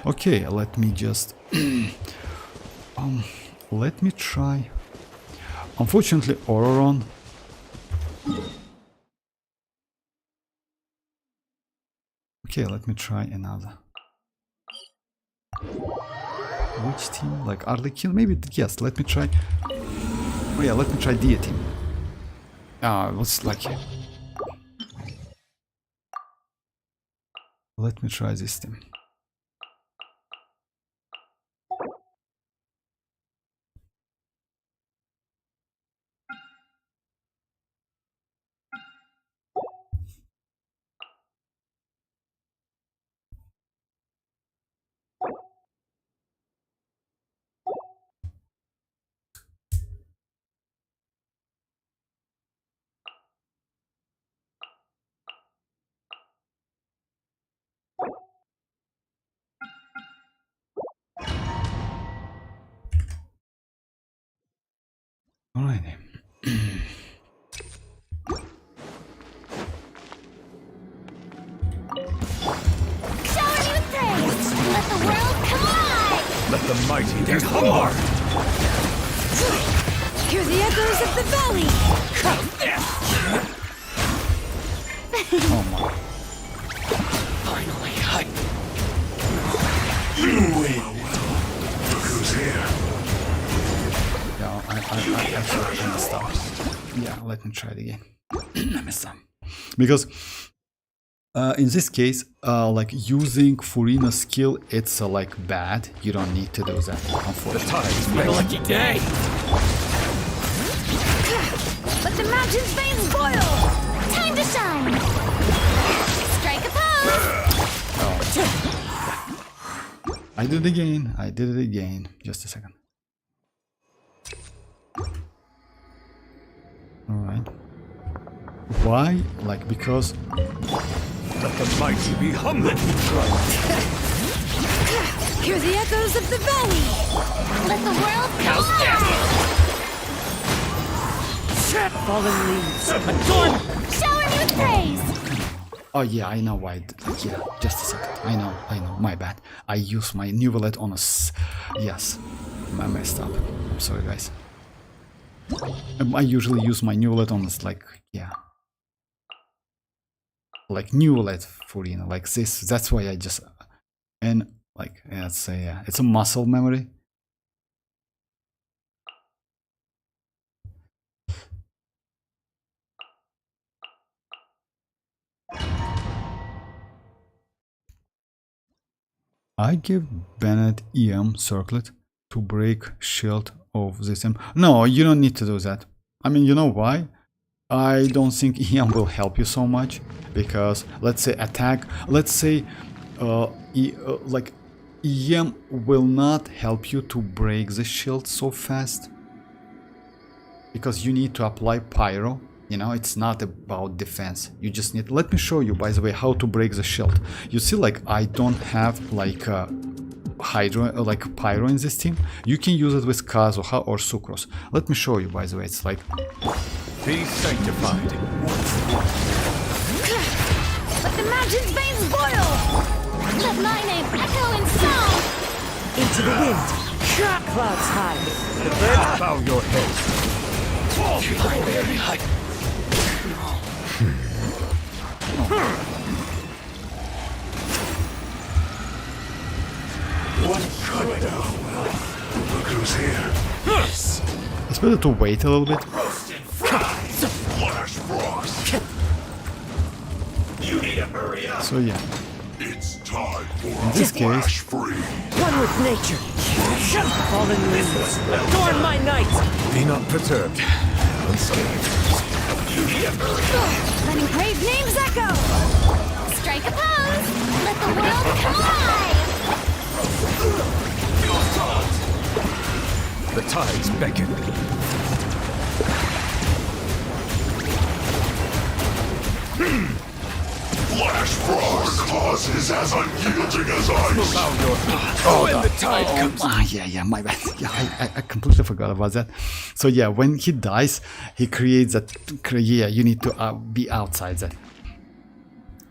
Okay, let me just let me try. Unfortunately, Ororon. Okay, let me try another. Which team? Like Arlecchino? Maybe, yes, let me try. Oh yeah, let me try Dia team. It was lucky. Let me try this team. Alrighty. Shower me with praise! Let the world come alive! Let the mighty get hard! Hear the echoes of the valley! Oh my. Finally, you win! Look who's here! Yeah, I actually messed up. Yeah, let me try it again. I messed up. Because in this case, like using Furina's skill, it's like bad. You don't need to do that, unfortunately. My lucky day! Let the mountain's veins boil! Time to shine! Strike a pose! I did it again. I did it again. Just a second. Alright. Why? Like, because... Let the mighty be humbled! Hear the echoes of the valley! Let the world come alive! Fallen leaves. Shower me with praise! Oh yeah, I know why. Yeah, just a second. I know. My bad. I used my Neuvillette on a... Yes. I messed up. I'm sorry, guys. I usually use my Neuvillette on this, like, yeah. Like Neuvillette Furina, like this. That's why I just... And, like, yeah, it's a muscle memory. I give Bennett EM circlet to break shield of this EM. No, you don't need to do that. I mean, you know why? I don't think EM will help you so much. Because, let's say attack, let's say like EM will not help you to break the shield so fast. Because you need to apply pyro. You know, it's not about defense. You just need... Let me show you, by the way, how to break the shield. You see, like, I don't have, like, like, pyro in this team. You can use it with Kazuha or Sucrose. Let me show you, by the way. It's like... Be sanctified! Let the mountain's veins boil! Let my name echo in song! Into the wind. Clouds high. Bow your head! What could now? Look who's here! It's better to wait a little bit. Roast and fried! Flash frost! You need to hurry up! So yeah, It's time for in this case, free! One with nature. Fallen leaves. Adorn my night. Be not perturbed. Unscathed. You need to hurry up! Letting brave names echo! Strike a pose! Let the world come alive! The tides beckon. Flash frost! Our cause is as unyielding as ice! When the tide comes... yeah, my bad. Yeah, I completely forgot about that. So yeah, when he dies, he creates that... Yeah, you need to be outside that.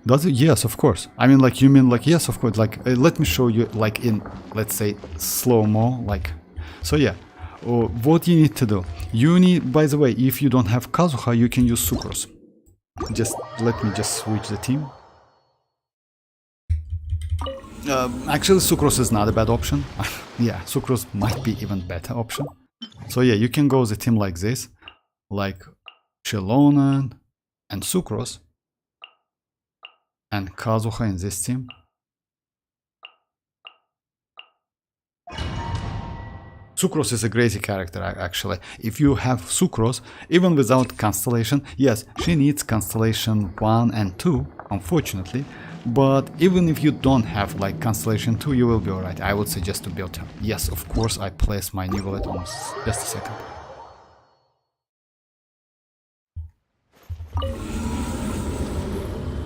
Does it? Yes, of course. I mean, like, you mean, like, yes, of course. Like, let me show you, like, in, let's say, slow-mo, like... So yeah, what you need to do. You need, by the way, if you don't have Kazuha, you can use Sucrose. Just, let me just switch the team. Actually, Sucrose is not a bad option. Yeah, Sucrose might be even better option. So yeah, you can go the team like this. Like, Xilonen and Sucrose. And Kazuha in this team. Sucrose is a crazy character, actually. If you have Sucrose, even without Constellation, yes, she needs Constellation 1 and 2, unfortunately, but even if you don't have, like, Constellation 2, you will be alright. I would suggest to build her. Yes, of course, I place my Neuvillette on just a second.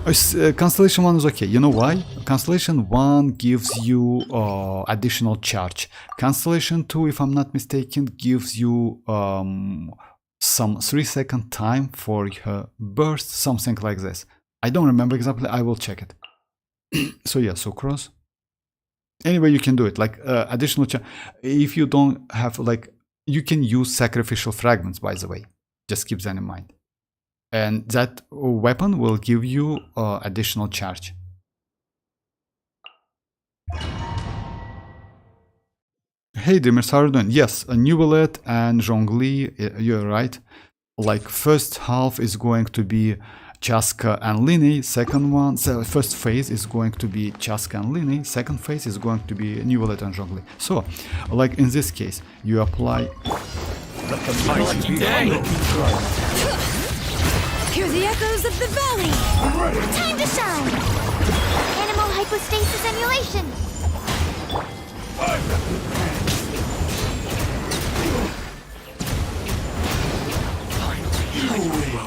Constellation 1 is okay. You know why? Constellation 1 gives you additional charge. Constellation 2, if I'm not mistaken, gives you some 3-second time for her burst, something like this. I don't remember exactly. I will check it. So yeah, so cross. Anyway, you can do it. Like additional charge. If you don't have, like, you can use sacrificial fragments, by the way. Just keep that in mind. And that weapon will give you additional charge. Hey Dreamers, how are you doing? Yes, Neuvillette and Zhongli, you're right. Like first half is going to be Chasca and Lini, second one, so first phase is going to be Chasca and Lini, second phase is going to be Neuvillette and Zhongli. So, like in this case, you apply... Hear the echoes of the valley! Time to shine! Animal hypostasis emulation!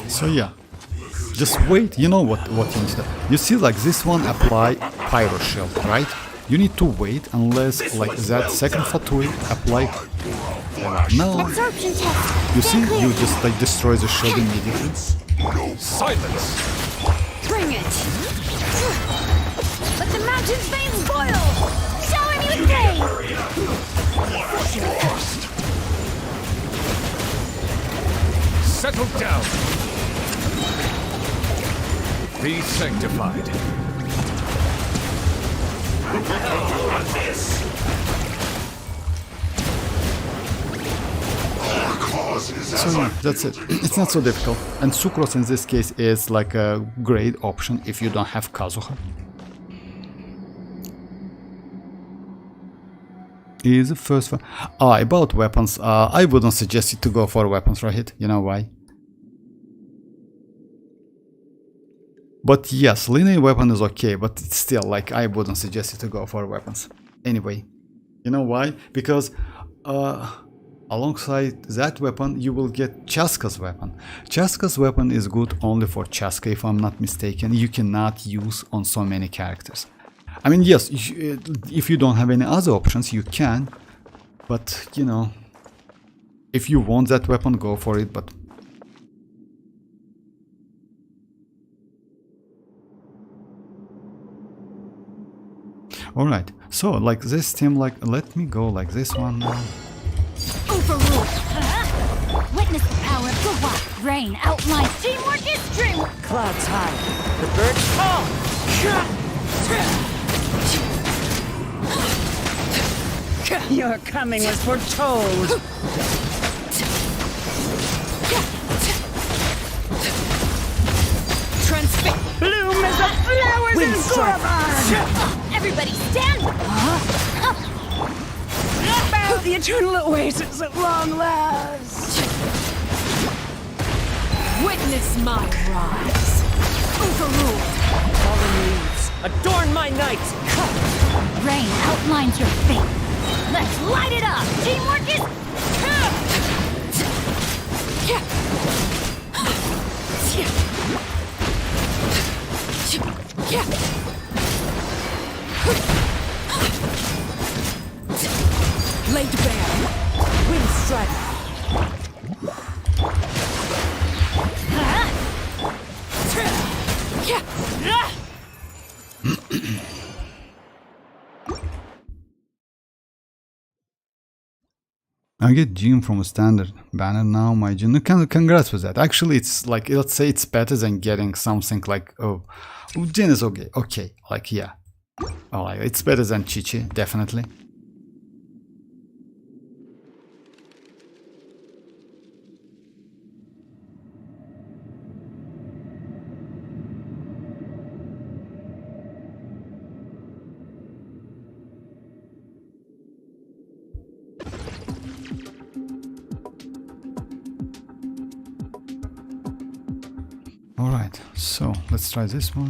So yeah, just wait. You know what you need to do. You see, like this one apply pyro shield, right? You need to wait unless like that second fatui apply. Now Absorption test! you see, you just like destroy the shield immediately. Silence! Bring it! Let the mountain's veins boil! Shower me with rain! Settle down! Be sanctified. So yeah, that's it. It's not so difficult. And Sucrose in this case is like a great option if you don't have Kazuha. Is the first one. About weapons, I wouldn't suggest you to go for weapons, right? You know why? But yes, linear weapon is okay, but it's still like I wouldn't suggest you to go for weapons. Anyway, you know why? Because alongside that weapon, you will get Chasca's weapon. Chasca's weapon is good only for Chasca, if I'm not mistaken. You cannot use on so many characters. I mean, yes, if you don't have any other options, you can. But, you know, if you want that weapon, go for it, but... Alright, so like this team, like, let me go like this one now. Overruled! Witness the power of the wild rain outlines teamwork is dreamwork! Clouds high, the birds fall. Your coming was foretold. Transfix! Bloom as the flowers in Ororon. Everybody stand! Bow the eternal oasis at long last. Witness my rise! Overruled! Fallen leaves, adorn my night. Rain outlines your fate. Let's light it up! Teamwork is... Laid bare. Wind strike. I get Gene from a standard banner now, my Gene. Congrats with that. Actually, it's like, let's say it's better than getting something like, oh, Gene is okay. Okay, like, yeah. Oh, like, it's better than Chichi, definitely. Alright, so let's try this one.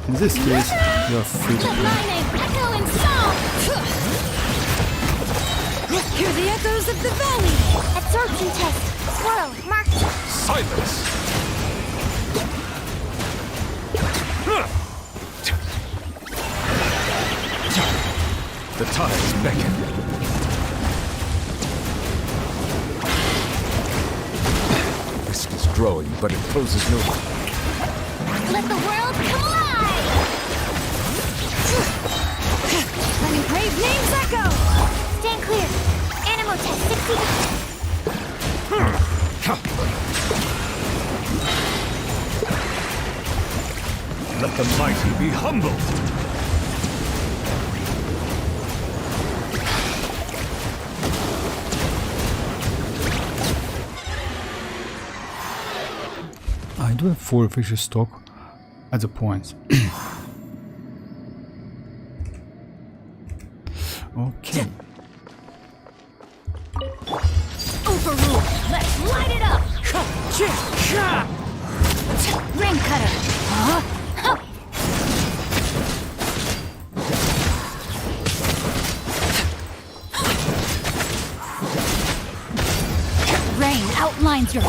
In this case, you're free to Let play. my name echo in song! Hear the echoes of the valley! Absorption test. Swirl. Marked. Silence! The tides beckon. Risk is growing, but it poses no... Let the world collide! Letting brave names echo! Stand clear. Animal test 60. Let the mighty be humbled! I do have 4 fishes stock at the points. Okay. Overrule! Let's light it up! Rain cutter! Rain outlines your...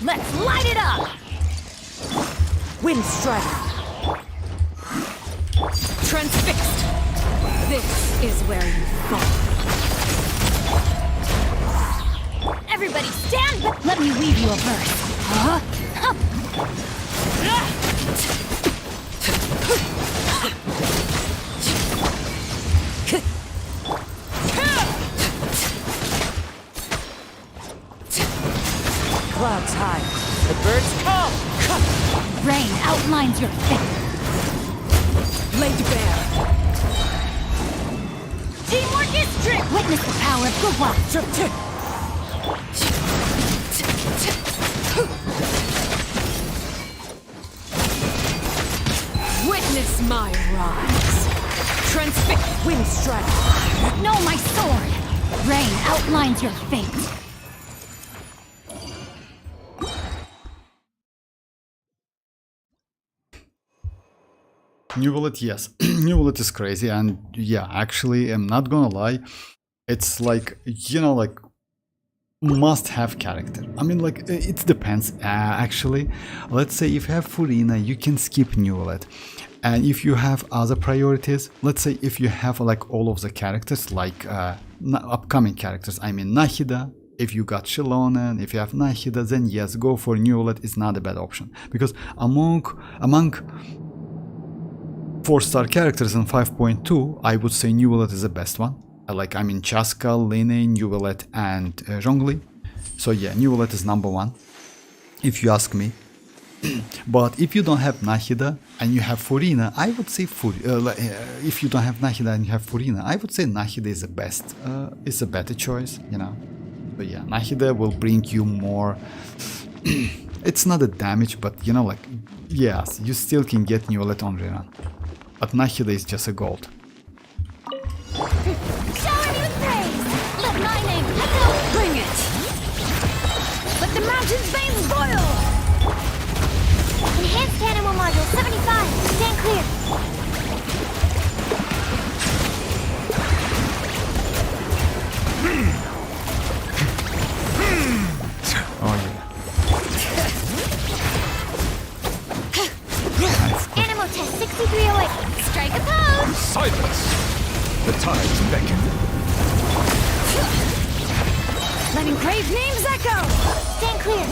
Let's light it up! Wind strider. Transfixed! This is where you fall. Everybody stand back! Let me weave you a verse. Clouds high. The birds come. Rain outlines your fate. Laid bare. Teamwork is strict! Witness the power of the wild. Witness my rise. Transfixed wind strider. Know my sword! Rain outlines your fate. Neuvillette, yes. Neuvillette is crazy, and yeah, actually, I'm not gonna lie, it's like, you know, like, must-have character. I mean, like, it depends, actually. Let's say if you have Furina, you can skip Neuvillette. And if you have other priorities, let's say if you have, like, all of the characters, like, upcoming characters, I mean, Nahida, if you got Xilonen, if you have Nahida, then yes, go for Neuvillette is not a bad option. Because among 4-star characters in 5.2, I would say Neuvillette is the best one. Like, I mean, Chasca, Xianyun, Neuvillette, and Zhongli. So yeah, Neuvillette is number 1, if you ask me. But if you don't have Nahida and you have Furina, I would say if you don't have Nahida and you have Furina, I would say Nahida is the best. It's a better choice, you know. But yeah, Nahida will bring you more. It's not a damage, but you know, like, yes, you still can get Neuvillette on rerun. But Nahida is just a gold. Shower me with praise! Let my name echo! Bring it! Let the mountain's veins boil! Enhanced animal module 75. Stand clear. Oh yeah. Animal test 6308. Strike a pose! Silence! The tides beckon. Letting brave names echo! Stand clear.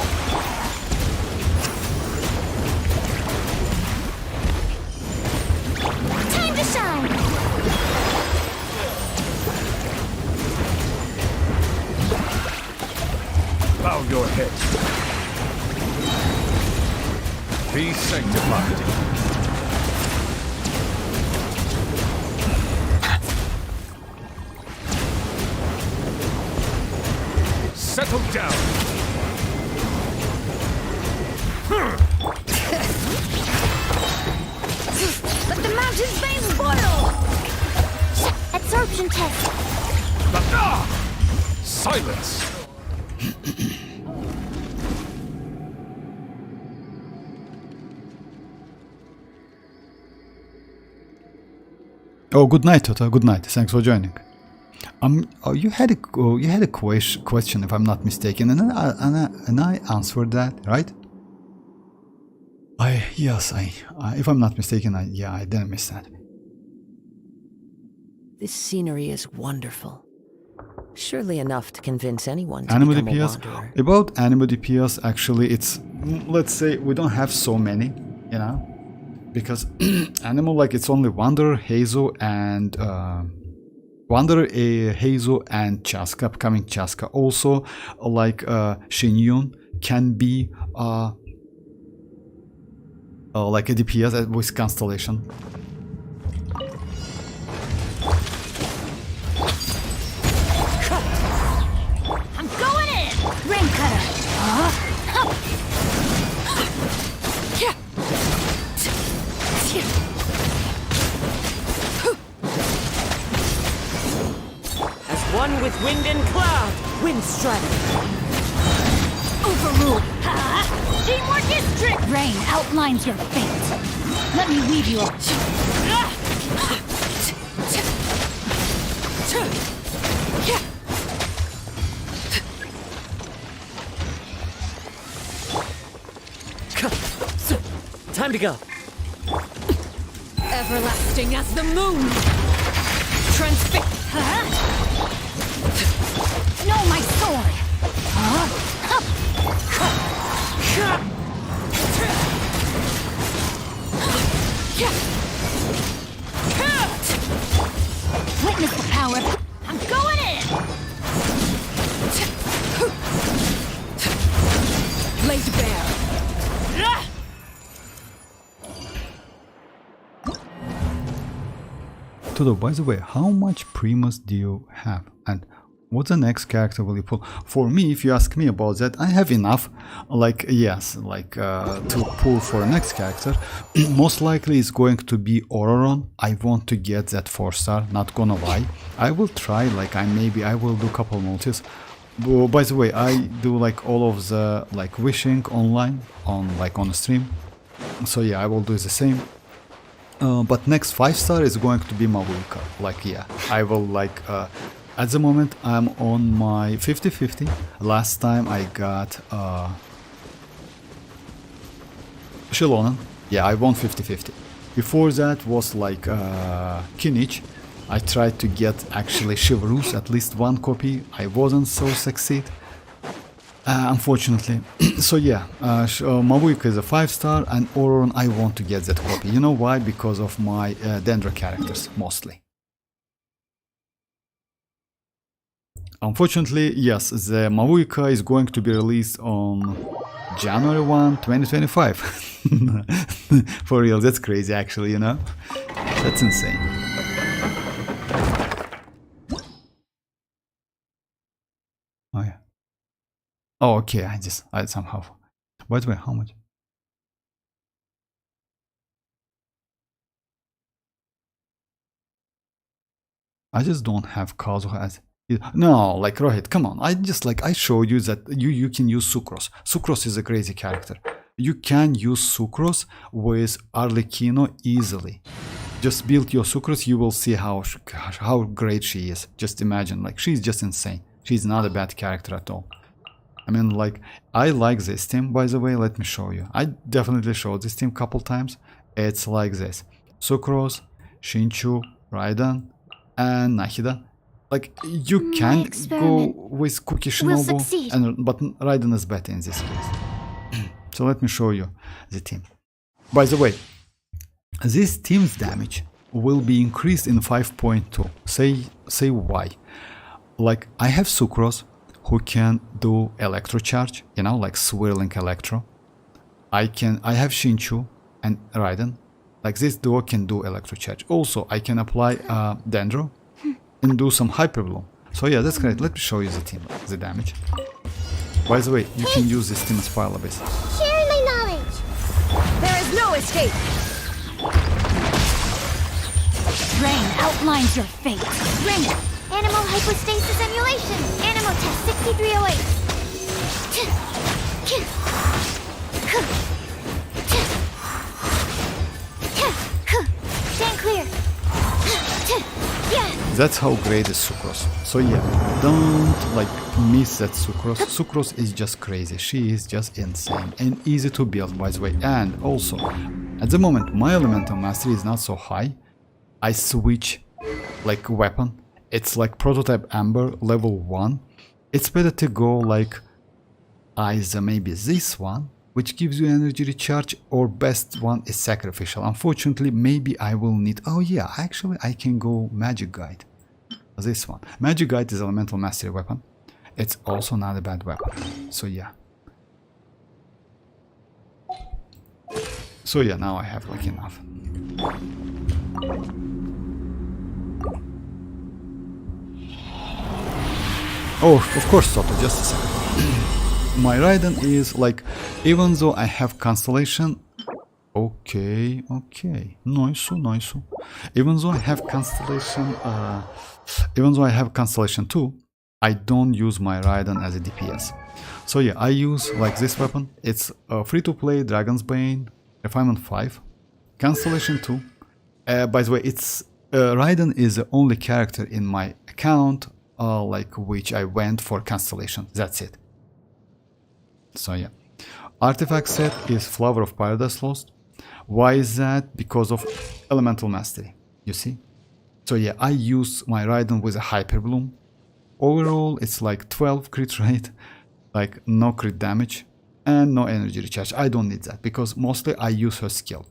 Time to shine! Bow your head. Be sanctified. Settle down. Let the mountain's veins boil! Absorption test. Silence. Oh, good night, Toto. Good night. Thanks for joining. You had a question, if I'm not mistaken, and I answered that, right? If I'm not mistaken, I didn't miss that. This scenery is wonderful. Surely enough to convince anyone to Animal become a DPS. wanderer. About animal DPS, actually, it's, let's say we don't have so many, you know, because animal, like, it's only Wanderer, Hazo, and Wanderer, Hazo, and Chasca, upcoming Chasca. Also, like Xianyun can be like a DPS with Constellation. I'm going in! Rain cutter! As one with wind and cloud, wind strike. Overruled! Teamwork is strict! Rain outlines your fate. Let me weave you. Time to go. Everlasting as the moon. Transfix. Know my sword. Witness the power. I'm going in. Laid bare. Todo, by the way, how much Primus do you have? And what's the next character will you pull? For me, if you ask me about that, I have enough, like, yes, like, to pull for the next character. Most likely it's going to be Ororon. I want to get that 4-star, not gonna lie. I will try, like, I will do a couple multis. By the way, I do, like, all of the, like, wishing online, on the stream. So yeah, I will do the same. But next 5-star is going to be mavuika. Like, yeah, I will, like, at the moment I'm on my 50-50. Last time I got Xilonen. Yeah, I won 50-50. Before that was like kinich. I tried to get actually Chivalrous, at least one copy. I wasn't so succeed, unfortunately. So yeah, mavuika is a 5-star, and Ororon I want to get that copy. You know why? Because of my Dendro characters, mostly. Unfortunately, yes, the mavuika is going to be released on January 1, 2025. For real, that's crazy actually, you know? That's insane. Oh yeah. Oh, okay, I somehow. By the way, how much? I just don't have Kazuha as... No, like, Rohit, come on. I showed you that you can use Sucrose. Sucrose is a crazy character. You can use Sucrose with Arlecchino easily. Just build your Sucrose, you will see how great she is. Just imagine, like, she's just insane. She's not a bad character at all. I mean, like, I like this team, by the way, let me show you. I definitely showed this team a couple times. It's like this. Sucrose, Shinchu, Raiden, and Nahida. Like, you can go with Cookie Shinobu, but Raiden is better in this case. So let me show you the team. By the way, this team's damage will be increased in 5.2. Say why. Like, I have Sucrose, who can do electro charge, you know, like swirling electro. I have Shinchu and Raiden. Like, this duo can do electro charge. Also, I can apply Dendro and do some hyper bloom. So yeah, that's great. Let me show you the team, the damage. By the way, you can use this team as file base. Sharing my knowledge. There is no escape. Rain outlines your fate. Rain. Animal hypostasis emulation. Animal test 6308. Stand clear. That's how great is Sucrose. So yeah, don't like miss that Sucrose. Sucrose is just crazy. She is just insane and easy to build, by the way. And also, at the moment, my elemental mastery is not so high. I switch like weapon. It's like prototype Amber level 1. It's better to go like either maybe this one, which gives you energy recharge, or best one is sacrificial. Unfortunately, maybe I will need... Oh yeah, actually I can go Magic Guide. This one. Magic Guide is elemental mastery weapon. It's also not a bad weapon. So yeah. So yeah, now I have like enough. Oh, of course, Soto, just a second. My Raiden is like, even though I have Constellation... Okay, nice. Even though I have Constellation 2, I don't use my Raiden as a DPS. So yeah, I use like this weapon. It's free-to-play Dragon's Bane, Refinement 5, Constellation 2. By the way, it's Raiden is the only character in my account like which I went for Constellation. That's it. So yeah, artifact set is Flower of Paradise Lost. Why is that? Because of elemental mastery, you see. So yeah, I use my Raiden with a Hyper Bloom. Overall, it's like 12 crit rate, like no crit damage, and no energy recharge. I don't need that because mostly I use her skill.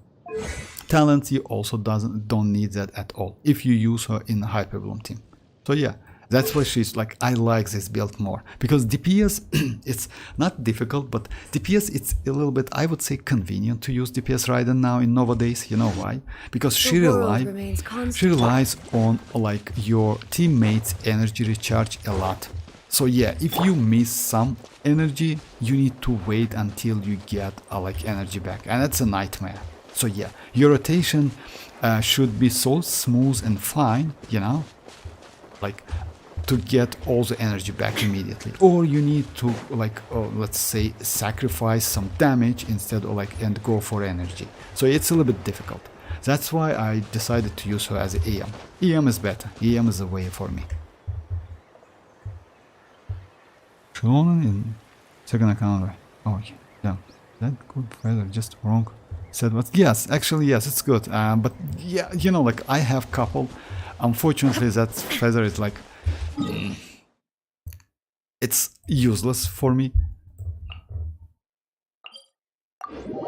Talent, you also don't need that at all if you use her in the Hyper Bloom team. So yeah, that's why she's like, I like this build more. Because DPS, it's not difficult, but DPS, it's a little bit, I would say, convenient to use DPS Raiden now in nowadays. You know why? Because she relies on like your teammates' energy recharge a lot. So yeah, if you miss some energy, you need to wait until you get like energy back. And that's a nightmare. So yeah, your rotation should be so smooth and fine, you know? Like... to get all the energy back immediately, or you need to like let's say sacrifice some damage instead of like and go for energy. So it's a little bit difficult. That's why I decided to use her as an EM. EM is better. EM is the way for me. Xilonen in second account. Oh yeah, that good feather just wrong. Said what? Yes, actually yes, it's good. But yeah, you know, like I have couple. Unfortunately, that feather is like. It's useless for me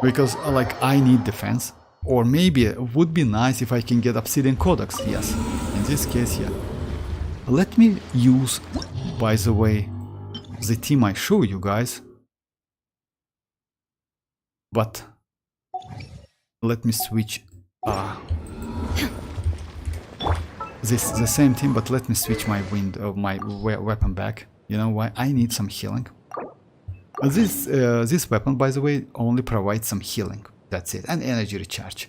because like I need defense, or maybe it would be nice if I can get Obsidian Codex. Yes, in this case, yeah. Let me use, by the way, the team I show you guys, but let me switch this the same team, but let me switch my weapon back. You know why? I need some healing. This weapon, by the way, only provides some healing. That's it, and energy recharge.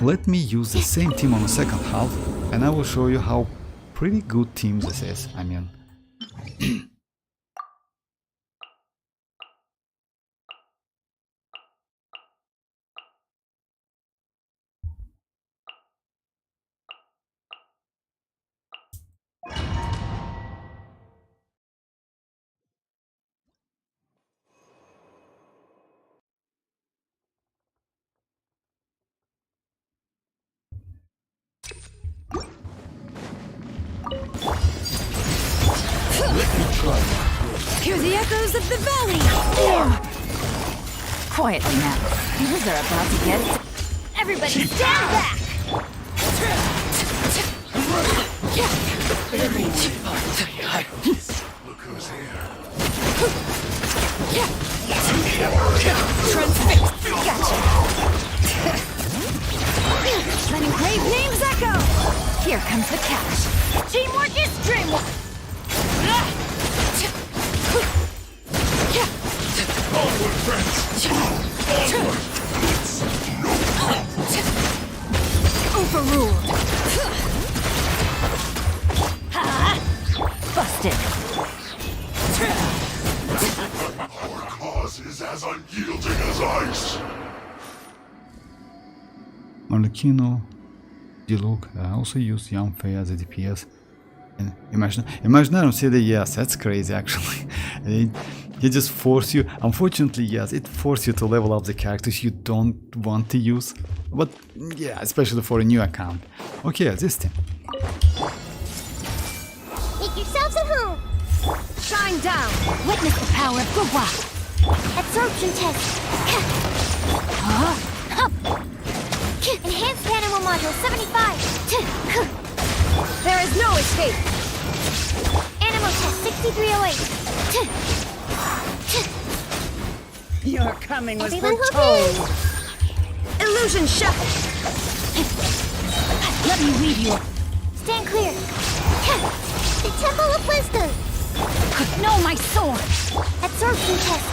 Let me use the same team on the second half, and I will show you how pretty good team this is. I mean. Hear the echoes of the valley! Quietly now. These are about to get... Everybody stand back! Look who's here. Transfixed! Gotcha! Let engraved names echo! Here comes the catch. Teamwork is dreamwork! Onward, friends! Onward! Overruled! Busted! Our cause is as unyielding as ice! Arlecchino, Diluc, I also use Yanfei as a DPS. Imaginary CD, yes, that's crazy actually. It just force you, unfortunately, yes, it forces you to level up the characters you don't want to use. But yeah, especially for a new account. Okay, this team. Make yourselves at home. Shine down! Witness the power of Gugwa! Absorption test. Enhanced animal module 75. There is no escape! Animal test 6308. Your coming was Everyone foretold. Illusion shuffle! Let me lead you. Stand clear. The Temple of Wisdom. Know my sword! Absorption test.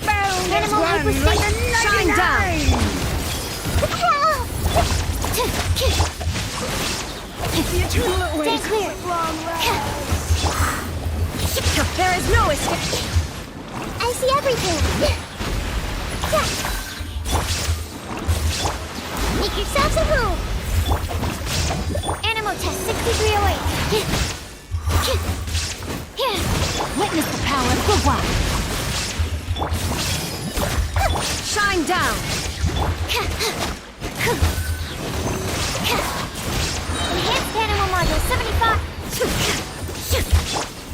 Bound as Animal one hyperspace. like a Shine down. 99. The eternal awaits Stand clear. at long last. There is no escape! I see everything. Make yourselves at home. Animal test 6308. Witness the power of Gugwa! Shine down! Enhanced animal module 75.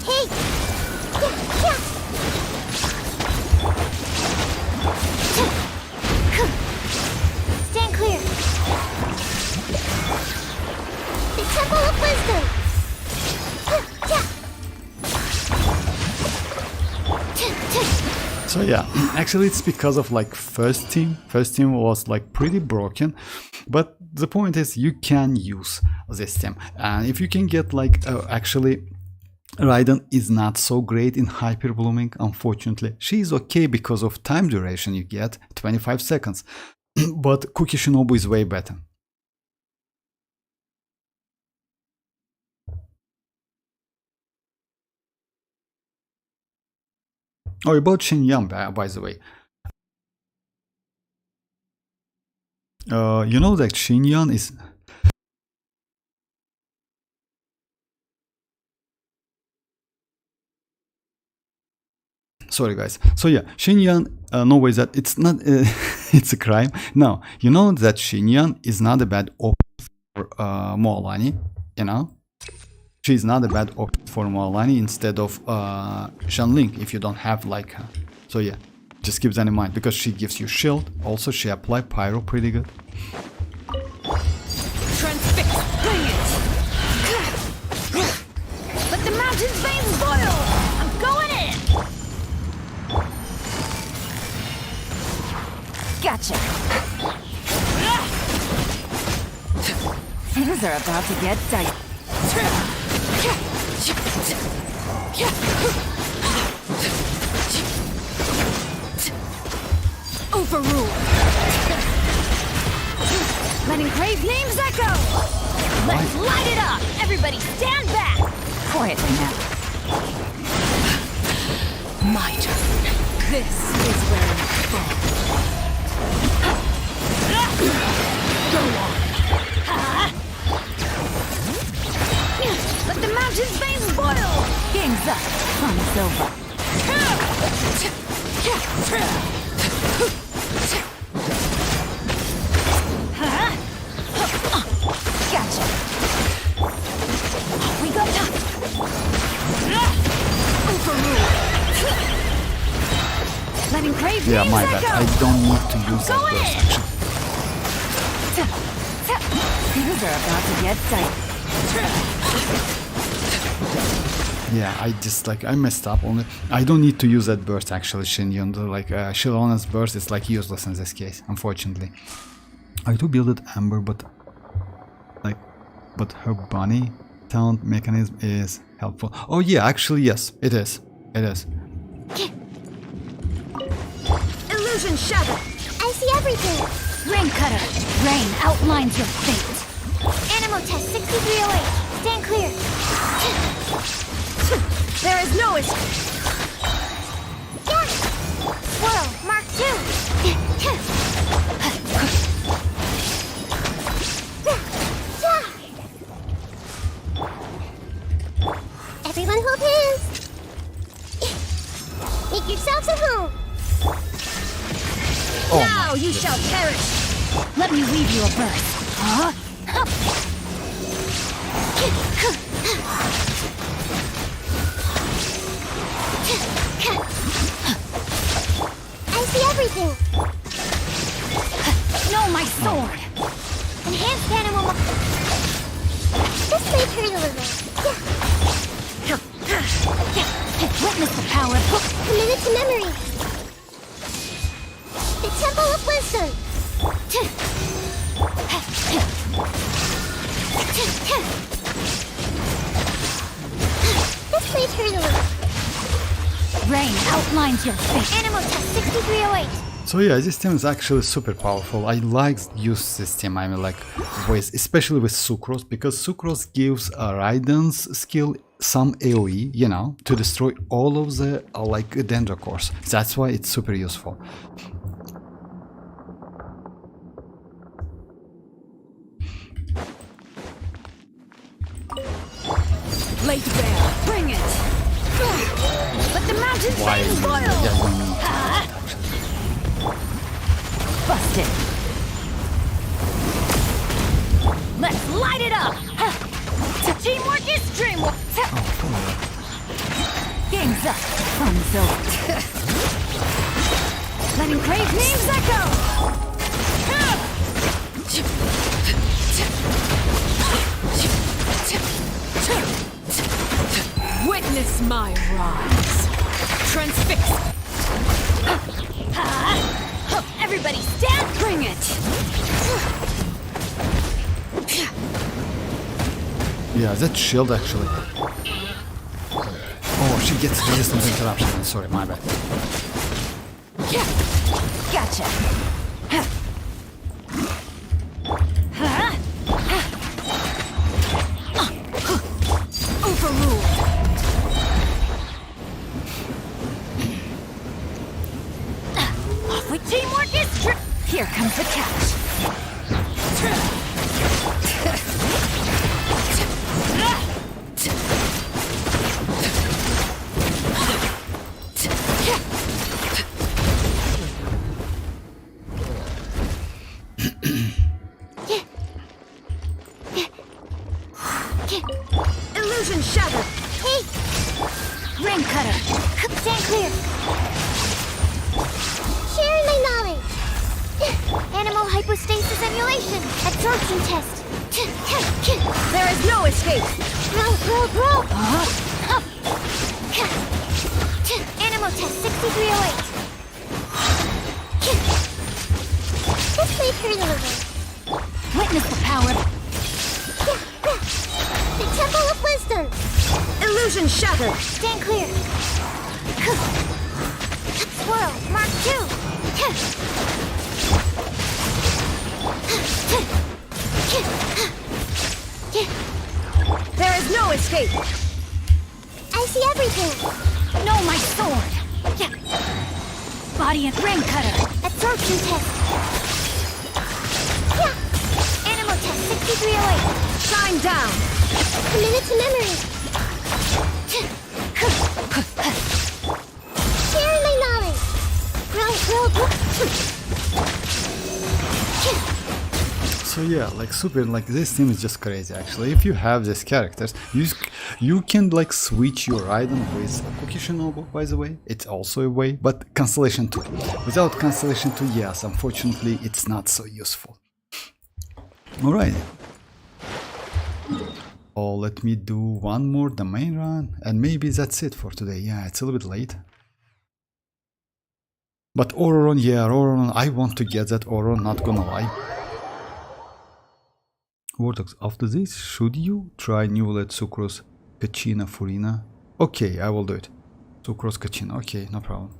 Hey! Stand clear. The Temple of Wisdom. So yeah, actually it's because of like first team was like pretty broken, but the point is you can use this team, and if you can get like actually Raiden is not so great in hyper blooming, unfortunately. She is okay because of time duration you get, 25 seconds, but Cookie Shinobu is way better. Oh, about Xianyun, by the way. You know that Xianyun is... Sorry guys. So yeah, Xianyun, no way that it's not... it's a crime. No, you know that Xianyun is not a bad option for mualani, you know? She's not a bad option for mualani instead of Xianling if you don't have like her. So yeah, just keep that in mind because she gives you shield. Also, she apply pyro pretty good. Transfix! Let the mountain's veins boil! I'm going in! Gotcha! Things are about to get dicey. Overruled! Let engraved names echo! Let's light it up! Everybody stand back! Quietly now. My turn. This is where you fall. Go on! Let the mountain's veins boil! Game's up. Fun's over. Gotcha. We go top. Overruled. Let engraved Yeah, names my bad. echo. I don't need to use that Going burst in. action. Things are about to get dicey. Yeah, I just like I messed up on it. I don't need to use that burst actually, Xianyun. Like Xilonen's burst is like useless in this case, unfortunately. I do build it Amber, but her bunny talent mechanism is helpful. Oh yeah, actually yes, it is. It is. Illusion shadow. I see everything. Rain cutter. Rain outlines your fate. Animal test 6308. Stand clear. There is no escape. Yeah. Swirl, Mark 2. yourselves at home. Now you shall perish! Let me weave you a verse. Huh? I see everything. No, my sword! Enhanced animal. This may hurt a little. Witness the power of Committed to memory. The Temple of Wisdom. This may hurt a little. rain outlines your fate. Animal test 6308. So yeah, this team is actually super powerful. I like use this team, I mean like with, especially with Sucrose, because Sucrose gives Raiden's skill some AoE, you know, to destroy all of the like Dendrocores. That's why it's super useful. Late bear, bring it! Let the mountain flames boil! Busted! Let's light it up! Teamwork is dreamwork! Game's up, fun's over. Letting crave names echo! Witness my rise. Transfix. Everybody stand, bring it. Yeah, that shield actually. Oh, she gets resistance interruption. Sorry, my bad. Gotcha. Overruled. With teamwork is here comes the catch. Illusion shattered. Hey, Ring cutter. stand clear. Sharing my knowledge. Animal hypostasis emulation. Absorption test. There is no escape. Grow. Animal test 6308. This may hurt a little. Witness the power. The Temple of Wisdom. Illusion shattered. Stand clear. Swirl. Mark 2. There is no escape. I see everything. No, my sword. Body and ring cutter. Absorption test. Animal test 6308. Shine down. Committed to memory. Sharing my knowledge. Grow. So yeah, like super, like this team is just crazy actually. If you have these characters, you can like switch your Raiden with Cookie Shinobu, by the way. It's also a way, but Constellation 2. Without Constellation 2, yes, unfortunately it's not so useful. Alright. Oh, let me do one more, the main run, and maybe that's it for today. Yeah, it's a little bit late. But Ororon, yeah, Ororon, I want to get that Ororon, not gonna lie. Vortex, after this, should you try Neuvillette, Sucrose, Kachina, Furina? Okay, I will do it. Sucrose, Kachina, okay, no problem.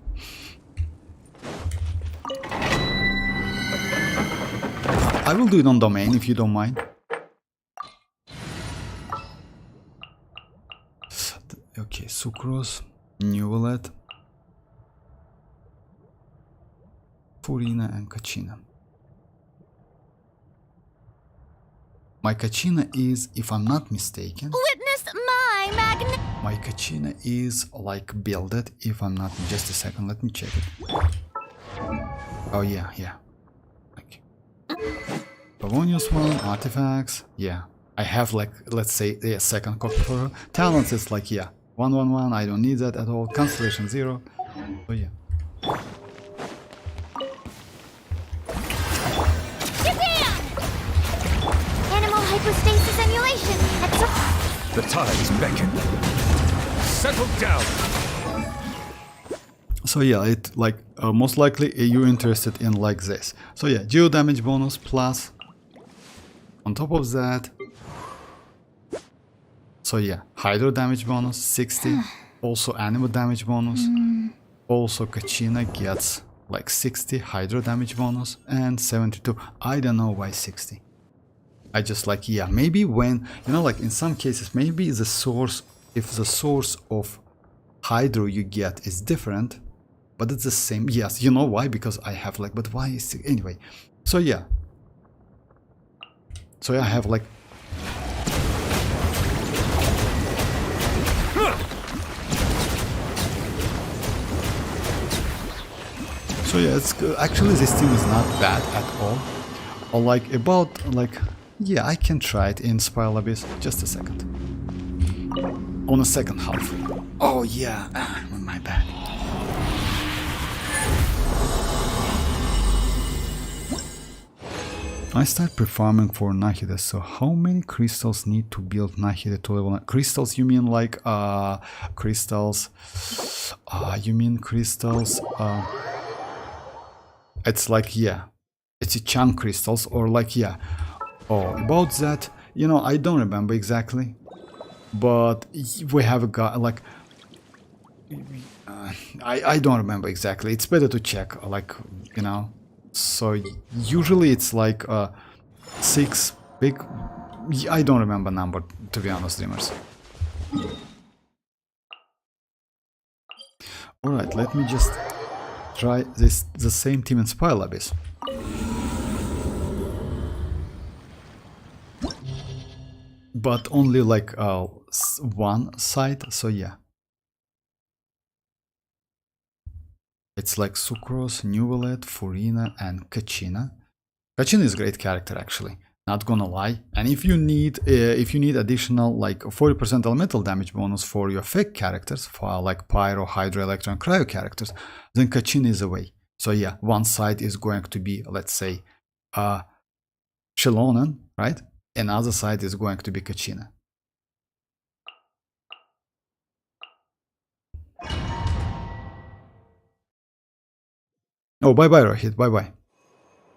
I will do it on domain if you don't mind. Okay, Sucrose, Neuvillette, Furina and Kachina. My Kachina is, if I'm not mistaken... Witness my magnet. My Kachina is like builded, if I'm not. Just a second, let me check it. Oh yeah, yeah. Okay. Pavonius one, artifacts, yeah. I have like, let's say, the second copy for her. Talents is like, yeah, 111, I don't need that at all. Constellation 0, so yeah. Animal hypostasis emulation. The tides beckon. Settle down. So yeah, it like most likely you're interested in like this. So yeah, geo damage bonus plus on top of that. So yeah, hydro damage bonus 60, also animal damage bonus. Also Kachina gets like 60 hydro damage bonus and 72. I don't know why 60. I just like, yeah, maybe when, you know, like in some cases, maybe the source, if the source of hydro you get is different, but it's the same. Yes, you know why? Because I have like, but why is it? Anyway, so yeah. So yeah, I have like, so yeah, it's actually this team is not bad at all. Or like about like, yeah, I can try it in Spiral Abyss. Just a second. On the second half. Oh yeah, my bad. I start performing for Nahida, so how many crystals need to build Nahida to level 9? Crystals, you mean like crystals? You mean crystals? It's like, yeah, it's a chunk crystals or like, yeah. Oh, about that, you know, I don't remember exactly, but we have a guy like, I don't remember exactly. It's better to check, like, you know. So usually it's like 6 big. I don't remember number, to be honest, dreamers. All right, let me just try the same team in Spiral Abyss. But only like one side, so yeah. It's like Sucrose, Neuvillette, Furina, and Kachina. Kachina is a great character actually, not gonna lie. And if you need additional like 40% elemental damage bonus for your fake characters, for like Pyro, Hydro, Electro, and Cryo characters, then Kachina is the way. So yeah, one side is going to be, let's say, Xilonen, right? Another side is going to be Kachina. Oh, bye-bye, Rohit, bye-bye.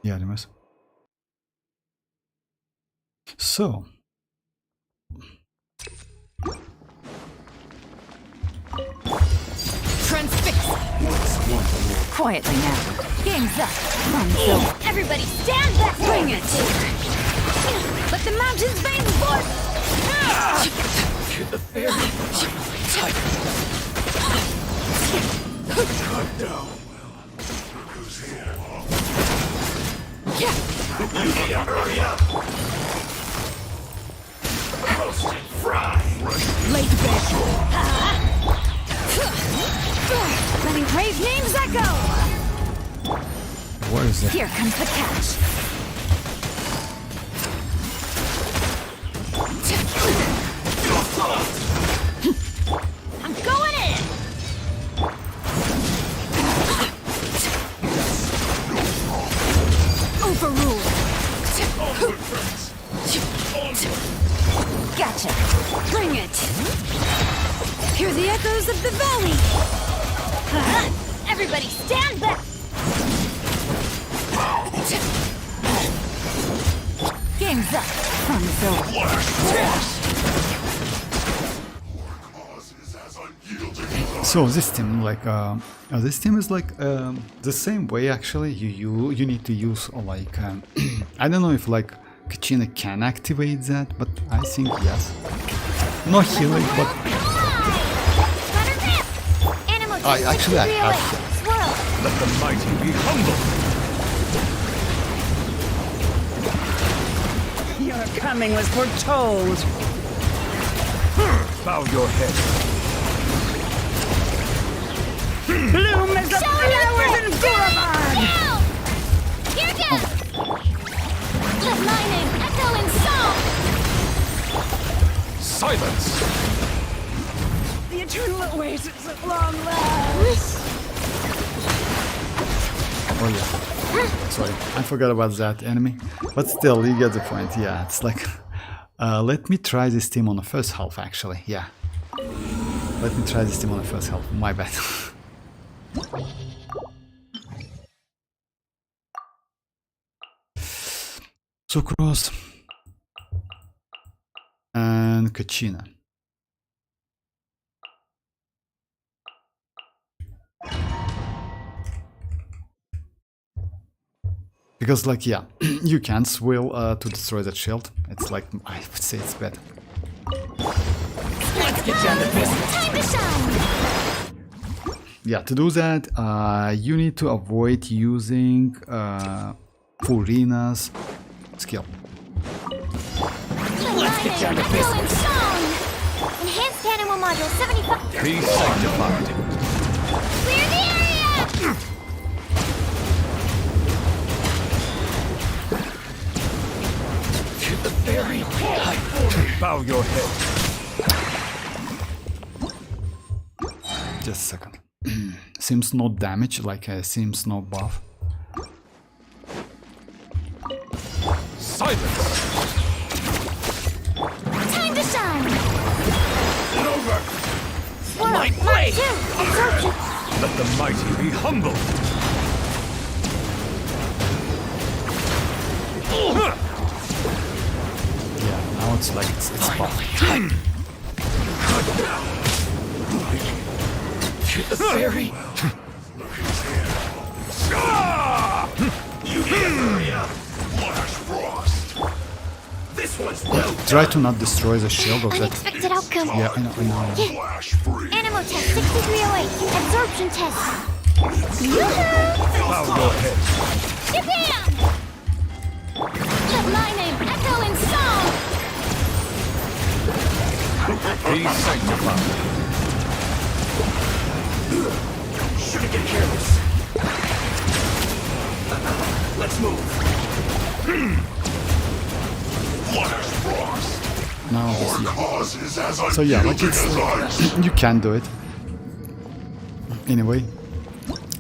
Yeah, Dimas. So. Transfix. Quietly now. Game's up. So everybody stand back. Bring it. Let the mountains vein forth. Get the fairy. Cut down. Who's here? Hurry up. Roast and fry. Late bed. Letting praise names echo. What is that? Here comes the catch. I'm going in. Overruled. Gotcha. Bring it. Hear the echoes of the valley. Everybody stand back. Game's up. Fun's over. So this team, like, this team is like the same way. Actually, you need to use like I don't know if like Kachina can activate that, but I think yes. No healing, but I have healing. Let the mighty be humble. Your coming was foretold. Bow your head. Bloom as the flowers in Ororon! Now! Here goes! Let my name echo in song! Silence! The eternal oasis at long last! Oh yeah. Sorry, I forgot about that enemy. But still, you get the point. Yeah, it's like... let me try this team on the first half, actually. Yeah. Let me try this team on the first half. My bad. Sucrose. And Kachina. Because, like, yeah, you can swill to destroy that shield. It's like, I would say it's better. Let's get down to business! Time to shine! Yeah, to do that, you need to avoid using Furina's skill. Let's get down to echo in song! Enhanced animal module 75. Be sanctified. Clear the area! To the very height. Bow your head. Just a second. Seems no damage, like seems no buff. Silence! Time to shine! Over! My blade! Absorption! Let the mighty be humble! Yeah, now it's like it's buff. To the very... You area! Flash frost! This one's well Try to not destroy the shield of that. Unexpected outcome. Yeah, I know, I know. flash free! Animal test 6308. Absorption test. Bow your head! Japan! Let my name echo in song! Be sanctified! Shouldn't get careless. Let's move. Flash frost! Now this, yeah. Causes as So yeah, like unyielding it's as ice. you can do it. Anyway,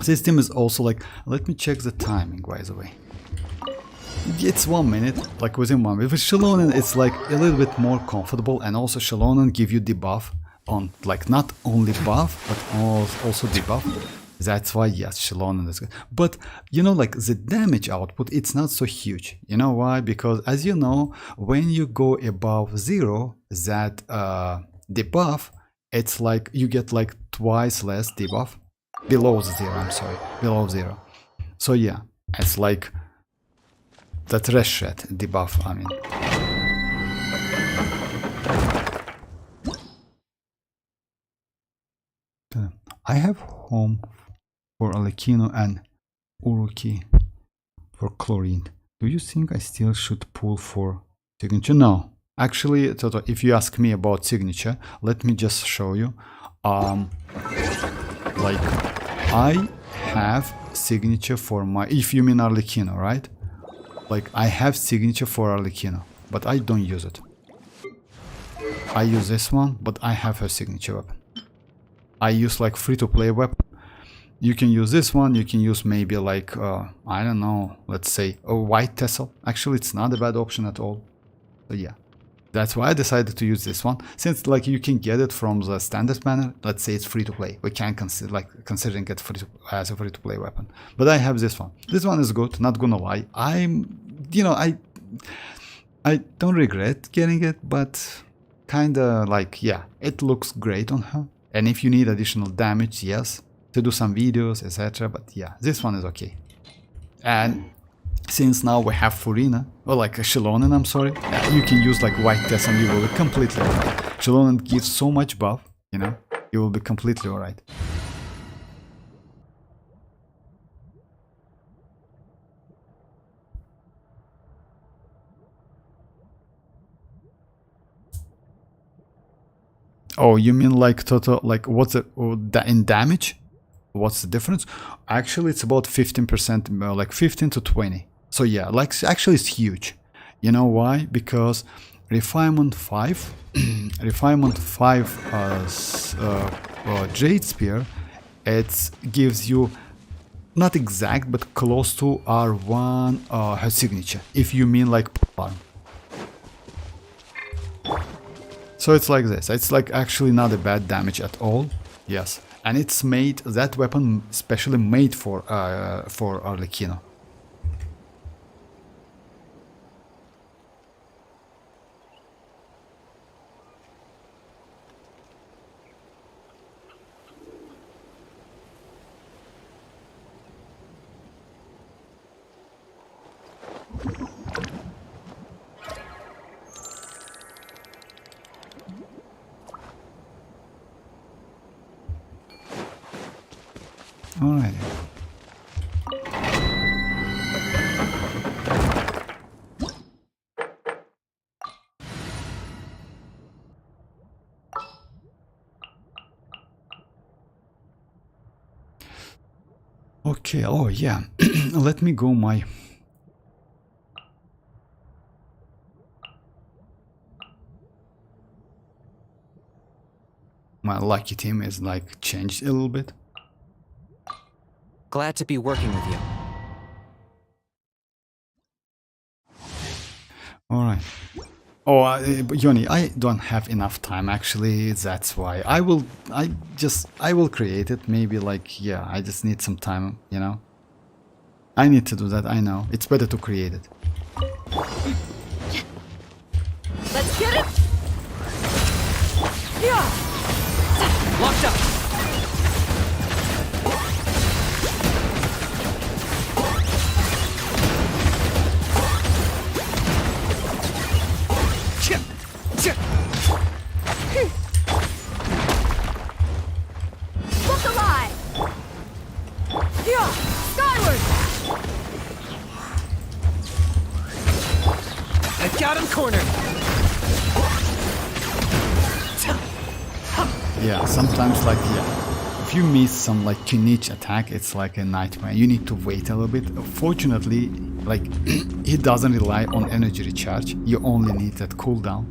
this team is also like. Let me check the timing, by the way. It's 1 minute, like within 1 minute. With Xilonen, it's like a little bit more comfortable, and also Xilonen give you debuff on, like, not only buff but also debuff. That's why, yes, Xilonen is good. But you know, like the damage output, it's not so huge. You know why? Because as you know, when you go above 0, that debuff, it's like you get like twice less debuff. Below 0, I'm sorry, below 0. So yeah, it's like that Reshet debuff, I mean. I have home for arlecchino and uruki for chlorine. Do you think I still should pull for signature? No. Actually, Toto, if you ask me about signature, let me just show you. Like, I have signature for my... If you mean arlecchino, right? Like, I have signature for arlecchino, but I don't use it. I use this one, but I have her signature weapon. I use like free-to-play weapon. You can use this one, you can use maybe like, I don't know, let's say a white tassel. Actually, it's not a bad option at all. So yeah, that's why I decided to use this one. Since like you can get it from the standard banner, let's say it's free-to-play. We can consider considering it as a free-to-play weapon. But I have this one. This one is good, not gonna lie. You know, I don't regret getting it, but kinda like, yeah, it looks great on her. And if you need additional damage, yes, to do some videos, etc. But yeah, this one is okay. And since now we have Furina, or like a Xilonen, I'm sorry, you can use like white test and you will be completely alright. Xilonen gives so much buff, you know, you will be completely alright. Oh, you mean like total, like what's it in damage? What's the difference? Actually, it's about 15%, like 15 to 20. So yeah, like actually it's huge. You know why? Because refinement 5, refinement 5 Jade Spear, it gives you not exact but close to R1 her signature, if you mean like power. So it's like this. It's like actually not a bad damage at all. Yes. And it's made, that weapon specially made for arlecchino. Alright. Okay, oh yeah. Let me go my lucky team is like changed a little bit. Glad to be working with you. All right. Oh, Yoni, I don't have enough time actually. That's why I will create it. Maybe like, yeah, I just need some time, you know. I need to do that. I know. It's better to create it. Let's get it! Yeah! Locked up! Look alive! Yeah! Skyward! I got him cornered! Yeah, sometimes like, yeah, if you miss some like kinich attack, it's like a nightmare. You need to wait a little bit. Fortunately, like it doesn't rely on energy recharge. You only need that cooldown.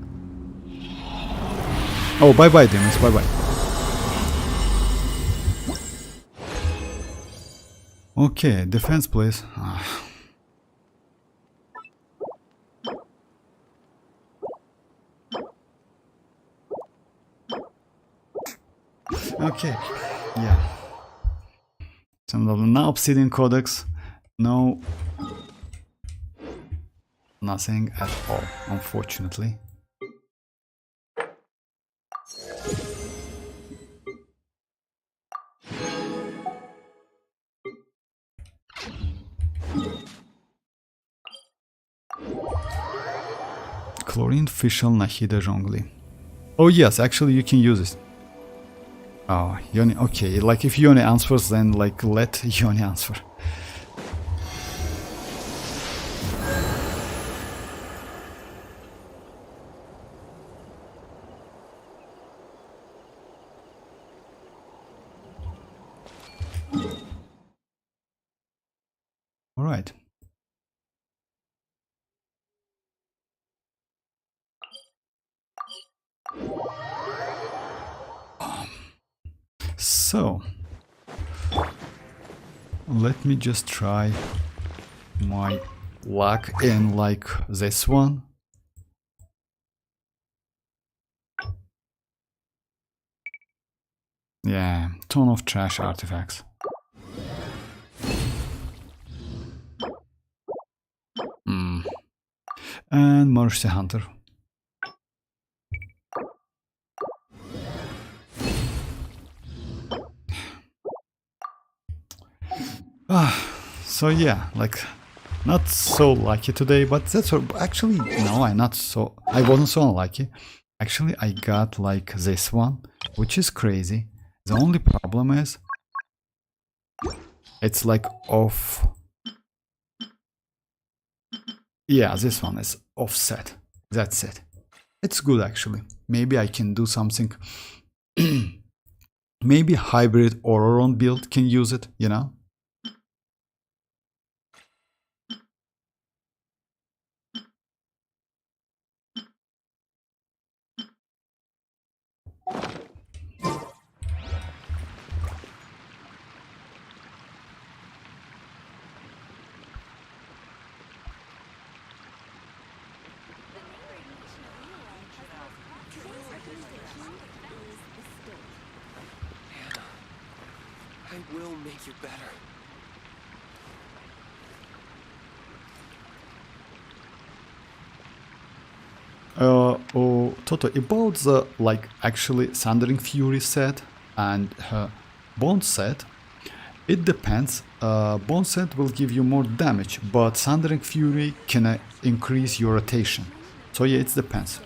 Oh, bye bye demons, bye bye. Okay, defense please. Okay, yeah. Some of the obsidian codex, no, nothing at all, unfortunately. Chlorine Fischl Nahida Zhongli. Oh yes, actually you can use it. Oh, Yoni, okay, like if Yoni answers, then like let Yoni answer. All right. So, let me just try my luck in like this one. Yeah, ton of trash artifacts. And Mercy Hunter. So yeah, like not so lucky today, but that's actually no, I wasn't so unlucky. Actually, I got like this one, which is crazy. The only problem is it's like off. Yeah, this one is offset. That's it. It's good actually. Maybe I can do something Maybe hybrid Ororon build can use it, you know? I will make you better. Oh, Toto, about the like actually Thundering Fury set and Bone set, it depends. Bone set will give you more damage, but Thundering Fury can increase your rotation. So yeah, it depends.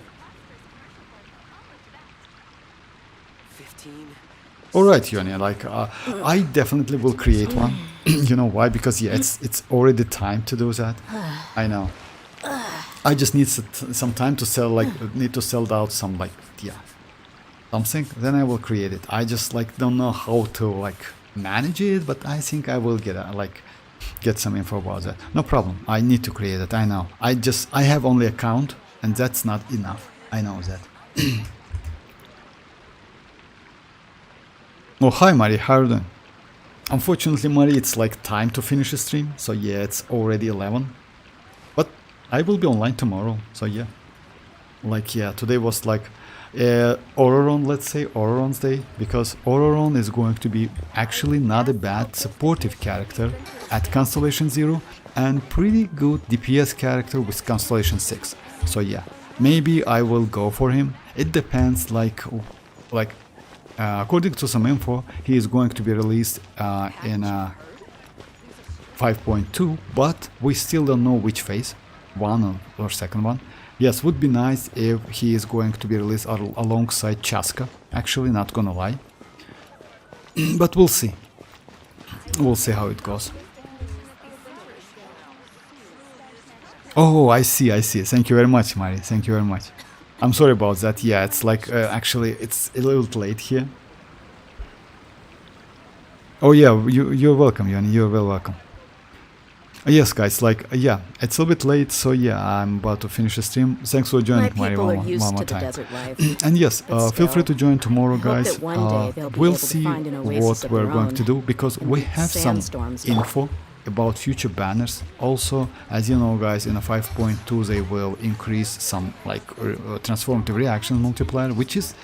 15. Alright, Yoni, like I definitely will create one. You know why? Because yeah, it's already time to do that. I know. I just need some time to sell, like need to sell out some like something. Then I will create it. I just like don't know how to like manage it, but I think I will get some info about that. No problem. I need to create it. I know. I have only account, and that's not enough. I know that. Oh, hi Mari, how are you doing? Unfortunately, Mari, it's like time to finish the stream, so yeah, it's already 11. But I will be online tomorrow, so yeah. Like, yeah, today was like Ororon, let's say, Ororon's day, because Ororon is going to be actually not a bad supportive character at Constellation 0 and pretty good DPS character with Constellation 6. So yeah, maybe I will go for him. It depends, according to some info, he is going to be released in 5.2, but we still don't know which phase, one or second one. Yes, would be nice if he is going to be released alongside Chasca, actually, not gonna lie. But we'll see. We'll see how it goes. Oh, I see. Thank you very much, Mari. Thank you very much. I'm sorry about that. Yeah, it's like, actually, it's a little late here. Oh yeah, you're welcome, Yoni. You're well welcome. Yes, guys, like, yeah, it's a little bit late, so yeah, I'm about to finish the stream. Thanks for joining, Mari, one more time. And yes, feel free to join tomorrow, guys. We'll see what we're going to do, because we have some info about future banners. Also, as you know, guys, in a 5.2 they will increase some like transformative reaction multiplier, which is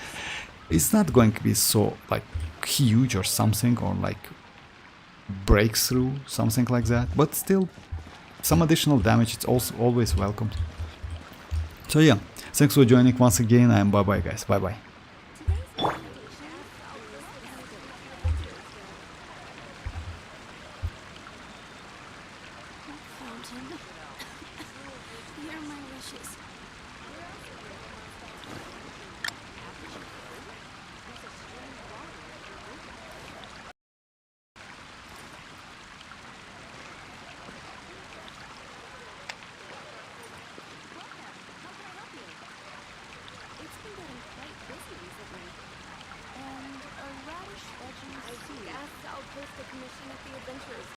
it's not going to be so like huge or something, or like breakthrough, something like that, but still some additional damage. It's also always welcomed. So yeah, thanks for joining once again, and bye bye, guys. Bye bye. I'll post a commission at the Adventurers